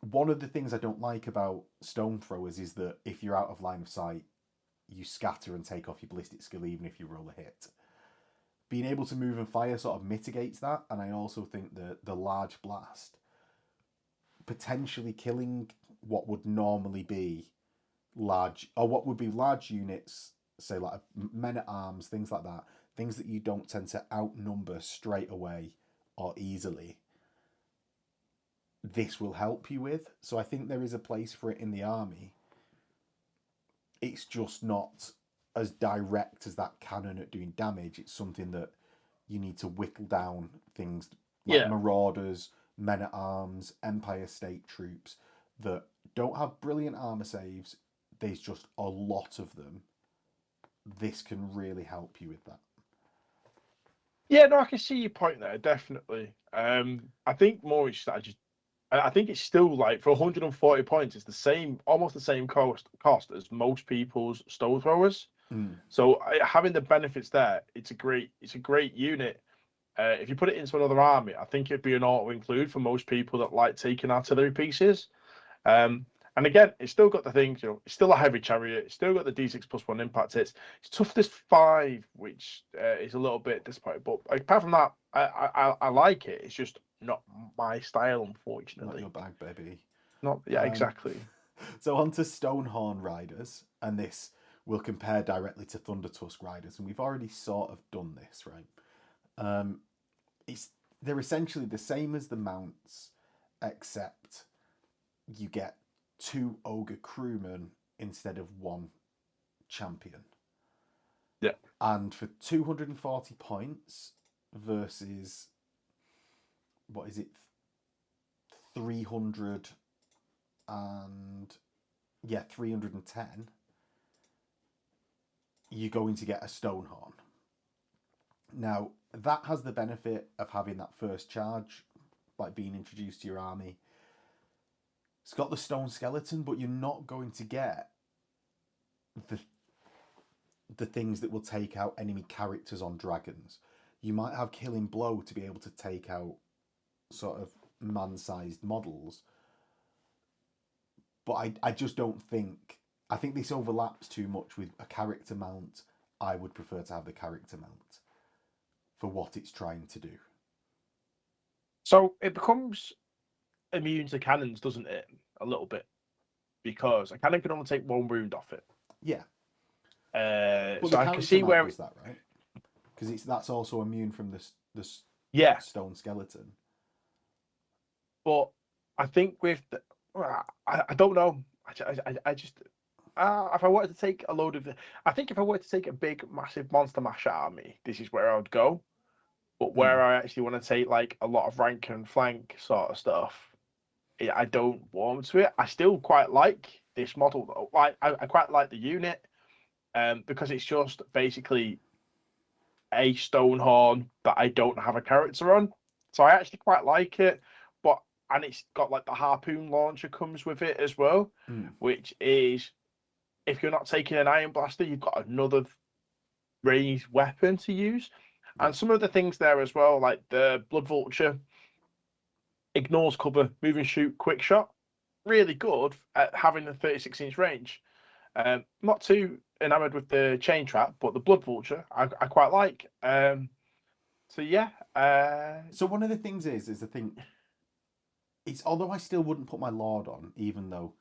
One of the things I don't like about stone throwers is that if you're out of line of sight, you scatter and take off your ballistic skill even if you roll a hit. Being able to move and fire sort of mitigates that, and I also think that the large blast potentially killing what would normally be large, or what would be large units, say like men at arms, things like that, things that you don't tend to outnumber straight away or easily, this will help you with. So I think there is a place for it in the army. It's just not as direct as that cannon at doing damage. It's something that you need to whittle down things like marauders, men at arms, Empire State troops that don't have brilliant armor saves. There's just a lot of them. This can really help you with that. Yeah, no, I can see your point there, definitely. I think more is that I think it's still like for 140 points, it's the same, almost the same cost as most people's stone throwers. So having the benefits there, it's a great unit. If you put it into another army, I think it'd be an auto include for most people that like taking artillery pieces. And again, it's still got the things, it's still a heavy chariot. It's still got the D6+1 impact hits. It's toughness 5, which is a little bit disappointing. But apart from that, I like it. It's just not my style, unfortunately. Not your bag, baby. Not exactly. So on to Stonehorn Riders, and this will compare directly to Thunder Tusk Riders, and we've already sort of done this, right? They're essentially the same as the mounts, except you get 2 ogre crewmen instead of 1 champion. Yeah. And for 240 points versus, what is it, 310, you're going to get a Stonehorn. Now, that has the benefit of having that first charge, like being introduced to your army. It's got the stone skeleton, but you're not going to get the things that will take out enemy characters on dragons. You might have Killing Blow to be able to take out sort of man-sized models. But I just don't think... I think this overlaps too much with a character mount. I would prefer to have the character mount for what it's trying to do. So it becomes immune to cannons, doesn't it? A little bit. Because a cannon can only take 1 wound off it. Yeah. So I can see where... Was that, right? Because that's also immune from the stone skeleton. But I think with the... I don't know. I just... if I wanted to take a load of... I think if I wanted to take a big, massive Monster Mash army, this is where I would go. But where I actually want to take like a lot of rank and flank sort of stuff, I don't warm to it. I still quite like this model though. Like I quite like the unit, because it's just basically a Stonehorn that I don't have a character on. So I actually quite like it. And it's got like the harpoon launcher comes with it as well, which is, if you're not taking an Iron Blaster, you've got another ranged weapon to use. And some of the things there as well, like the Blood Vulture, ignores cover, move and shoot, quick shot. Really good at having the 36-inch range. Not too enamored with the chain trap, but the Blood Vulture I quite like. So yeah. So one of the things is I think It's although I still wouldn't put my Lord on, even though,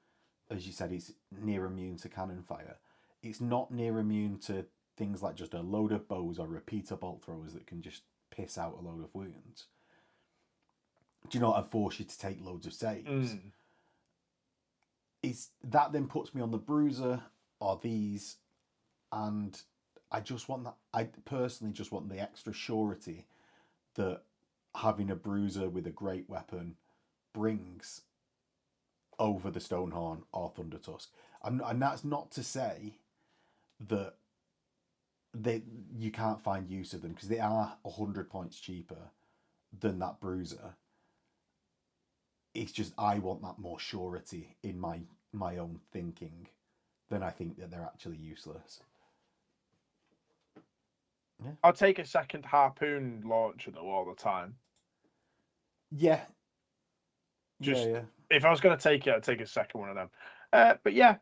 as you said, it's near immune to cannon fire. It's not near immune to things like just a load of bows or repeater bolt throwers that can just piss out a load of wounds. Do you know what? I force you to take loads of saves. It's that then puts me on the bruiser or these, and I just want that. I personally just want the extra surety that having a bruiser with a great weapon brings over the Stonehorn or Thundertusk. And that's not to say that you can't find use of them, because they are 100 points cheaper than that bruiser. It's just I want that more surety in my own thinking than I think that they're actually useless. Yeah. I'll take a second harpoon launcher though all the time. Yeah. Just yeah. If I was going to take it, I'd take a second one of them. But yeah,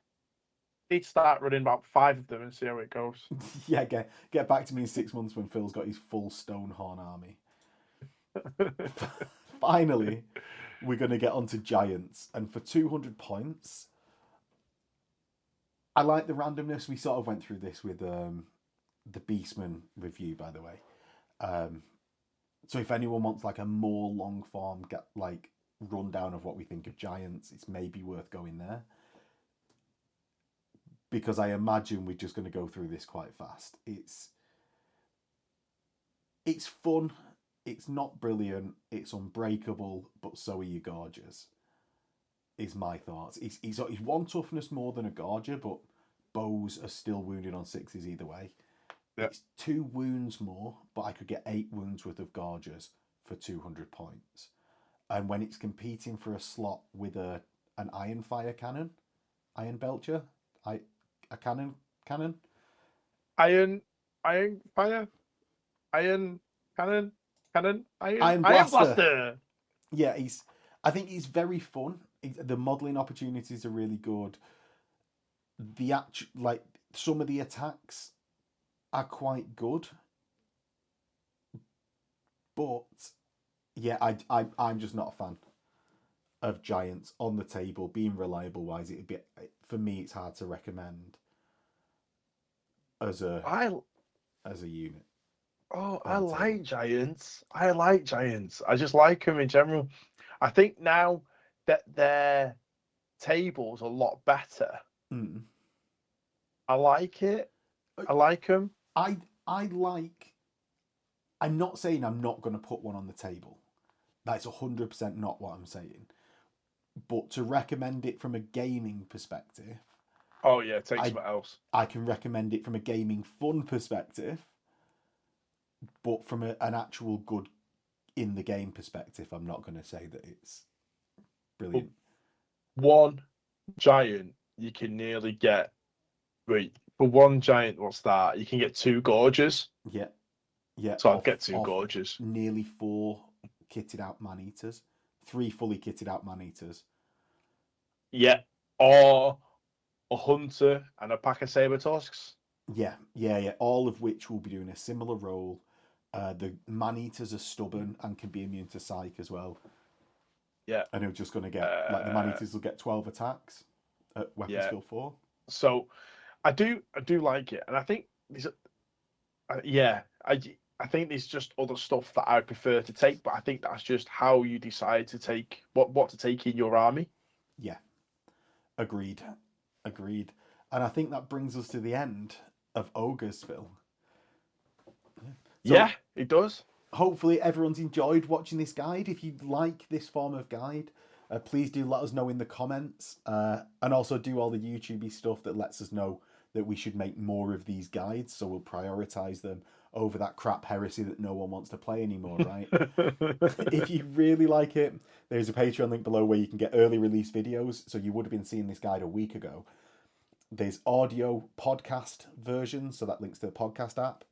need to start running about 5 of them and see how it goes. Yeah, get back to me in 6 months when Phil's got his full Stonehorn army. Finally, we're going to get onto Giants. And for 200 points, I like the randomness. We sort of went through this with the Beastman review, by the way. So if anyone wants like a more long form like rundown of what we think of Giants, it's maybe worth going there. Because I imagine we're just going to go through this quite fast. It's fun. It's not brilliant. It's unbreakable, but so are you Gorgers. Is my thoughts. He's 1 toughness more than a Gorger, but bows are still wounded on 6s either way. Yep. It's 2 wounds more, but I could get 8 wounds worth of Gorgers for 200 points. And when it's competing for a slot with an Iron Fire cannon, Iron Belcher, a cannon, Iron Fire, Iron Cannon, Iron Blaster. Yeah, I think he's very fun. The modelling opportunities are really good. Some of the attacks are quite good, but yeah, I'm just not a fan of Giants on the table. Being reliable wise, for me, it's hard to recommend as a unit. Oh, I like Giants. I just like them in general. I think now that their table's a lot better. I like it. I like them. I'm not saying I'm not going to put one on the table. That's 100% not what I'm saying. But to recommend it from a gaming perspective... Oh yeah, take something else. I can recommend it from a gaming fun perspective, but from an actual good in the game perspective, I'm not going to say that it's brilliant. One giant, you can nearly get... Wait, for one giant, what's that? You can get 2 Gorgers. Yeah. So I'd get 2 Gorgers. Nearly 4 kitted out man-eaters. 3 fully kitted out man-eaters. Yeah. Or a hunter and a pack of saber tusks. Yeah. All of which will be doing a similar role. The man-eaters are stubborn and can be immune to psych as well. Yeah. And they're just going to get... the man-eaters will get 12 attacks at weapon skill 4. So I do like it. And I think these... I think there's just other stuff that I prefer to take, but I think that's just how you decide to take what to take in your army. Yeah. Agreed. And I think that brings us to the end of Ogres, Phil. So, yeah, it does. Hopefully everyone's enjoyed watching this guide. If you like this form of guide, please do let us know in the comments. And also do all the YouTube-y stuff that lets us know that we should make more of these guides, so we'll prioritize them over that crap heresy that no one wants to play anymore, right? If you really like it, there's a Patreon link below where you can get early release videos, so you would have been seeing this guide a week ago. There's audio podcast versions, so that links to the podcast app,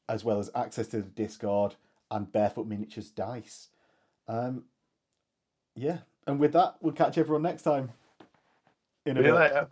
as well as access to the Discord and Bearfoot Miniatures dice. Yeah, and with that, we'll catch everyone next time. In a bit. See you later.